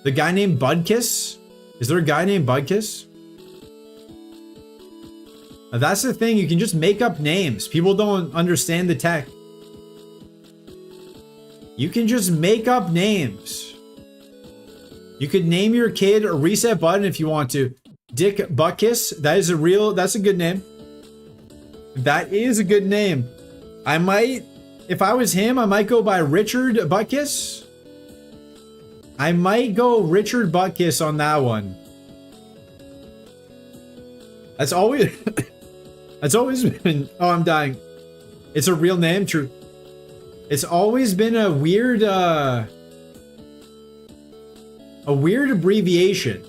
The guy named Budkiss? Is there a guy named Budkiss? That's the thing, you can just make up names. People don't understand the tech. You can just make up names. You could name your kid a reset button if you want to. Dick Buckus. That's a good name. That is a good name. I might, if I was him, I might go by Richard Buckus. I might go Richard Buckus on that one. That's always, that's always been, oh, I'm dying. It's a real name, true. It's always been a weird abbreviation.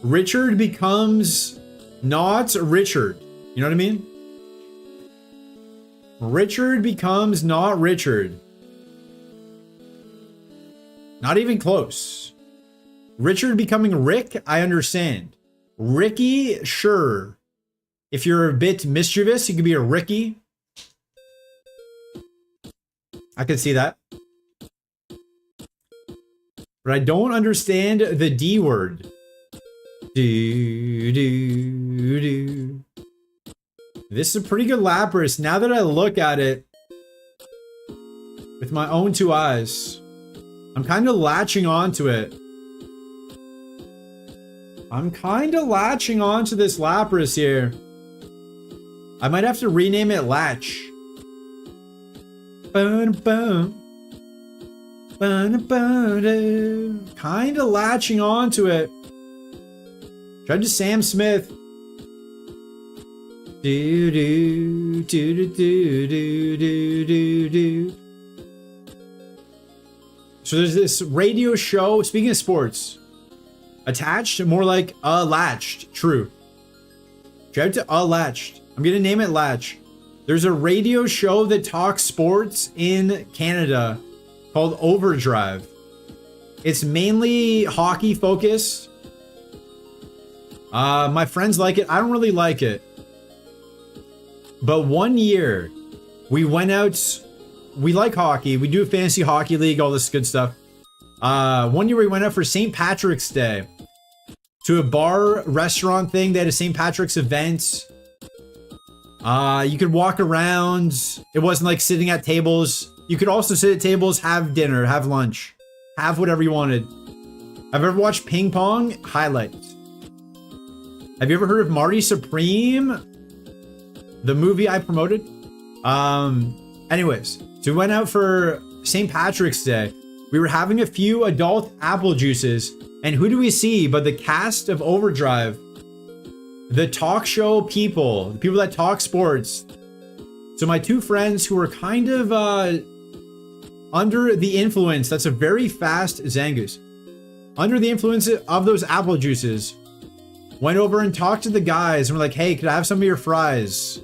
Richard becomes not Richard. You know what I mean? Richard becomes not Richard. Not even close. Richard becoming Rick, I understand. Ricky, sure. If you're a bit mischievous, you could be a Ricky. I could see that. But I don't understand the D word. Do. This is a pretty good Lapras. Now that I look at it with my own two eyes, I'm kind of latching onto it. I'm kind of latching onto this Lapras here. I might have to rename it Latch. Kind of latching onto it. Tried to Sam Smith. Do. So there's this radio show, speaking of sports. Attached, more like latched. True. Tried to latched. I'm gonna name it Latch. There's a radio show that talks sports in Canada called Overdrive. It's mainly hockey focused. My friends like it. I don't really like it. But one year, we went out. We like hockey. We do a fantasy hockey league, all this good stuff. One year we went out for St. Patrick's Day to a bar restaurant thing. They had a St. Patrick's event. You could walk around. It wasn't like sitting at tables. You could also sit at tables, have dinner, have lunch, have whatever you wanted. Have you ever watched Ping Pong? Highlights. Have you ever heard of Marty Supreme? The movie I promoted? Anyways, so we went out for St. Patrick's Day. We were having a few adult apple juices. And who do we see but the cast of Overdrive? The talk show people. The people that talk sports. So my two friends who were kind of under the influence. That's a very fast Zangoose. Under the influence of those apple juices. Went over and talked to the guys and were like, hey, could I have some of your fries?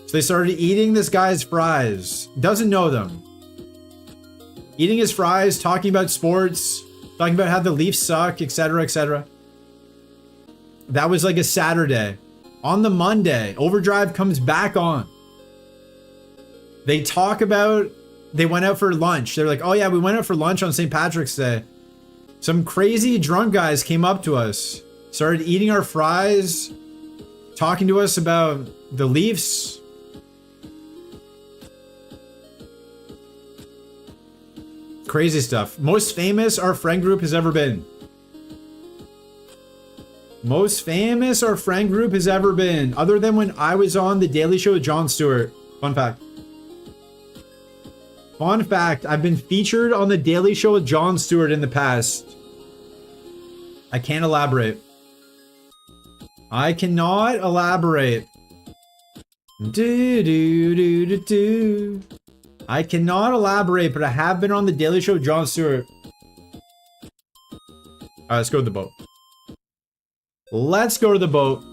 So they started eating this guy's fries. Doesn't know them. Eating his fries, talking about sports, talking about how the Leafs suck, etc., etc. That was like a Saturday. On the Monday, Overdrive comes back on. They talk about, they went out for lunch. They're like, oh yeah, we went out for lunch on St. Patrick's Day. Some crazy drunk guys came up to us, started eating our fries, talking to us about the Leafs. Crazy stuff. Most famous our friend group has ever been. Most famous our friend group has ever been. Other than when I was on The Daily Show with Jon Stewart. Fun fact. Fun fact, I've been featured on The Daily Show with Jon Stewart in the past. I can't elaborate. I cannot elaborate. I cannot elaborate, but I have been on The Daily Show with Jon Stewart. Alright, let's go to the boat. Let's go to the boat.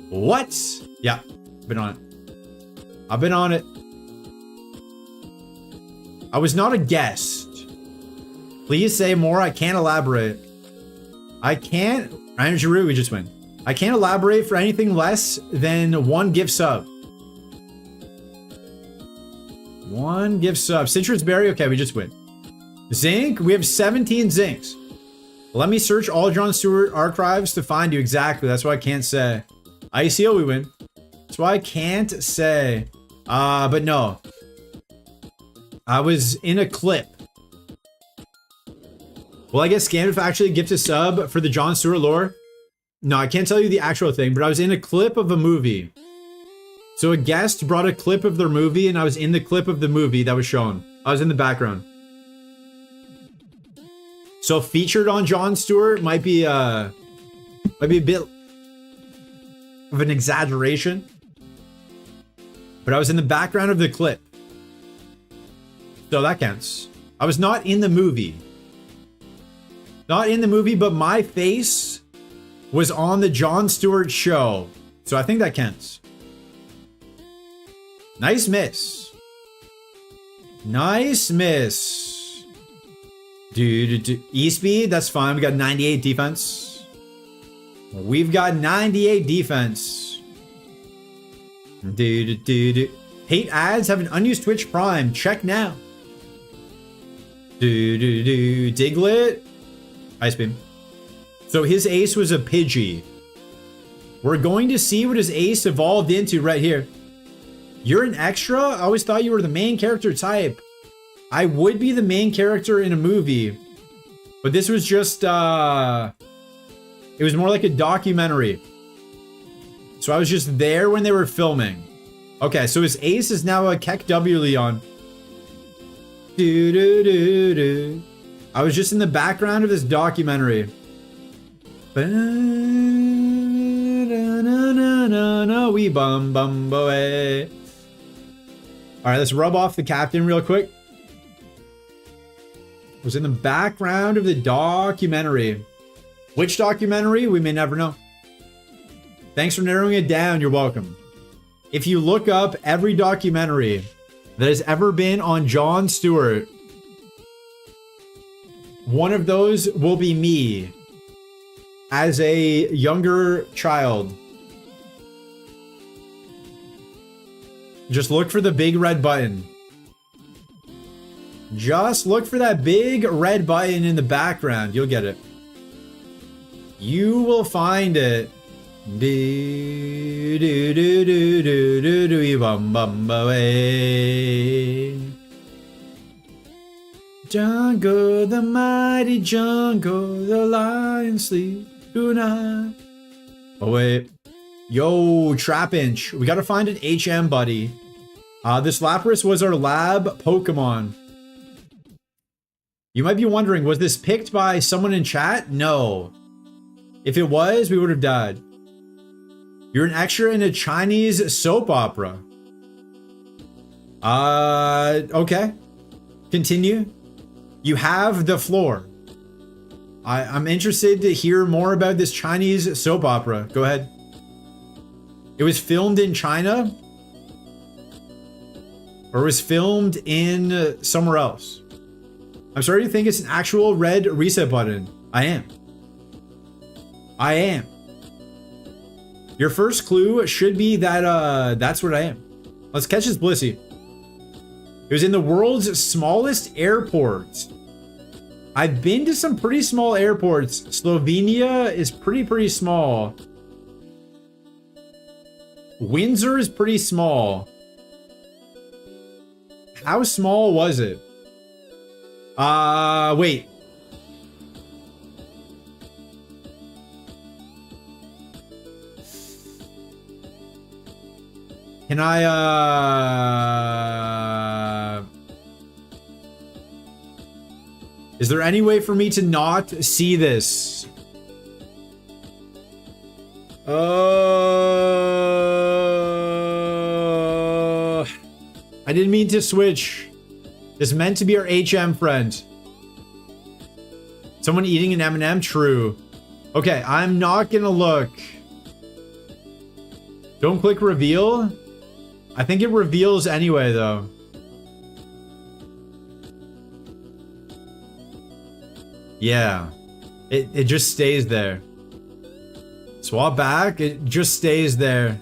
What? Yeah, been on it. I've been on it. I was not a guest. Please say more. I can't elaborate. I can't. Ryan Giroux, we just win. I can't elaborate for anything less than 1 gift sub. 1 gift sub. Citrus berry. Okay, we just win. Zinc. We have 17 zincs. Let me search all Jon Stewart archives to find you. Exactly. That's what I can't say. ICO, we win. That's why I can't say. But no. I was in a clip. Well, I guess Scandalf actually gift a sub for the Jon Stewart lore. No, I can't tell you the actual thing, but I was in a clip of a movie. So a guest brought a clip of their movie, and I was in the clip of the movie that was shown. I was in the background. So featured on Jon Stewart might be a bit of an exaggeration. But I was in the background of the clip. So that counts. I was not in the movie. Not in the movie, but my face was on the Jon Stewart show. So I think that counts. Nice miss. Nice miss. Dude. E-speed, that's fine. We got 98 defense. We've got 98 defense. Dude. Hate ads, have an unused Twitch Prime. Check now. Diglett. Ice beam. So his ace was a Pidgey. We're going to see what his ace evolved into right here. You're an extra? I always thought you were the main character type. I would be the main character in a movie. But this was just, it was more like a documentary. So I was just there when they were filming. Okay, so his ace is now a Keck W Leon. I was just in the background of this documentary. We bum boy. All right, let's rub off the captain real quick. Was in the background of the documentary. Which documentary? We may never know. Thanks for narrowing it down. You're welcome. If you look up every documentary that has ever been on Jon Stewart, one of those will be me as a younger child. Just look for the big red button. Just look for that big red button in the background. You'll get it. You will find it. Jungle, the mighty jungle, the lion sleep tonight. Oh wait. Yo, Trapinch. We gotta find an HM, buddy. This Lapras was our lab Pokemon. You might be wondering, was this picked by someone in chat? No. If it was, we would have died. You're an extra in a Chinese soap opera. Okay. Continue. You have the floor. I'm interested to hear more about this Chinese soap opera. Go ahead. It was filmed in China? Or was filmed in somewhere else? I'm sorry to think it's an actual red reset button. I am. Your first clue should be that that's what I am. Let's catch this Blissey. It was in the world's smallest airport. I've been to some pretty small airports. Slovenia is pretty small. Windsor is pretty small. How small was it? Wait. Can I, is there any way for me to not see this? I didn't mean to switch. This meant to be our HM friend. Someone eating an M&M? True. Okay, I'm not gonna look. Don't click reveal. I think it reveals anyway, though. Yeah. It just stays there. Swap back, it just stays there.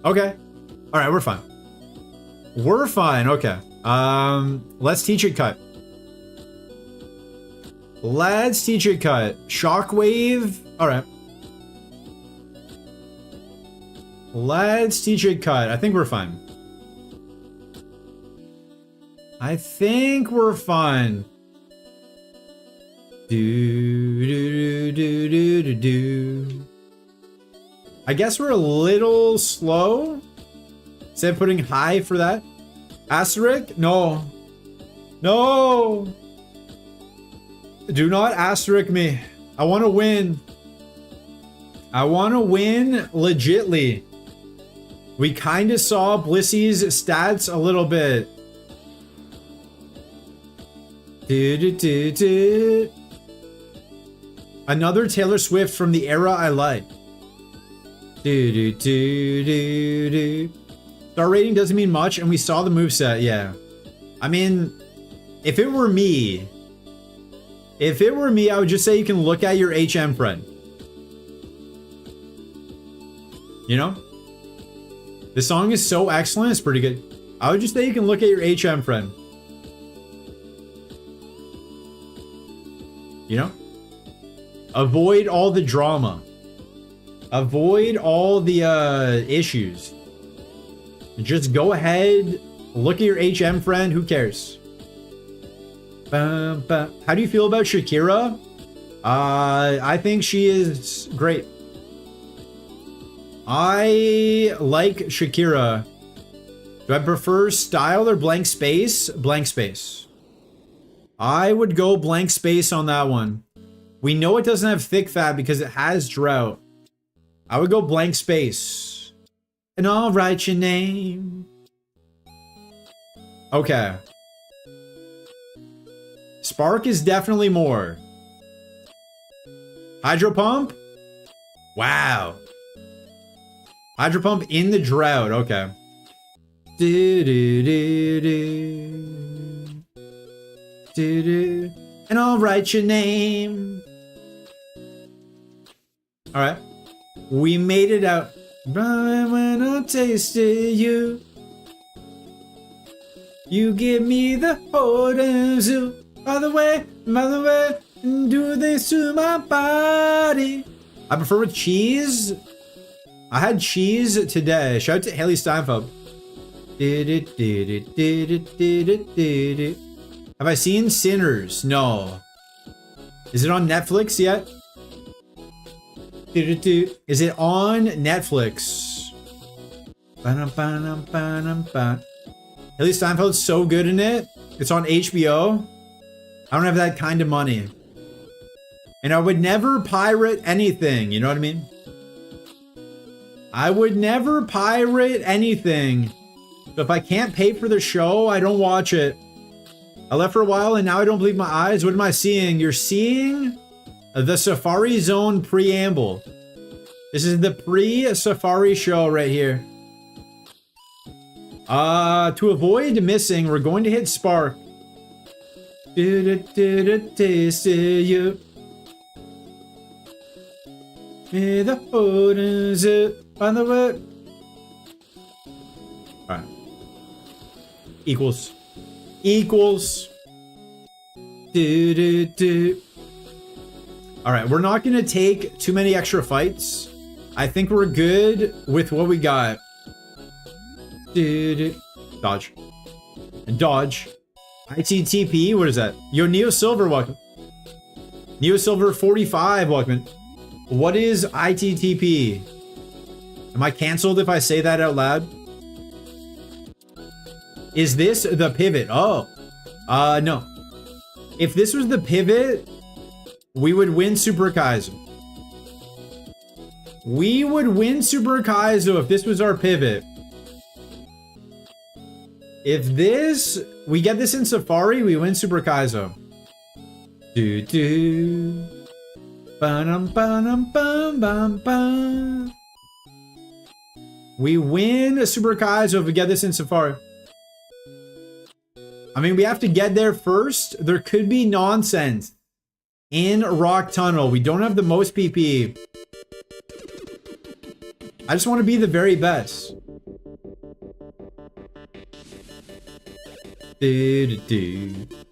Okay. Alright, we're fine. We're fine, okay. Let's teach it cut. Let's teach it cut. Shockwave. Alright. Let's teach it cut. I think we're fine. I think we're fine. Do. I guess we're a little slow. Instead of putting high for that. Asterisk? No. No. Do not asterisk me. I want to win. I want to win legitly. We kind of saw Blissy's stats a little bit. Another Taylor Swift from the era I like. Star rating doesn't mean much, and we saw the moveset, yeah. I mean, if it were me, I would just say you can look at your HM friend. You know? The song is so excellent, it's pretty good. I would just say you can look at your HM friend. You know? Avoid all the drama. Avoid all the issues. Just go ahead, look at your HM friend, who cares? How do you feel about Shakira? I think she is great. I like Shakira. Do I prefer style or blank space? Blank space. I would go blank space on that one. We know it doesn't have thick fat because it has drought. I would go blank space. And I'll write your name. Okay. Spark is definitely more. Hydro pump? Wow. Hydro pump in the drought. Okay. And I'll write your name. All right. We made it out. But when I tasted you, you give me the orders. By the way, do this to my body. I prefer with cheese. I had cheese today. Shout out to Haley Steinfeld. Have I seen Sinners? No. Is it on Netflix yet? Is it on Netflix? Haley Steinfeld's so good in it. It's on HBO. I don't have that kind of money. And I would never pirate anything, you know what I mean? I would never pirate anything. So if I can't pay for the show, I don't watch it. I left for a while and now I don't believe my eyes. What am I seeing? You're seeing the Safari Zone preamble. This is the pre-Safari show right here. To avoid missing, we're going to hit Spark. Taste you. The photos on the way. Alright. Equals. Alright, we're not gonna take too many extra fights. I think we're good with what we got. Dodge. And dodge. ITTP, what is that? Yo, Neo Silver, welcome. Neo Silver 45, welcome. What is ITTP? Am I canceled if I say that out loud? Is this the pivot? Oh. No. If this was the pivot, we would win Super Kaizo. We would win Super Kaizo if this was our pivot. If this, we get this in Safari, we win Super Kaizo. Do do. Ba-dum, ba-dum, bum, bum, bum. We win a Super Kaizo if we get this in Safari. I mean, we have to get there first. There could be nonsense in Rock Tunnel. We don't have the most PP. I just want to be the very best.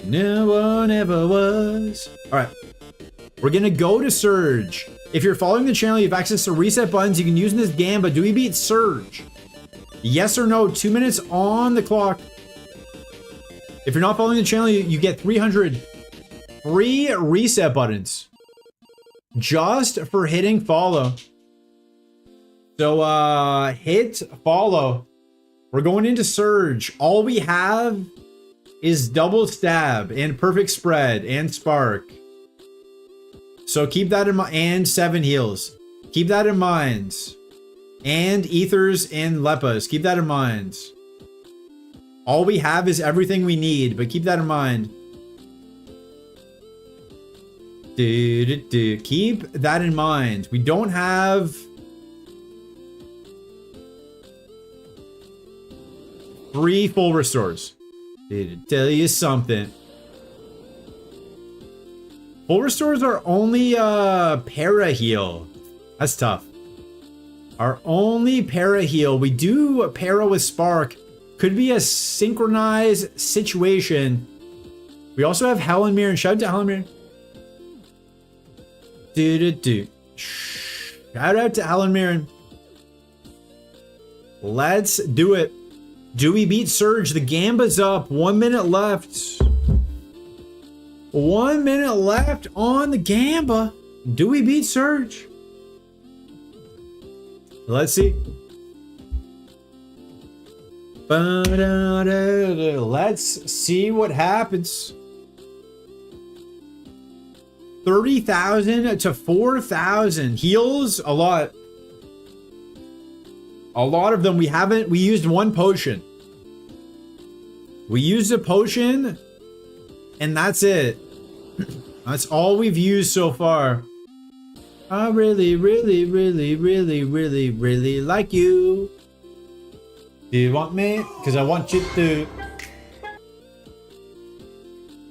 No one ever was. Alright. We're gonna go to Surge. If you're following the channel, you have access to reset buttons you can use in this game, but do we beat Surge? Yes or no? 2 minutes on the clock. If you're not following the channel, you get 300 free reset buttons. Just for hitting follow. So, hit follow. We're going into Surge. All we have is double stab and perfect spread and spark. So keep that in mind. And 7 heals. Keep that in mind. And ethers and lepas. Keep that in mind. All we have is everything we need, but keep that in mind. Keep that in mind. We don't have 3 full restores. To tell you something. Full restores are only para heal. That's tough. Our only para heal. We do para with spark. Could be a synchronized situation. We also have Helen Mirren. Shout out to Helen Mirren. Shout out to Helen Mirren. Let's do it. Do we beat Surge? The Gamba's up. 1 minute left. 1 minute left on the Gamba. Do we beat Surge? Let's see. Let's see what happens. 30,000 to 4,000 heals. A lot. A lot of them. We used 1 potion. We used a potion and that's it. That's all we've used so far. I really, really, really, really, really, really like you. Do you want me? Because I want you to.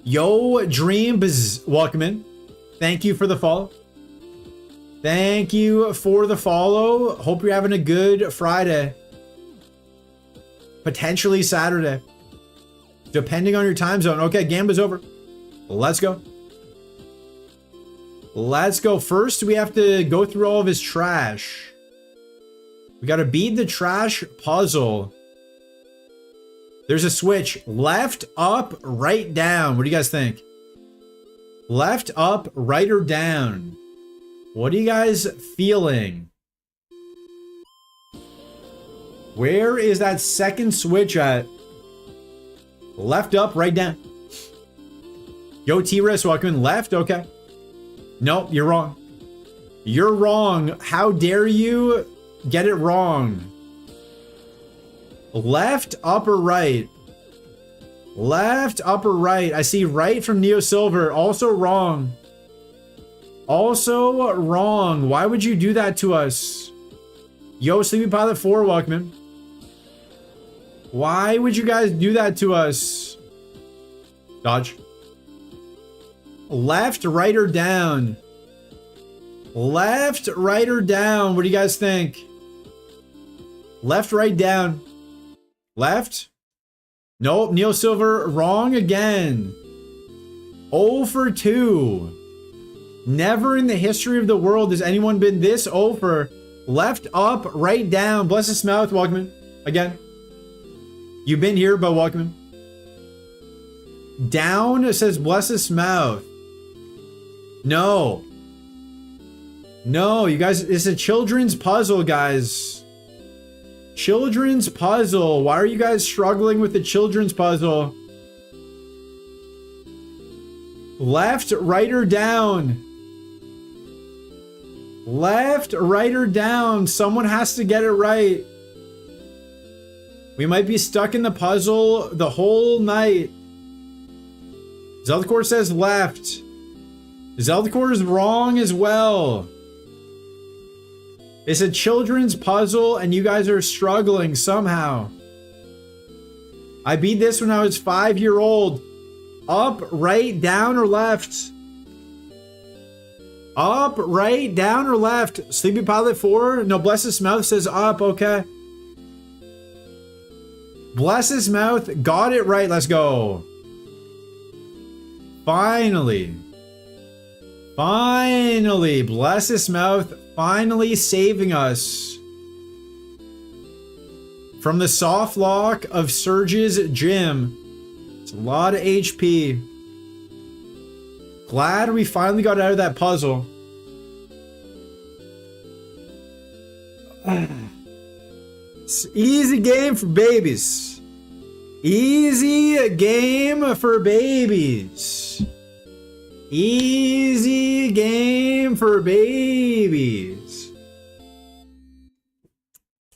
Yo, Dream Biz, welcome in. Thank you for the follow. Thank you for the follow. Hope you're having a good Friday. Potentially Saturday. Depending on your time zone. Okay, Gamba's over. Let's go. Let's go. First, we have to go through all of his trash. We gotta beat the trash puzzle. There's a switch. Left, up, right, down. What do you guys think? Left, up, right, or down? What are you guys feeling? Where is that second switch at? Left, up, right, down. Yo, T-Res, welcome in. Left, okay. Nope, you're wrong. You're wrong. How dare you get it wrong? Left, up, or right? Left, up, or right? I see right from Neo Silver. Also wrong. Also wrong. Why would you do that to us? Yo, Sleepy Pilot 4, welcome in. Why would you guys do that to us? Dodge. Left, right, or down? Left, right, or down? What do you guys think? Left, right, down. Left? Nope, Neo Silver, wrong again. 0 for 2. Never in the history of the world has anyone been this over. Left, up, right, down. Bless his mouth, welcome in. Again. You've been here, but welcome in. Down, it says bless his mouth. No. No, you guys, it's a children's puzzle, guys. Children's puzzle. Why are you guys struggling with the children's puzzle? Left, right, or down? Left, right, or down? Someone has to get it right. We might be stuck in the puzzle the whole night. Zeldacore says left. Zeldacore is wrong as well. It's a children's puzzle and you guys are struggling somehow. I beat this when I was 5-year-old. Up, right, down, or left? Up, right, down, or left? Sleepy Pilot 4? No, Bless His Mouth says up, okay. Bless His Mouth, got it right, let's go. Finally. Finally, Bless His Mouth, finally saving us from the soft lock of Surge's gym. It's a lot of HP. Glad we finally got out of that puzzle. It's easy game for babies. Easy game for babies. Easy game for babies.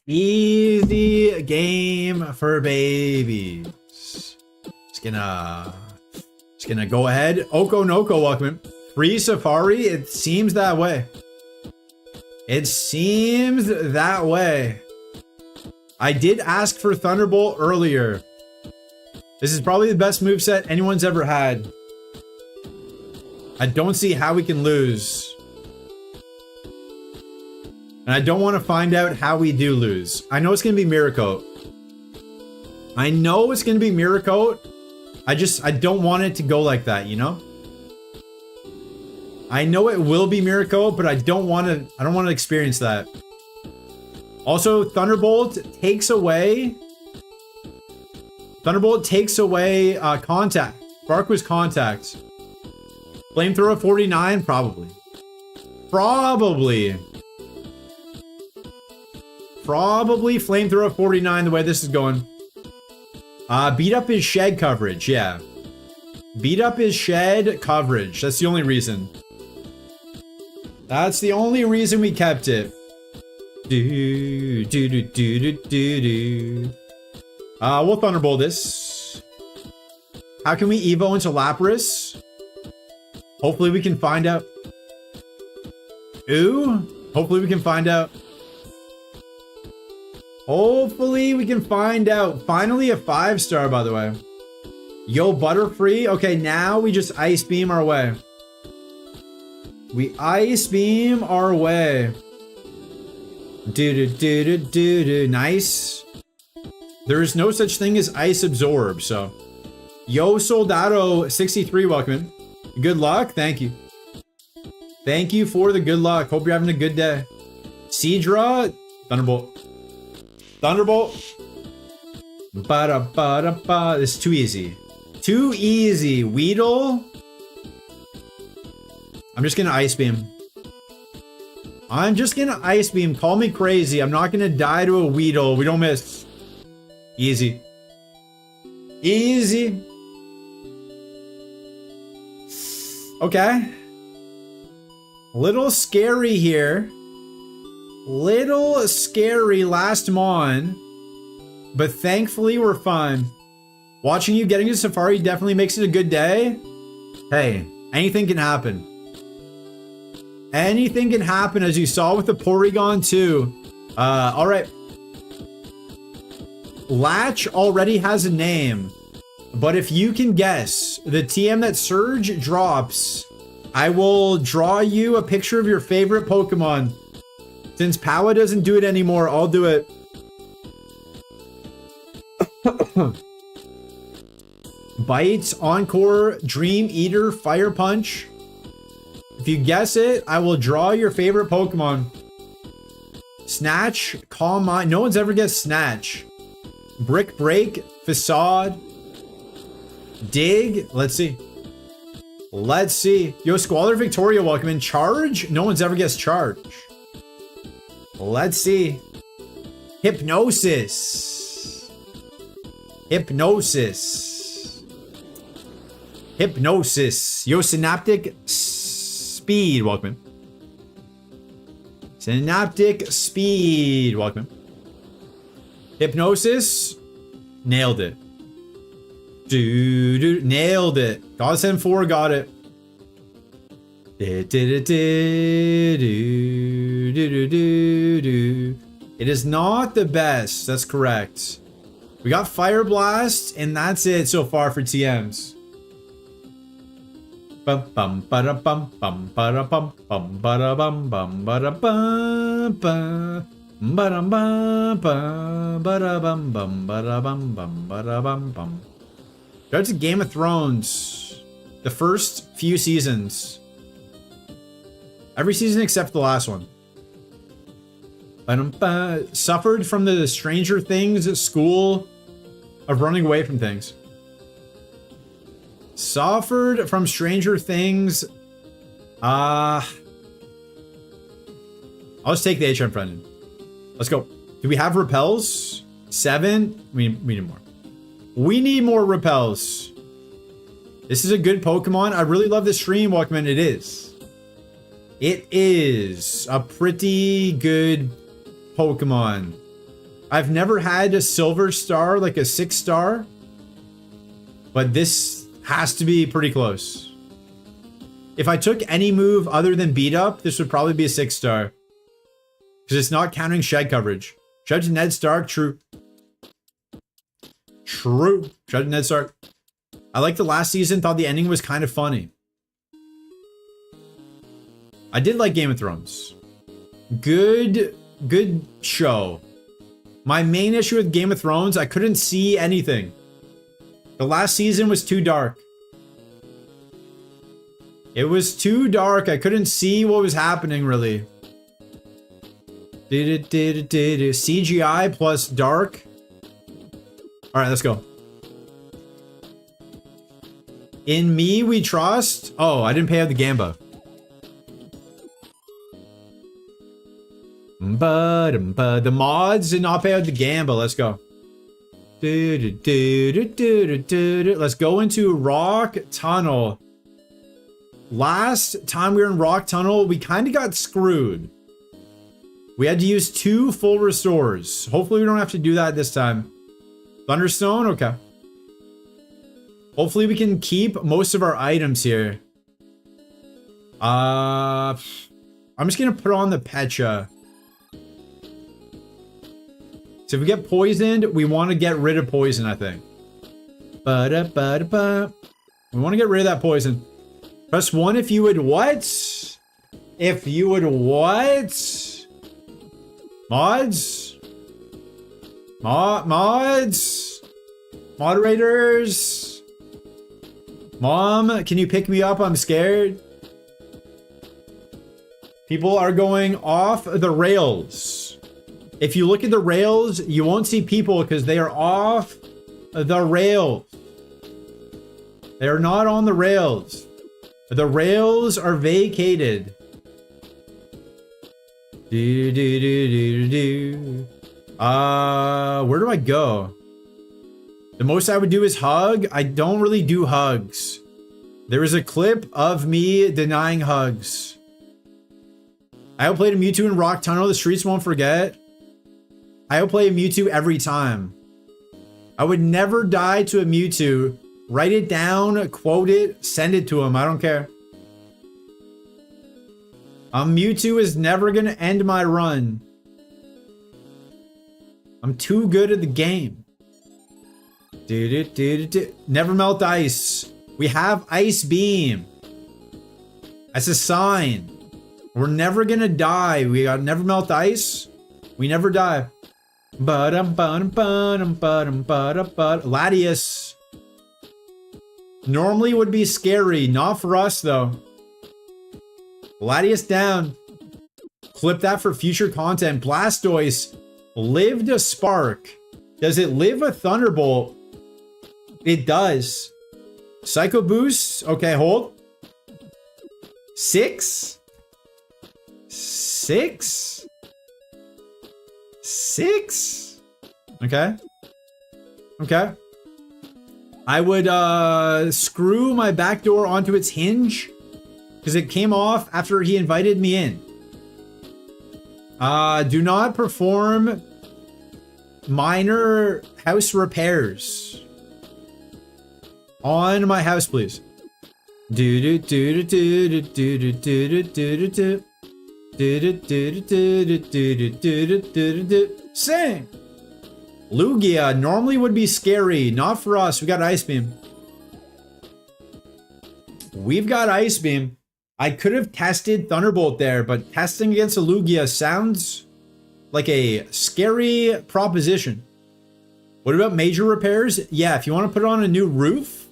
Easy game for babies. Just gonna go ahead. Okonoko, welcome. Free Safari? It seems that way. It seems that way. I did ask for Thunderbolt earlier. This is probably the best moveset anyone's ever had. I don't see how we can lose. And I don't want to find out how we do lose. I know it's gonna be Miracote. I know it's gonna be Miracote. I don't want it to go like that, you know? I know it will be Miracote, but I don't want to experience that. Also, Thunderbolt takes away contact. Spark was contact. Flamethrower 49, probably. Probably Flamethrower 49 the way this is going. Beat up his shed coverage, yeah. Beat up his shed coverage. That's the only reason. That's the only reason we kept it. We'll Thunderbolt this. How can we Evo into Lapras? Hopefully we can find out. Ooh. Hopefully we can find out. Hopefully we can find out. Finally a 5-star, by the way. Yo, Butterfree. Okay, now we just Ice Beam our way. We Ice Beam our way. Nice. There is no such thing as Ice Absorb, so. Yo, Soldado 63, welcome. Good luck. Thank you. Thank you for the good luck. Hope you're having a good day. Seadra. Thunderbolt. Thunderbolt. Ba-da-ba-da-ba. This is too easy. Too easy. Weedle. I'm just gonna Ice Beam. I'm just gonna Ice Beam. Call me crazy. I'm not gonna die to a Weedle. We don't miss. Easy. Easy. Okay. Little scary here. Little scary last Mon. But thankfully we're fine. Watching you getting to Safari definitely makes it a good day. Hey, anything can happen. Anything can happen, as you saw with the Porygon too. Alright. Latch already has a name. But if you can guess the TM that Surge drops, I will draw you a picture of your favorite Pokemon. Since Powa doesn't do it anymore, I'll do it. Bites, Encore, Dream Eater, Fire Punch. If you guess it, I will draw your favorite Pokemon. Snatch, Calm Mind. No one's ever guessed Snatch. Brick Break, Facade. Dig. Let's see. Let's see. Yo, Squalor Victoria, welcome in. Charge? No one's ever guessed charge. Let's see. Hypnosis. Hypnosis. Hypnosis. Yo, Synaptic Speed, welcome in. Synaptic Speed, welcome in. Hypnosis. Nailed it. Dude, nailed it. Godsend 4 got it. It is not the best. That's correct. We got Fire Blast, and that's it so far for TMs. Bum bum bada bum bum bada bum bum bada bum bum bada bum bum bada bum bum bada bum bum bada bum bum bada bum bum. Shout out to Game of Thrones. The first few seasons. Every season except the last one. Suffered from the Stranger Things at school of running away from things. Suffered from Stranger Things. I'll just take the HM friend. Let's go. Do we have repels? 7? We need more. We need more repels. This is a good Pokemon. I really love this stream, Walkman. It is. It is a pretty good Pokemon. I've never had a silver star, like a 6-star. But this has to be pretty close. If I took any move other than beat up, this would probably be a 6-star. Because it's not counting shed coverage. Shout out to Ned Stark, true. True. Shout out to Ned Stark. I liked the last season, thought the ending was kind of funny. I did like Game of Thrones. Good show. My main issue with Game of Thrones, I couldn't see anything. The last season was too dark. It was too dark. I couldn't see what was happening, really. CGI plus dark. All right, let's go. In me, we trust. Oh, I didn't pay out the Gamba. The mods did not pay out the Gamba. Let's go. Let's go into Rock Tunnel. Last time we were in Rock Tunnel, we kind of got screwed. We had to use 2 full restores. Hopefully we don't have to do that this time. Thunderstone? Okay. Hopefully we can keep most of our items here. I'm just gonna put on the Pecha. So if we get poisoned, we want to get rid of poison, I think. We want to get rid of that poison. Press 1 if you would what? If you would what? Mods? Mods? Moderators? Mom, can you pick me up? I'm scared. People are going off the rails. If you look at the rails, you won't see people because they are off the rails. They are not on the rails. The rails are vacated. Where do I go? The most I would do is hug. I don't really do hugs. There is a clip of me denying hugs. I outplayed a Mewtwo in Rock Tunnel. The streets won't forget. I outplay a Mewtwo every time. I would never die to a Mewtwo. Write it down, quote it, send it to him. I don't care. Mewtwo is never going to end my run. I'm too good at the game. Never melt ice. We have Ice Beam. That's a sign. We're never going to die. We got never melt ice. We never die. Latias. Normally would be scary. Not for us, though. Latias down. Clip that for future content. Blastoise lived a spark. Does it live a Thunderbolt? It does. Psycho Boost. Okay, hold. 6. 6. 6. Okay. Okay. I would screw my back door onto its hinge because it came off after he invited me in. Do not perform minor house repairs on my house, please. Do do do do do do do do do do do. Sing. Lugia normally would be scary. Not for us. We got Ice Beam. We've got Ice Beam. I could have tested Thunderbolt there, but testing against a Lugia sounds like a scary proposition. What about major repairs? Yeah, if you want to put on a new roof.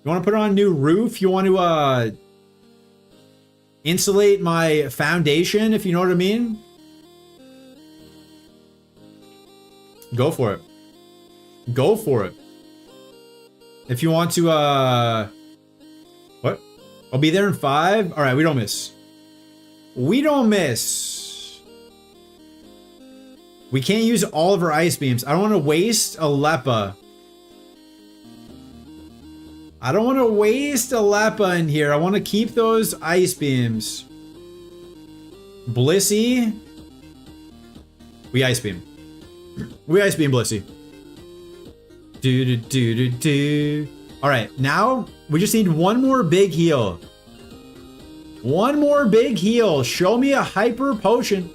You want to put on a new roof. You want to insulate my foundation, if you know what I mean. Go for it. Go for it. If you want to, what? I'll be there in 5. All right, we don't miss. We don't miss. We can't use all of our ice beams. I don't want to waste a Leppa. I don't want to waste a Leppa in here. I want to keep those ice beams. Blissey. We ice beam. We ice beam Blissey. Do do do do do. All right, now we just need one more big heal. One more big heal. Show me a hyper potion.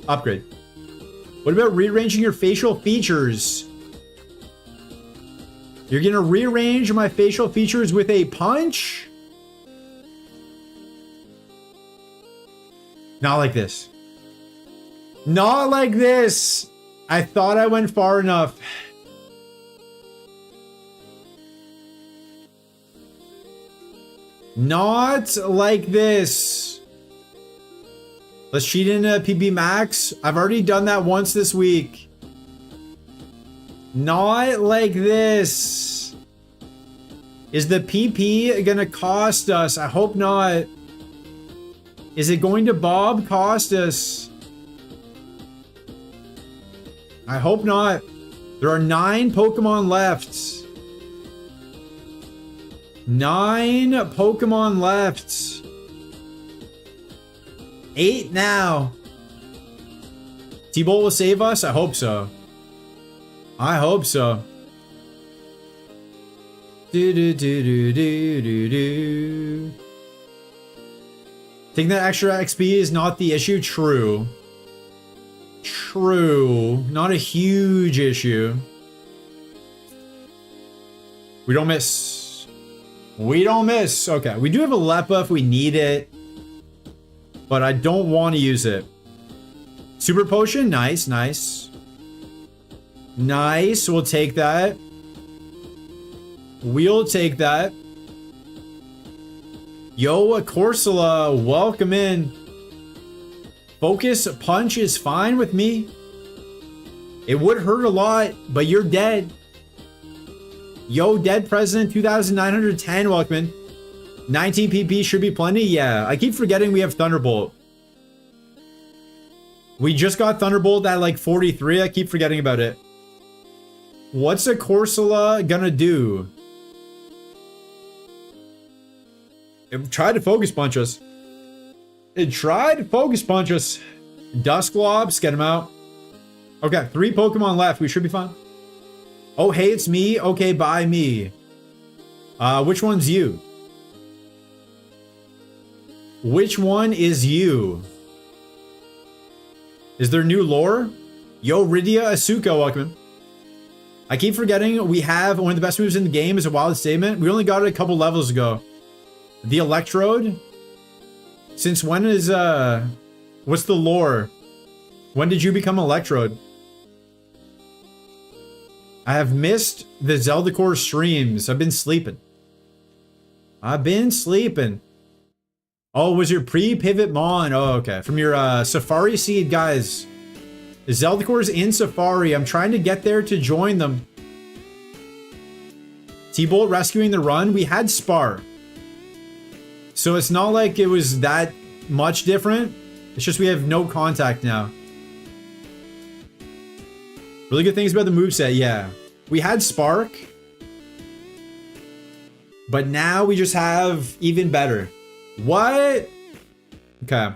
Upgrade. What about rearranging your facial features? You're gonna rearrange my facial features with a punch? Not like this. Not like this. I thought I went far enough. Not like this. Let's cheat in a PB Max. I've already done that once this week. Not like this. Is the PP gonna cost us? I hope not. Is it going to Bob cost us? I hope not. There are 9 Pokemon left. 9 Pokemon left. 8 now. T-Bolt will save us? I hope so. I hope so. Do do do do do do do. Taking that extra XP is not the issue. True. True. Not a huge issue. We don't miss. We don't miss. Okay. We do have a Leppa if we need it. But I don't want to use it. Super Potion. Nice. Nice. Nice. We'll take that. We'll take that. Yo, Corsola. Welcome in. Focus Punch is fine with me. It would hurt a lot, but you're dead. Yo, Dead President 2910, welcome in. 19 PP should be plenty. Yeah, I keep forgetting we have Thunderbolt. We just got Thunderbolt at like 43. I keep forgetting about it. What's a Corsola gonna do? It tried to Focus Punch us. It tried to Focus Punch us. Dusclops, get him out. Okay, 3 Pokemon left. We should be fine. Oh, hey, it's me. Okay, bye me. Which one's you? Which one is you? Is there new lore? Yo, Rydia Asuka, welcome in. I keep forgetting we have one of the best moves in the game is a Wild Statement. We only got it a couple levels ago. The Electrode? Since when is, what's the lore? When did you become Electrode? I have missed the Zelda Core streams. I've been sleeping. I've been sleeping. Oh, was your pre-pivot Mon? Oh, okay. From your Safari seed, guys. The Zelda Core's in Safari. I'm trying to get there to join them. T-Bolt rescuing the run. We had Spark. So it's not like it was that much different. It's just we have no contact now. Really good things about the moveset, yeah. We had Spark. But now we just have even better. What? Okay.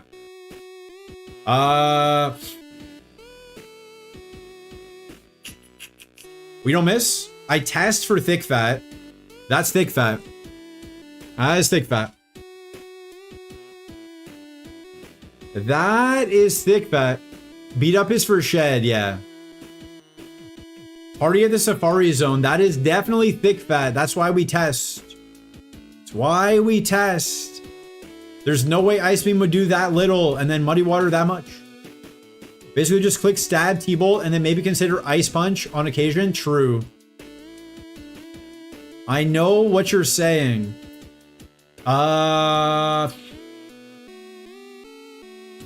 We don't miss. I test for thick fat. That's thick fat. That is thick fat. That is thick fat. Beat up is for shed, yeah. Party at the Safari Zone. That is definitely thick fat. That's why we test. That's why we test. There's no way Ice Beam would do that little and then Muddy Water that much. Basically just click stab T-Bolt and then maybe consider Ice Punch on occasion. True. I know what you're saying. Oh,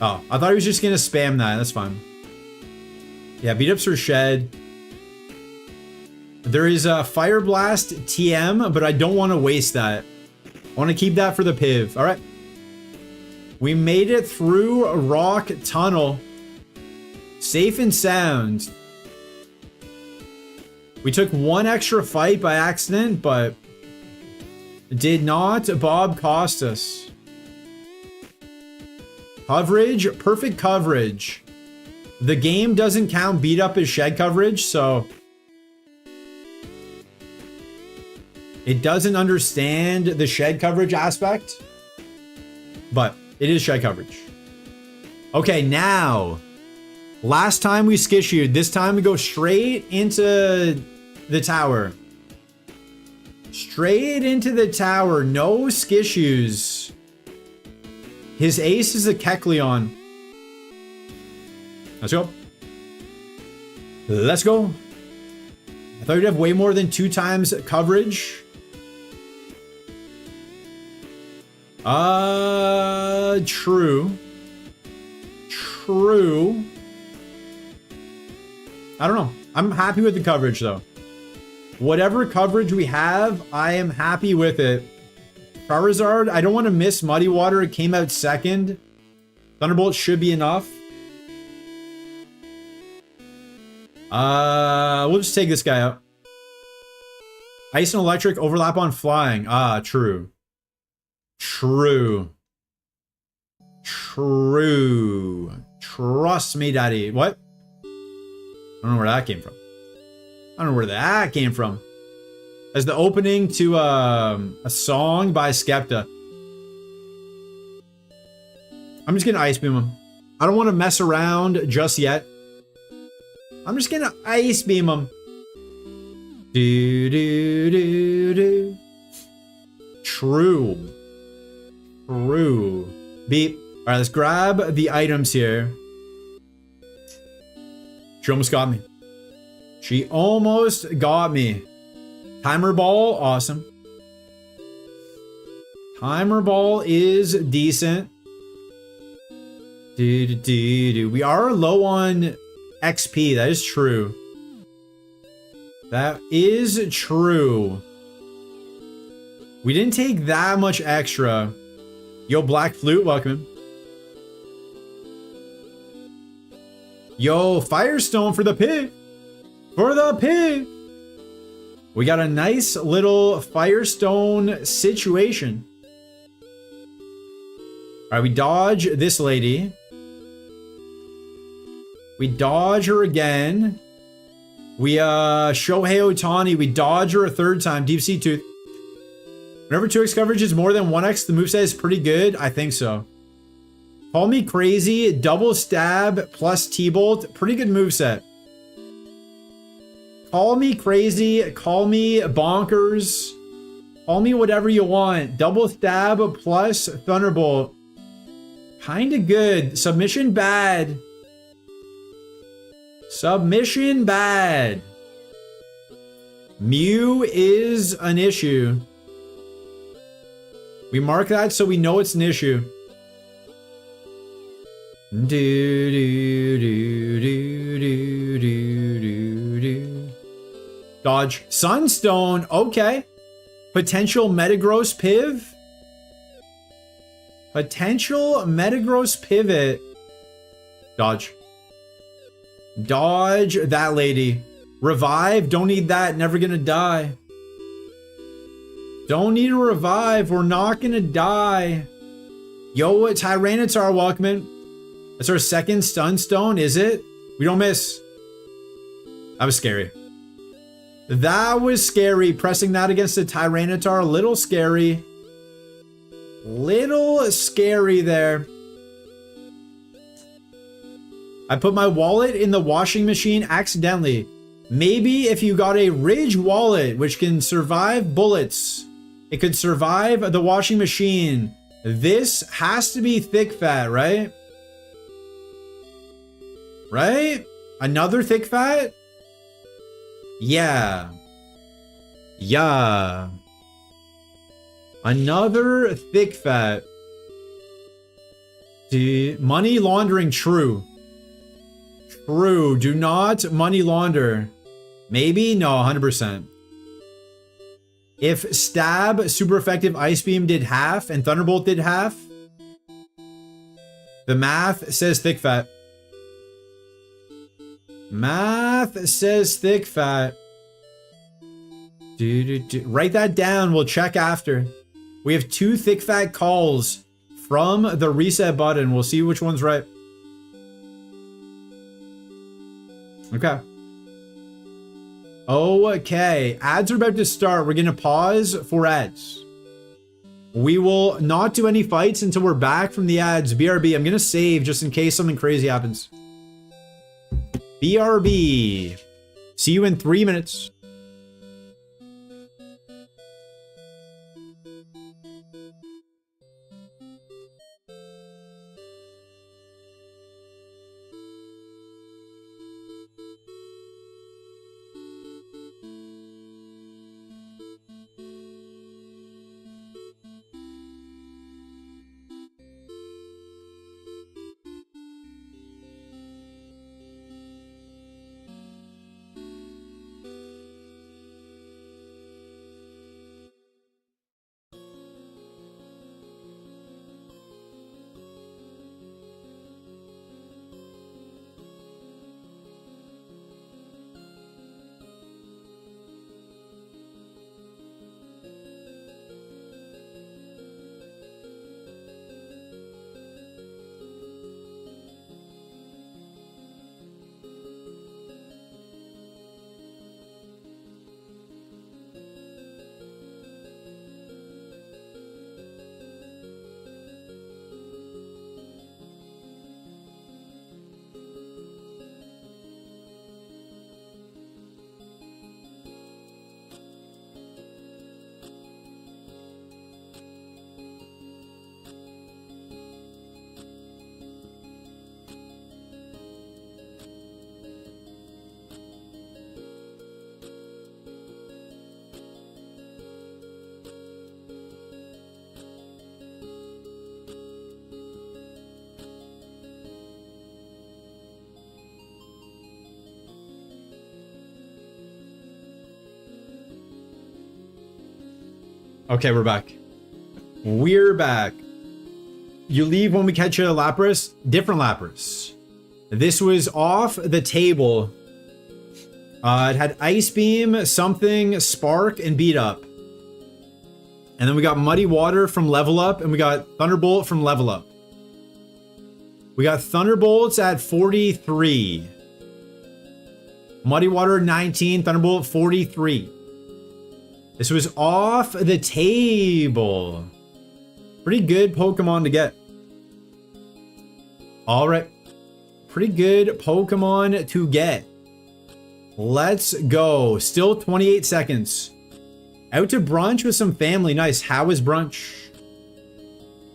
I thought he was just gonna spam that. That's fine. Yeah, beat ups are shed. There is a Fire Blast TM, but I don't want to waste that. I want to keep that for the Piv. All right. We made it through a rock tunnel. Safe and sound. We took one extra fight by accident, but did not Bob cost us. Coverage, perfect coverage. The game doesn't count beat up as shed coverage, so it doesn't understand the shed coverage aspect, but it is shed coverage. Okay, now, last time we skissued, this time we go straight into the tower. Straight into the tower, no skissues. His ace is a Kecleon. Let's go. Let's go. I thought we'd have way more than 2 times coverage. True. True. I don't know. I'm happy with the coverage though. Whatever coverage we have, I am happy with it. Charizard, I don't want to miss Muddy Water. It came out second. Thunderbolt should be enough. We'll just take this guy out. Ice and Electric overlap on flying. True. True. True. Trust me, daddy. What? I don't know where that came from. I don't know where that came from. As the opening to a song by Skepta. I'm just gonna Ice Beam him. I don't want to mess around just yet. I'm just gonna Ice Beam him. Do do do do. True. True. Beep. All right, let's grab the items here. She almost got me. She almost got me. Timer Ball, awesome. Timer Ball is decent. We are low on XP. That is true. That is true. We didn't take that much extra. Yo, Black Flute, welcome. Yo, Firestone for the pig. For the pig. We got a nice little Firestone situation. All right, we dodge this lady. We dodge her again. We Shohei Ohtani, we dodge her a third time. Deep Sea Tooth. Whenever 2x coverage is more than 1x, the moveset is pretty good. I think so. Call me crazy. Double stab plus T-Bolt. Pretty good moveset. Call me crazy. Call me bonkers. Call me whatever you want. Double stab plus Thunderbolt. Kinda good. Submission bad. Submission bad. Mew is an issue. We mark that so we know it's an issue. Do do do do do do do do. Dodge. Sunstone. Okay. Potential Metagross Piv? Potential Metagross Pivot. Dodge. Dodge that lady. Revive. Don't need that. Never gonna die. Don't need a revive. We're not gonna die. Yo, Tyranitar, welcome in. That's our second stun stone, is it? We don't miss. That was scary. That was scary. Pressing that against the Tyranitar, a little scary. Little scary there. I put my wallet in the washing machine accidentally. Maybe if you got a Ridge wallet, which can survive bullets, it could survive the washing machine. This has to be thick fat, right? Right? Another thick fat? Yeah. Yeah. Another thick fat. Money laundering, true. True. Do not money launder. Maybe? No, 100%. If Stab, Super Effective Ice Beam did half and Thunderbolt did half, the math says thick fat. Math says thick fat. Write that down. We'll check after. We have 2 thick fat calls from the reset button. We'll see which one's right. Okay. Okay. Ads are about to start. We're going to pause for ads. We will not do any fights until we're back from the ads. BRB. I'm going to save just in case something crazy happens. BRB. See you in 3 minutes. Okay, we're back. We're back. You leave when we catch a Lapras? Different Lapras. This was off the table. It had Ice Beam, something, Spark, and Beat Up. And then we got Muddy Water from Level Up, and we got Thunderbolt from Level Up. We got Thunderbolts at 43. Muddy Water 19, Thunderbolt 43. This was off the table. Pretty good Pokemon to get. All right. Pretty good Pokemon to get. Let's go. Still 28 seconds. Out to brunch with some family. Nice. How was brunch?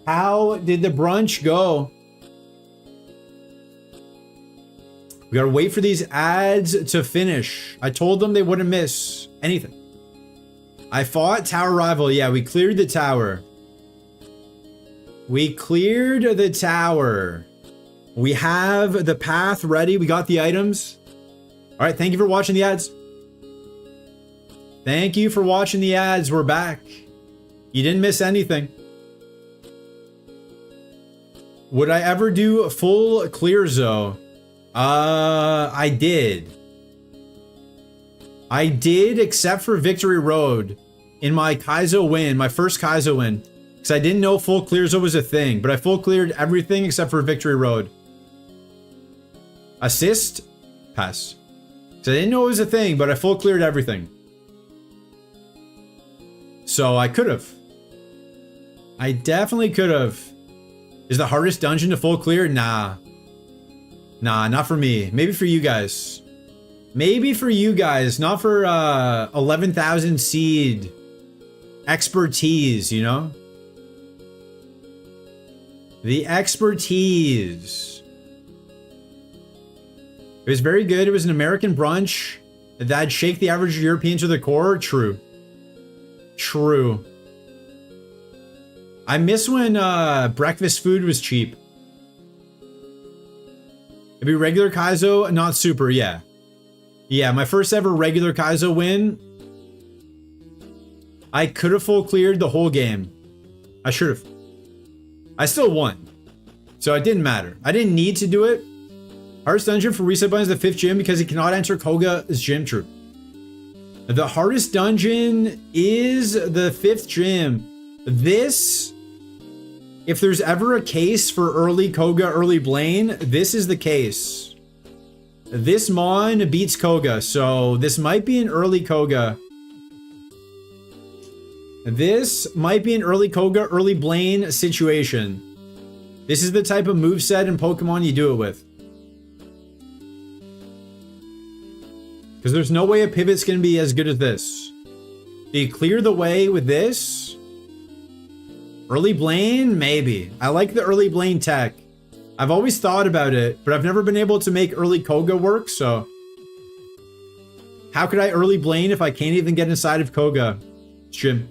How did the brunch go? We gotta wait for these ads to finish. I told them they wouldn't miss anything. I fought Tower Rival. Yeah, we cleared the tower. We cleared the tower. We have the path ready. We got the items. All right, thank you for watching the ads. Thank you for watching the ads. We're back. You didn't miss anything. Would I ever do a full clear zone? I did. I did, except for Victory Road in my Kaizo win, my first Kaizo win. Because I didn't know full clear zone was a thing, but I full cleared everything except for Victory Road. Assist? Pass. Because I didn't know it was a thing, but I full cleared everything. So I could have. I definitely could have. Is the hardest dungeon to full clear? Nah. Nah, not for me. Maybe for you guys. Maybe for you guys, not for 11,000 seed expertise, you know? The expertise. It was very good. It was an American brunch that'd shake the average European to the core. True. True. I miss when breakfast food was cheap. It'd be regular Kaizo, not super, yeah. Yeah, my first ever regular Kaizo win. I could have full cleared the whole game. I should have. I still won. So it didn't matter. I didn't need to do it. Hardest dungeon for reset button is the 5th gym because he cannot enter Koga's gym. True. The hardest dungeon is the 5th gym. This, if there's ever a case for early Koga, early Blaine, this is the case. This Mon beats Koga, so this might be an early Koga. This might be an early Koga, early Blaine situation. This is the type of moveset in Pokemon you do it with. Because there's no way a pivot's going to be as good as this. Do you clear the way with this? Early Blaine? Maybe. I like the early Blaine tech. I've always thought about it, but I've never been able to make early Koga work, so... How could I early Blaine if I can't even get inside of Koga? Gym.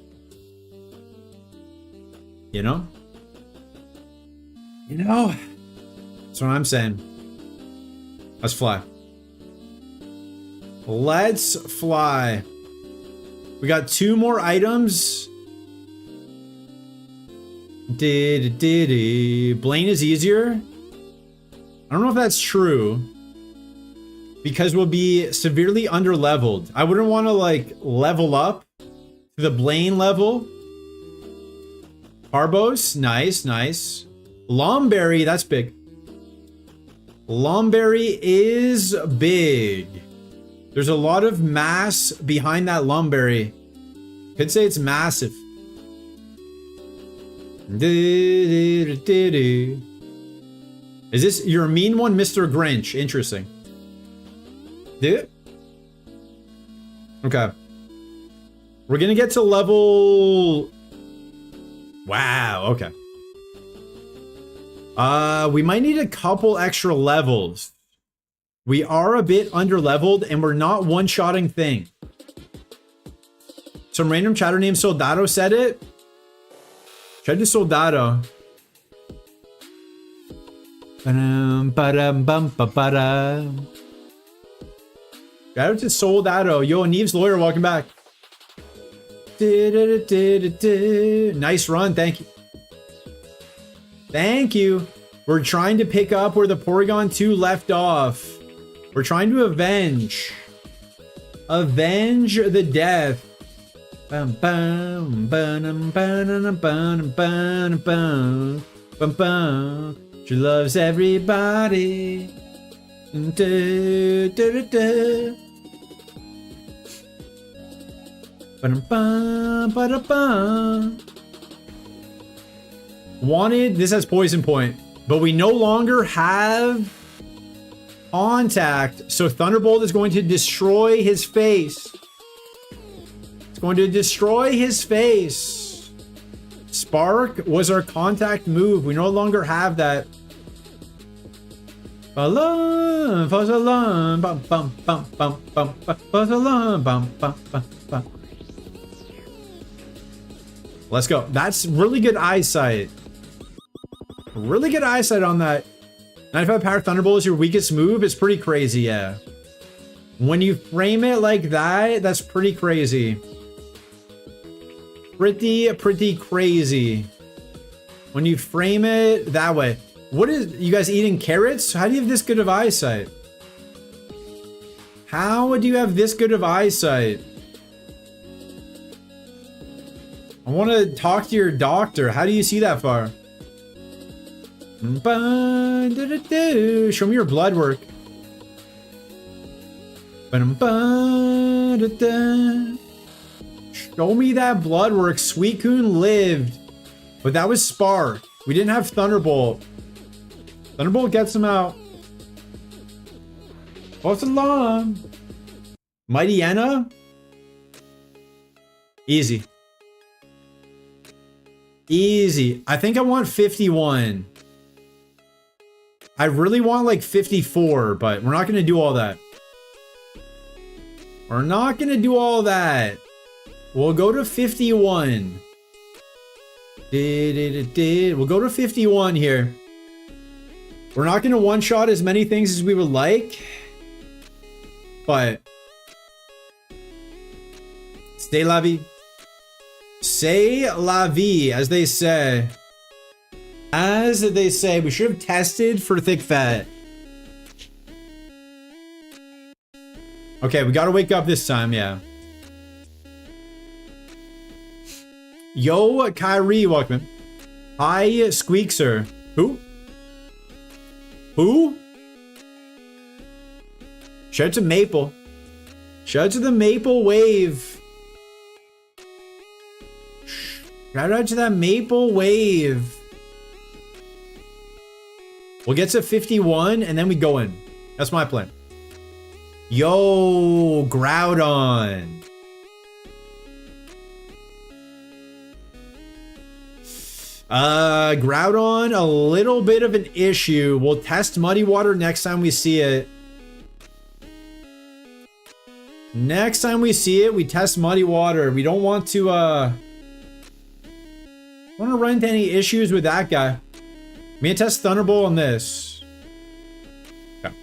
You know? You know? That's what I'm saying. Let's fly. Let's fly. We got 2 more items. Blaine is easier. I don't know if that's true. Because we'll be severely under-leveled. I wouldn't want to, like, level up to the Blaine level. Carbos, nice, nice. Lomberry, that's big. Lomberry is big. There's a lot of mass behind that Lomberry. Could say it's massive. Is this your mean one, Mr. Grinch? Interesting. Dude. Okay. We're gonna get to level... Wow, okay. We might need a couple extra levels. We are a bit under-leveled, and we're not one-shotting thing. Some random chatter named Soldado said it. Shout out to Soldado. Shout out to Soldado. Yo, Neve's lawyer, welcome back. Nice run, thank you. Thank you. We're trying to pick up where the Porygon 2 left off. We're trying to avenge the death. She loves everybody. Wanted, this has poison point, but we no longer have contact, so Thunderbolt is going to destroy his face. It's going to destroy his face. Spark was our contact move. We no longer have that. Let's go. That's really good eyesight. Really good eyesight on that. 95 power Thunderbolt is your weakest move. It's pretty crazy, yeah. When you frame it like that, that's pretty crazy. Pretty crazy. When you frame it that way. What is, you guys eating carrots? How do you have this good of eyesight? How do you have this good of eyesight? I want to talk to your doctor. How do you see that far? Show me your blood work. Show me that blood work. Suicune lived. But that was Spark. We didn't have Thunderbolt. Thunderbolt gets him out. What's along? Mighty Enna? Easy. Easy. I think I want 51. I really want like 54, but we're not going to do all that. We're not going to do all that. We'll go to 51. We'll go to 51 here. We're not going to one-shot as many things as we would like. But c'est la vie. C'est la vie, as they say. As they say, we should have tested for thick fat. Okay, we gotta wake up this time, yeah. Yo, Kyrie, welcome. Hi, Squeakser. Who? Who? Shout out to Maple. Shout out to the Maple Wave. Shout out to that Maple Wave. We'll get to 51 and then we go in. That's my plan. Yo, Groudon. Groudon, a little bit of an issue. We'll test Muddy Water next time we see it. Next time we see it, we test Muddy Water. We don't want to, run into any issues with that guy. I'm gonna test Thunderbolt on this. Okay.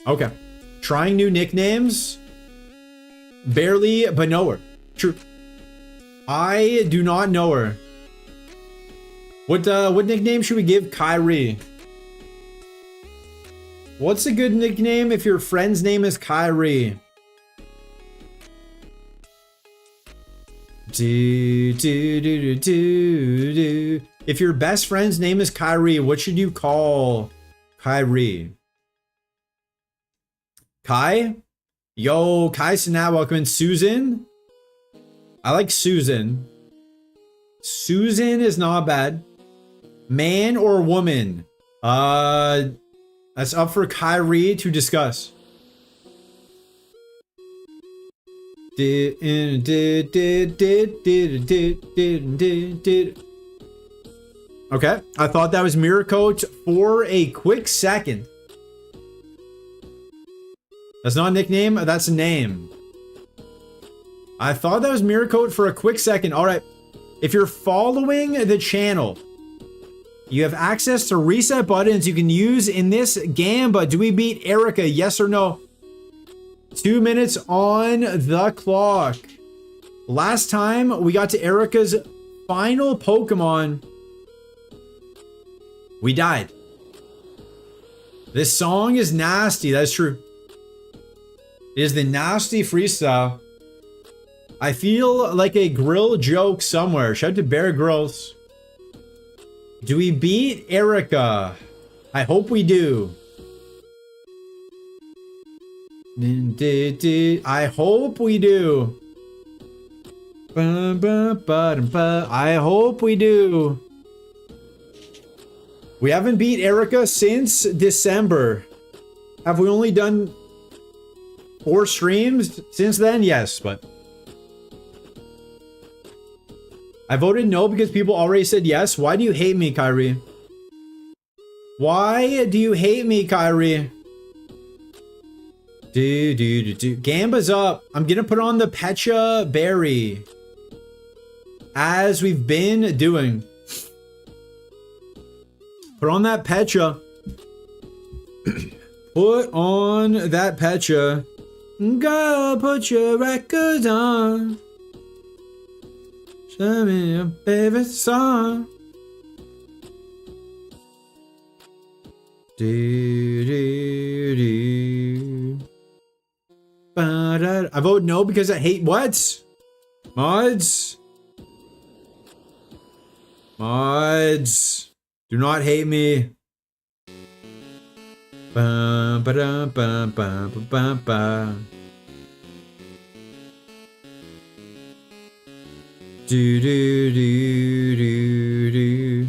Okay. Trying new nicknames. Barely, but know her. True. I do not know her. What nickname should we give Kyrie? What's a good nickname if your friend's name is Kyrie? If your best friend's name is Kyrie, what should you call Kyrie? Kai? Yo, Kai Sanat, welcome in. Susan? I like Susan. Susan is not bad. Man or woman? That's up for Kyrie to discuss. Okay, I thought that was Miracoat for a quick second. That's not a nickname, that's a name. I thought that was Miracoat for a quick second. All right, if you're following the channel, you have access to reset buttons you can use in this Gamba. Do we beat Erica? Yes or no? 2 minutes on the clock. Last time we got to Erica's final Pokemon, we died. This song is nasty. That's true. It is the nasty freestyle. I feel like a grill joke somewhere. Shout out to Bear Grylls. Do we beat Erica? I hope we do. I hope we do. I hope we do. We haven't beat Erica since December. Have we only done 4 streams since then? Yes, but I voted no because people already said yes. Why do you hate me, Kyrie? Why do you hate me, Kyrie? Gamba's up. I'm gonna put on the Pecha Berry, as we've been doing. Put on that Pecha. Put on that Pecha. Go put your records on. Show me your favorite song. I vote no because I hate what? Mods? Mods. Do not hate me. Ba ba da ba ba ba ba ba. Do do do do do.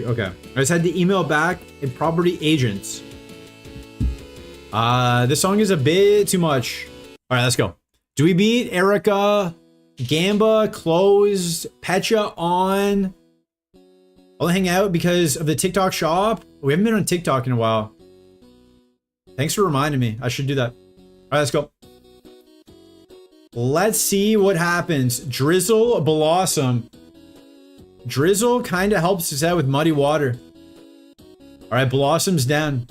Okay. I just had to email back and property agents. This song is a bit too much. All right, let's go. Do we beat Erica, Gamba, closed, Pecha on? I'll hang out because of the TikTok shop. We haven't been on TikTok in a while. Thanks for reminding me. I should do that. All right, let's go. Let's see what happens. Drizzle, Blossom. Drizzle kind of helps us out with muddy water. All right, Blossom's down.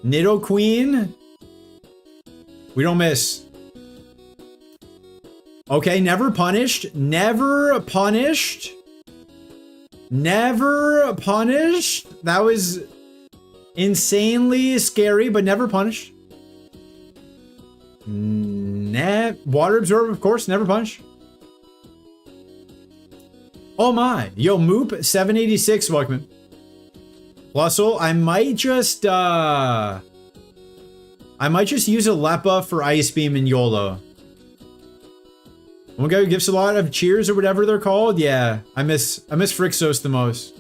Nido Queen. We don't miss. Okay, never punished. Never punished. Never punished. That was insanely scary, but never punished. Water absorb, of course, never punch. Oh my. Yo, Moop 786, welcome. Plussel, I might just use a Lepa for Ice Beam and YOLO. One guy who gives a lot of cheers or whatever they're called. Yeah, I miss Frixos the most.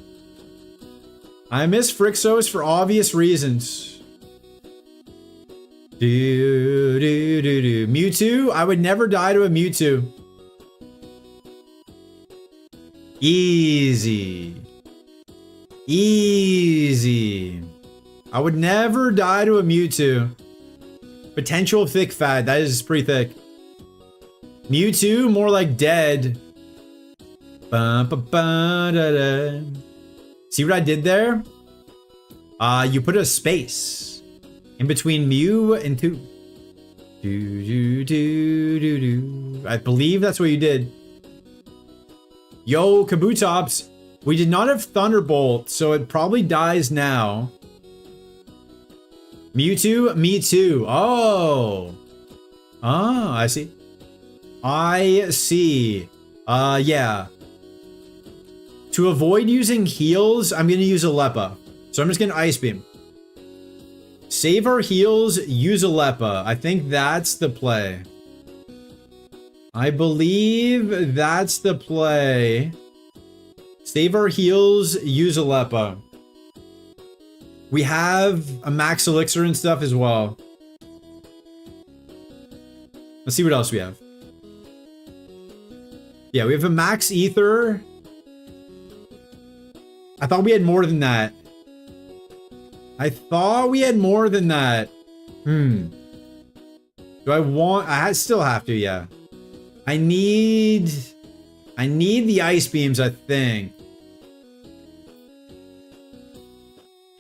I miss Frixos for obvious reasons. Mewtwo? I would never die to a Mewtwo. Easy. Easy. I would never die to a Mewtwo. Potential thick fat. That is pretty thick. Mewtwo, more like dead. Ba, ba, ba, da, da. See what I did there? You put a space in between Mew and 2. I believe that's what you did. Yo, Kabutops. We did not have Thunderbolt, so it probably dies now. Mewtwo, me too. Oh. Ah, I see. I see. Yeah. To avoid using heals, I'm gonna use a Lepa. So I'm just gonna Ice Beam. Save our heals, use a Lepa. I think that's the play. I believe that's the play. Save our heals, use a Lepa. We have a max elixir and stuff as well. Let's see what else we have. Yeah, we have a max ether. I thought we had more than that. I thought we had more than that. Do I want... I still have to, yeah. I need the ice beams, I think.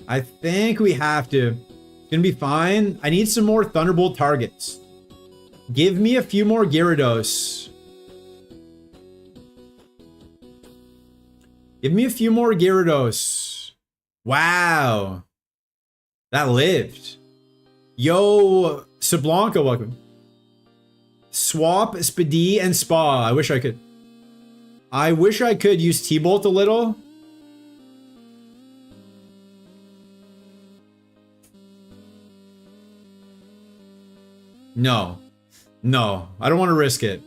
I think we have to. It's gonna be fine. I need some more Thunderbolt targets. Give me a few more Gyarados. Give me a few more Gyarados. Wow. That lived. Yo, Sablanca, welcome. Swap, Spidey, and Spa. I wish I could. I wish I could use T-Bolt a little. No. No. I don't want to risk it.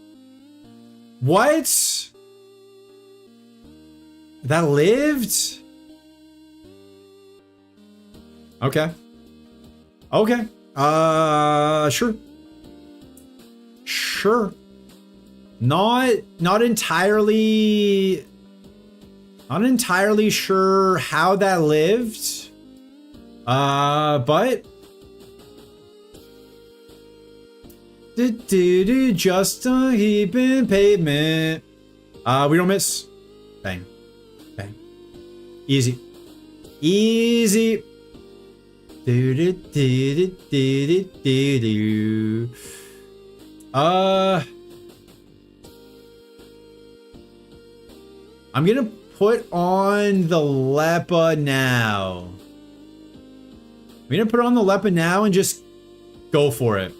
What? That lived? Okay. Okay. Sure. Sure. Not entirely sure how that lived. But just a heaping pavement. We don't miss. Bang. Bang. Easy. Easy. I'm gonna put on the Lepa now. I'm gonna put on the Lepa now and just go for it.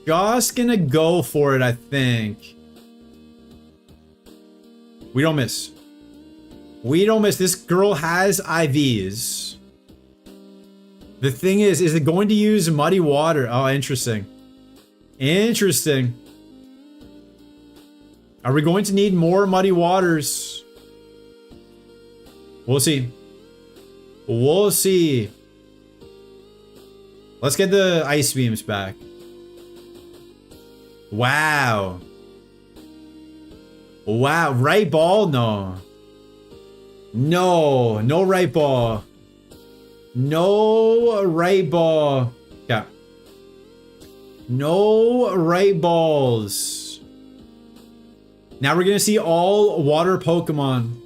Just gonna go for it, I think. We don't miss. We don't miss. This girl has IVs. The thing is it going to use muddy water? Oh, interesting. Interesting. Are we going to need more muddy waters? We'll see. We'll see. Let's get the ice beams back. Wow. Wow. Right ball? No. No. No right ball. No right ball. Yeah. No right balls. Now we're gonna see all water Pokemon.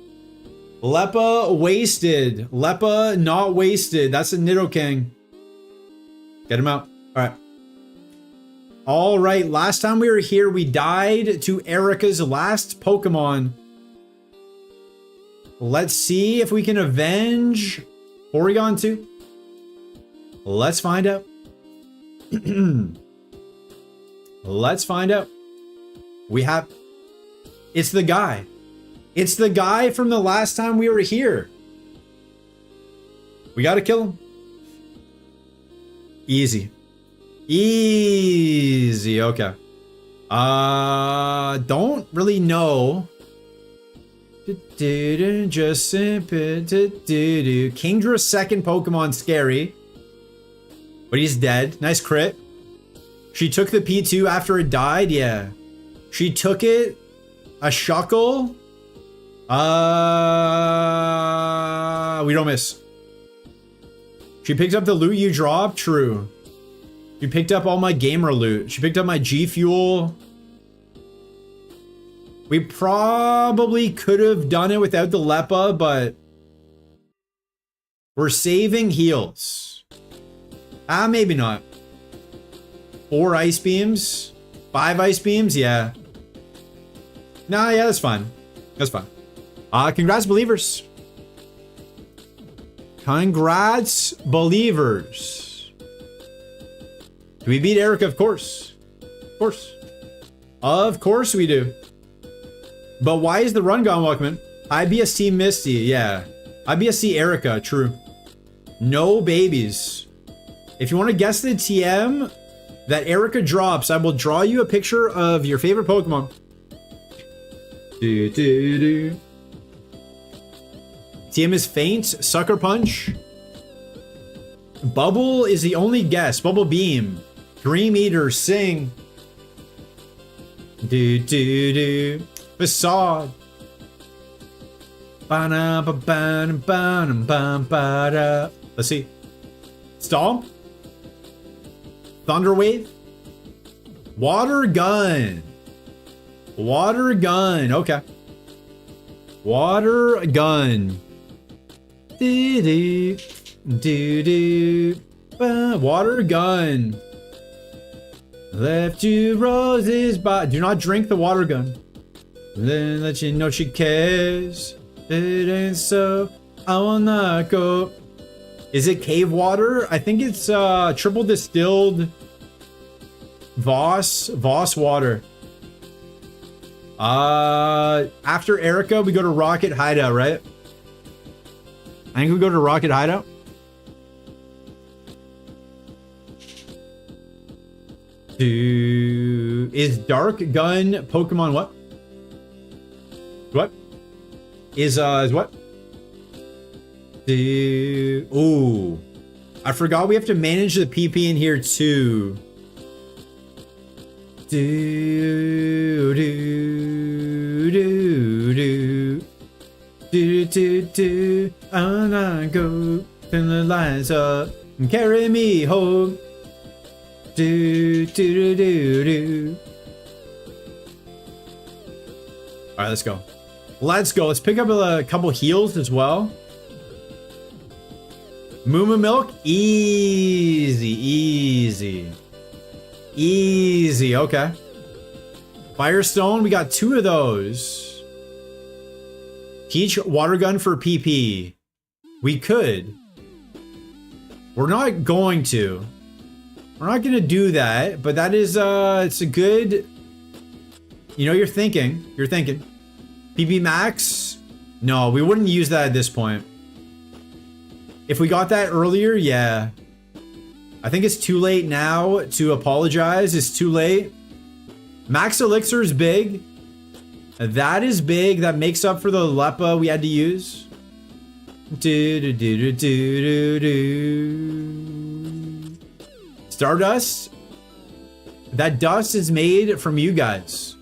Lepa wasted. Lepa not wasted. That's a Nidoking. Get him out. Alright. Alright, last time we were here, we died to Erica's last Pokemon. Let's see if we can avenge Porygon 2. Let's find out. Let's find out. We have... It's the guy. It's the guy from the last time we were here. We gotta kill him. Easy. Easy, okay. Don't really know. Just Kingdra's second Pokemon, scary. But he's dead. Nice crit. She took the P2 after it died, yeah. She took it. A Shuckle. We don't miss. She picked up the loot you dropped, true. She picked up all my gamer loot. She picked up my G Fuel. We probably could have done it without the Lepa, but we're saving heals. Maybe not. 4 ice beams? 5 ice beams? Yeah. Nah, yeah, that's fine. That's fine. Congrats, believers. Congrats, believers. Do we beat Erica? Of course. Of course. Of course we do. But why is the run gone, Walkman? IBST Misty, yeah. IBST Erica, true. No babies. If you want to guess the TM that Erica drops, I will draw you a picture of your favorite Pokemon. TM is Faint, Sucker Punch. Bubble is the only guess. Bubble Beam. Dream Eater, Sing. Facade. Let's see. Stomp. Thunder Wave. Water Gun. Water Gun. Okay. Water Gun. Water Gun. Left 2 roses by. Do not drink the water gun. Then let you know she cares. It ain't so. I will not go. Is it cave water? I think it's triple distilled Voss water. After Erica, we go to Rocket Hideout, right? I think we go to Rocket Hideout. Is Dark Gun Pokemon what? What? Is what? Ooh. I forgot we have to manage the PP in here too. I'm gonna go, turn the lights up, and carry me home. All right, let's go. Let's go. Let's pick up a couple heals as well. Moo milk, easy, easy, easy. Okay. Firestone, we got 2 of those. Teach water gun for PP. We could. We're not going to. We're not going to do that, but that is, it's a good, you know, you're thinking. PP max? No, we wouldn't use that at this point. If we got that earlier, yeah. I think it's too late now to apologize. It's too late. Max elixir is big. That is big. That makes up for the Lepa we had to use. Stardust. That dust is made from you guys.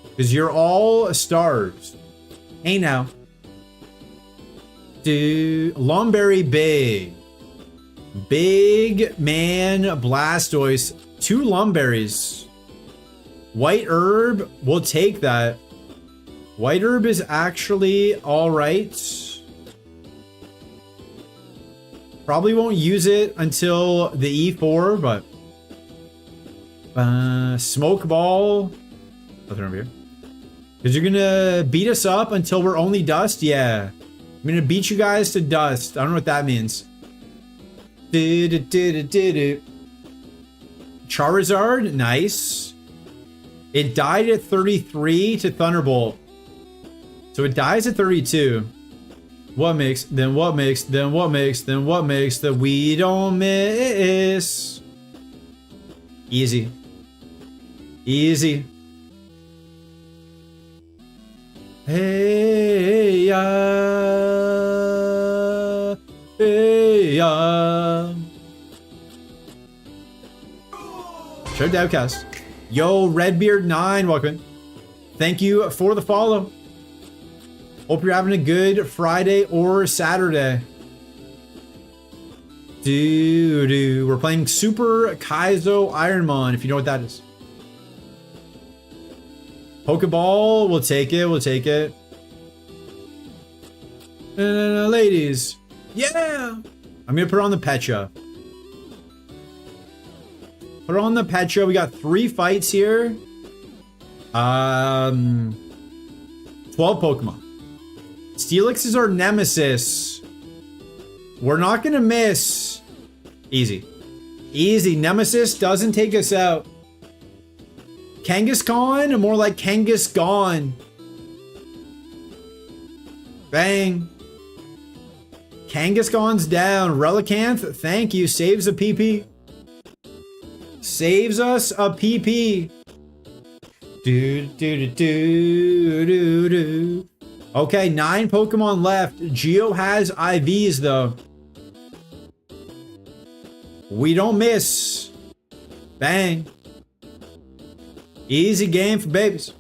Because you're all stars. Hey now. Dude, Lumberry big. Big man Blastoise. 2 Lumberries. White herb, we'll take that. White herb is actually alright. Probably won't use it until the E4, but smoke ball. Nothing over here. Because you're gonna beat us up until we're only dust? Yeah. I'm gonna beat you guys to dust. I don't know what that means. Charizard, nice. It died at 33 to Thunderbolt. So it dies at 32. What makes that we don't miss? Easy. Easy. Hey, yeah. Hey, yeah. Show Devcast. Yo, Redbeard9, welcome. Thank you for the follow. Hope you're having a good Friday or Saturday. We're playing Super Kaizo Ironmon, if you know what that is. Pokeball, we'll take it, ladies, yeah! I'm gonna put on the Pecha. Put on the Pecha, we got 3 fights here. 12 Pokemon. Steelix is our nemesis. We're not gonna miss. Easy. Easy, Nemesis doesn't take us out. Kangaskhan, more like Kangaskhan. Bang. Kangaskhan's down. Relicanth, thank you. Saves a PP. Saves us a PP. Okay, 9 Pokemon left. Geo has IVs though. We don't miss. Bang. Easy game for babies.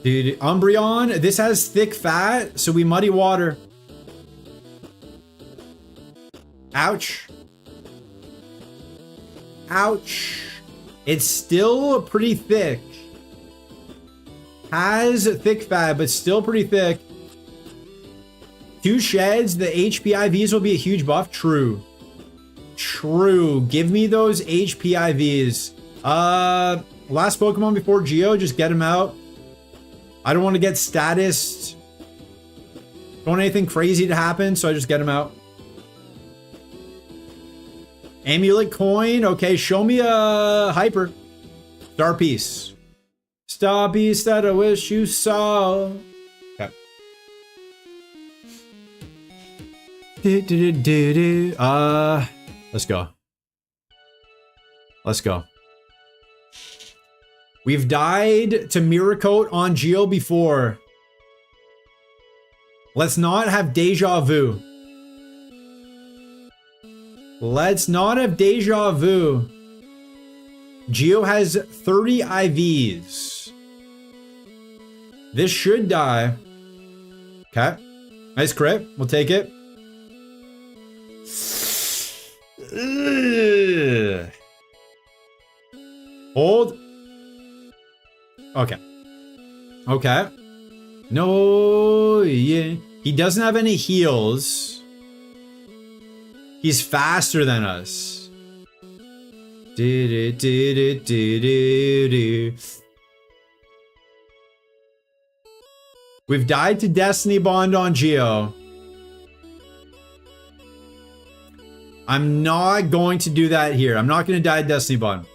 Dude, Umbreon, this has thick fat, so we muddy water. Ouch. Ouch. It's still pretty thick. Has thick fat, but still pretty thick. 2 sheds, the HP IVs will be a huge buff. True. True. Give me those HP IVs. Last Pokemon before Geo, just get him out. I don't want to get status. Don't want anything crazy to happen, so I just get him out. Amulet coin. Okay, show me a hyper. Star piece. Star piece that I wish you saw. Okay. Let's go. Let's go. We've died to Miracote on Geo before. Let's not have deja vu. Let's not have deja vu. Geo has 30 IVs. This should die. Okay. Nice crit. We'll take it. Ugh. Hold. Okay. Okay. No, yeah. He doesn't have any heals. He's faster than us. We've died to Destiny Bond on Geo. I'm not going to do that here. I'm not going to die to Destiny Bond.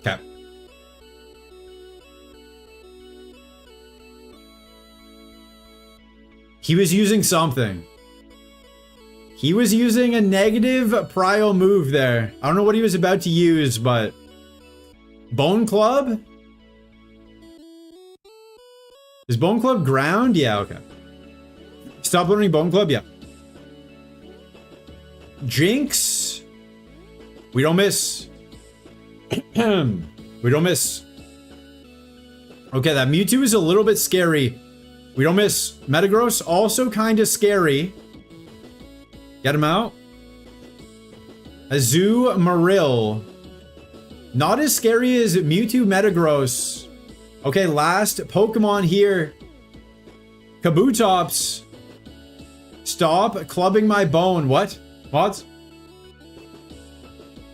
Okay. He was using something. He was using a negative prio move there. I don't know what he was about to use, but... Bone Club? Is Bone Club ground? Yeah, okay. Stop learning Bone Club? Yeah. Jinx? We don't miss. We don't miss. Okay, that Mewtwo is a little bit scary. We don't miss. Metagross, also kind of scary. Get him out. Azumarill. Not as scary as Mewtwo Metagross. Okay, last Pokemon here. Kabutops. Stop clubbing my bone. What? What?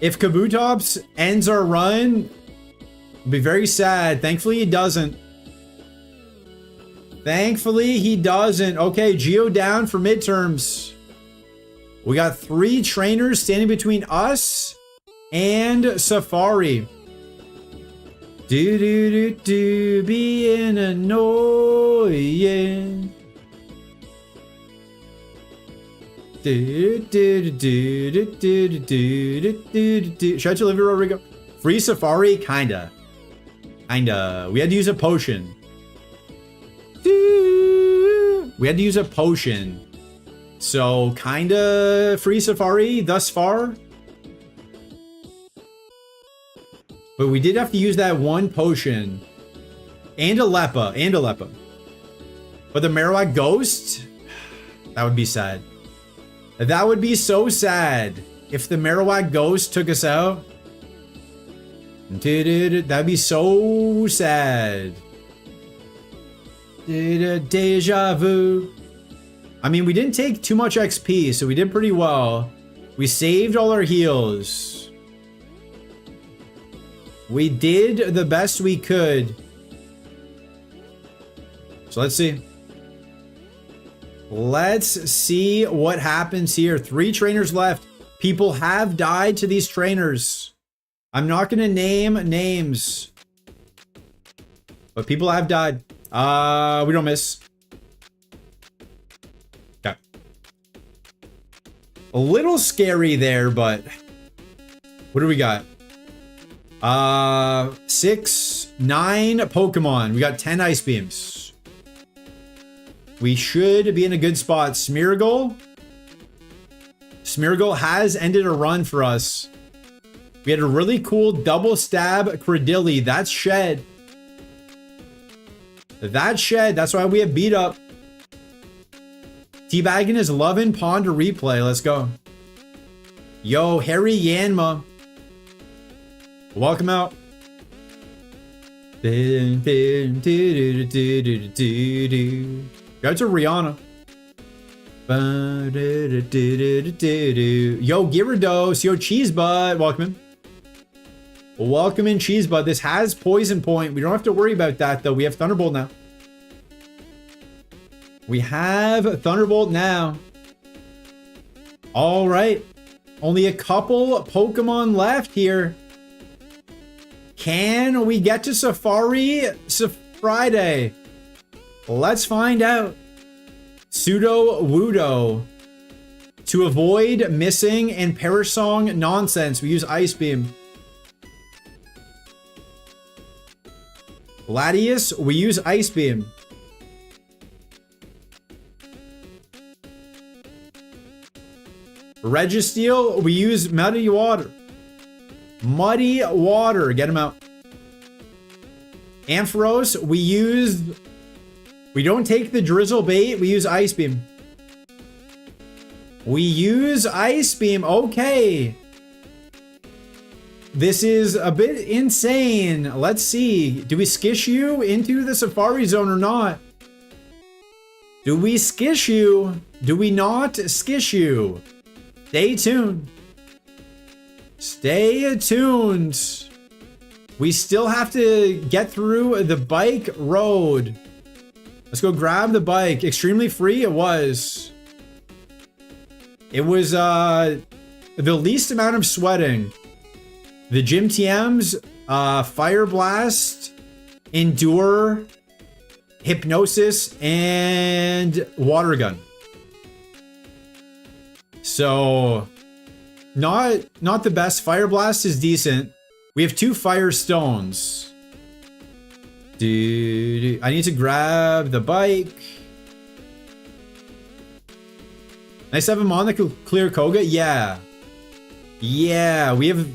If Kabutops ends our run, it'll be very sad. Thankfully, he doesn't. Thankfully, he doesn't. Okay, Geo down for midterms. We got 3 trainers standing between us and Safari. Being annoying. Should I deliver Rodrigo? Free Safari? Kinda. We had to use a potion. We had to use a potion. So, kinda free Safari thus far. But we did have to use that one potion. And a Leppa. But the Marowak Ghost? That would be sad. That would be so sad if the Marowak Ghost took us out. That'd be so sad. Deja vu. I mean, we didn't take too much XP, so we did pretty well. We saved all our heals. We did the best we could. So let's see. Let's see what happens here. 3 trainers left. People have died to these trainers. I'm not going to name names. But people have died. We don't miss. Okay. A little scary there, but... What do we got? 6, 9 Pokemon. We got 10 Ice Beams. We should be in a good spot. Smeargle. Smeargle has ended a run for us. We had a really cool double stab Credilli. That's shed. That's shed. That's why we have beat up. Teabagging is loving Pond to replay. Let's go. Yo, Harry Yanma. Welcome out. Go to Rihanna. Yo, Gyarados. Yo, Cheesebud. Welcome in. Welcome in, Cheesebud. This has Poison Point. We don't have to worry about that, though. We have Thunderbolt now. We have Thunderbolt now. All right. Only a couple Pokemon left here. Can we get to Safari Friday? Let's find out. Pseudo Wudo. To avoid missing and Perish Song nonsense, we use Ice Beam. Latias, we use Ice Beam. Registeel, we use Muddy Water. Muddy Water, get him out. Ampharos, we use We don't take the drizzle bait. We use ice beam. We use ice beam. Okay. This is a bit insane. Let's see. Do we skish you into the safari zone or not? Do we skish you? Do we not skish you? Stay tuned. Stay tuned. We still have to get through the bike road. Let's go grab the bike. Extremely free it was. It was the least amount of sweating. The gym TMs, Fire Blast, Endure, Hypnosis, and Water Gun. So, not the best. Fire Blast is decent. We have 2 Fire Stones. Dude, I need to grab the bike. Nice to have him on the clear Koga. Yeah. Yeah, we have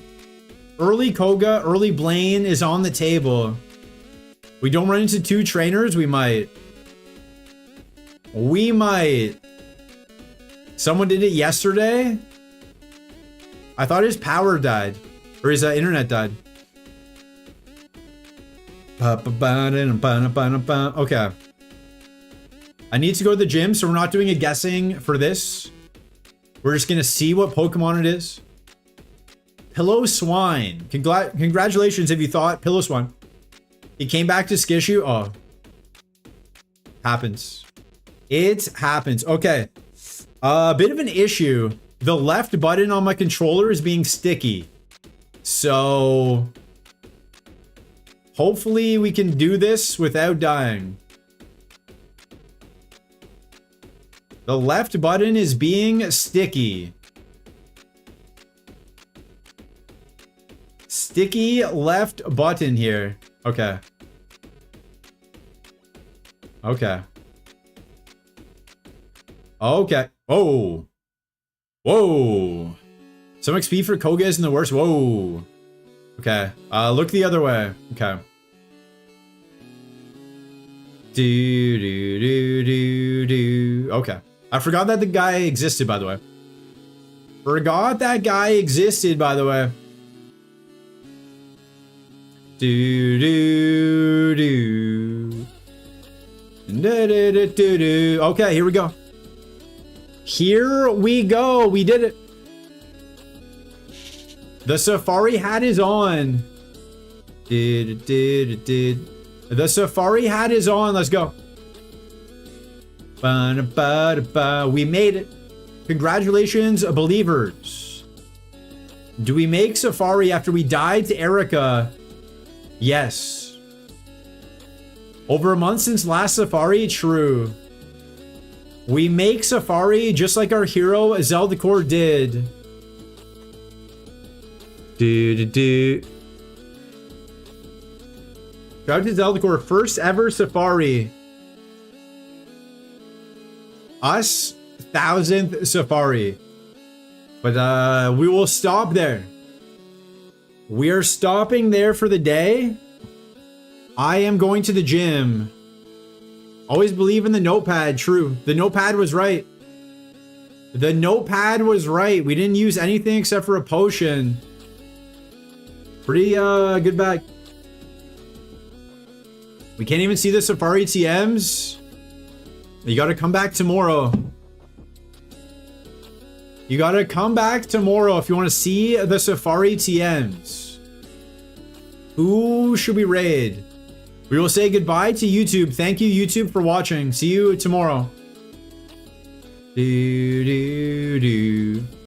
early Koga, early Blaine is on the table. We don't run into 2 trainers. We might. We might. Someone did it yesterday. I thought his power died. Or his internet died. Okay. I need to go to the gym, so we're not doing a guessing for this. We're just gonna see what Pokemon it is. Pillow Swine. Congratulations if you thought Pillow Swine. He came back to Skishu. Oh. Happens. It happens. Okay. A bit of an issue. The left button on my controller is being sticky. So hopefully we can do this without dying. The left button is being sticky. Sticky left button here. Okay. Okay. Okay. Whoa. Whoa. Some XP for Koga isn't the worst. Whoa. Okay. Look the other way. Okay. Do. Okay. I forgot that the guy existed, by the way. Forgot that guy existed, by the way. Okay, here we go. Here we go. We did it. The safari hat is on. The safari hat is on. Let's go. We made it. Congratulations, believers. Do we make safari after we died to Erica? Yes. Over a month since last safari? True. We make safari just like our hero Zeldakor did. Shout out to Zeldakor, first ever safari. Us, 1000th safari. But we will stop there. We are stopping there for the day. I am going to the gym. Always believe in the notepad. True. The notepad was right. The notepad was right. We didn't use anything except for a potion. Pretty good bag. We can't even see the safari TMs. You gotta come back tomorrow. You gotta come back tomorrow if you want to see the safari TMs. Who should we raid? We will say goodbye to YouTube. Thank you, YouTube, for watching. See you tomorrow.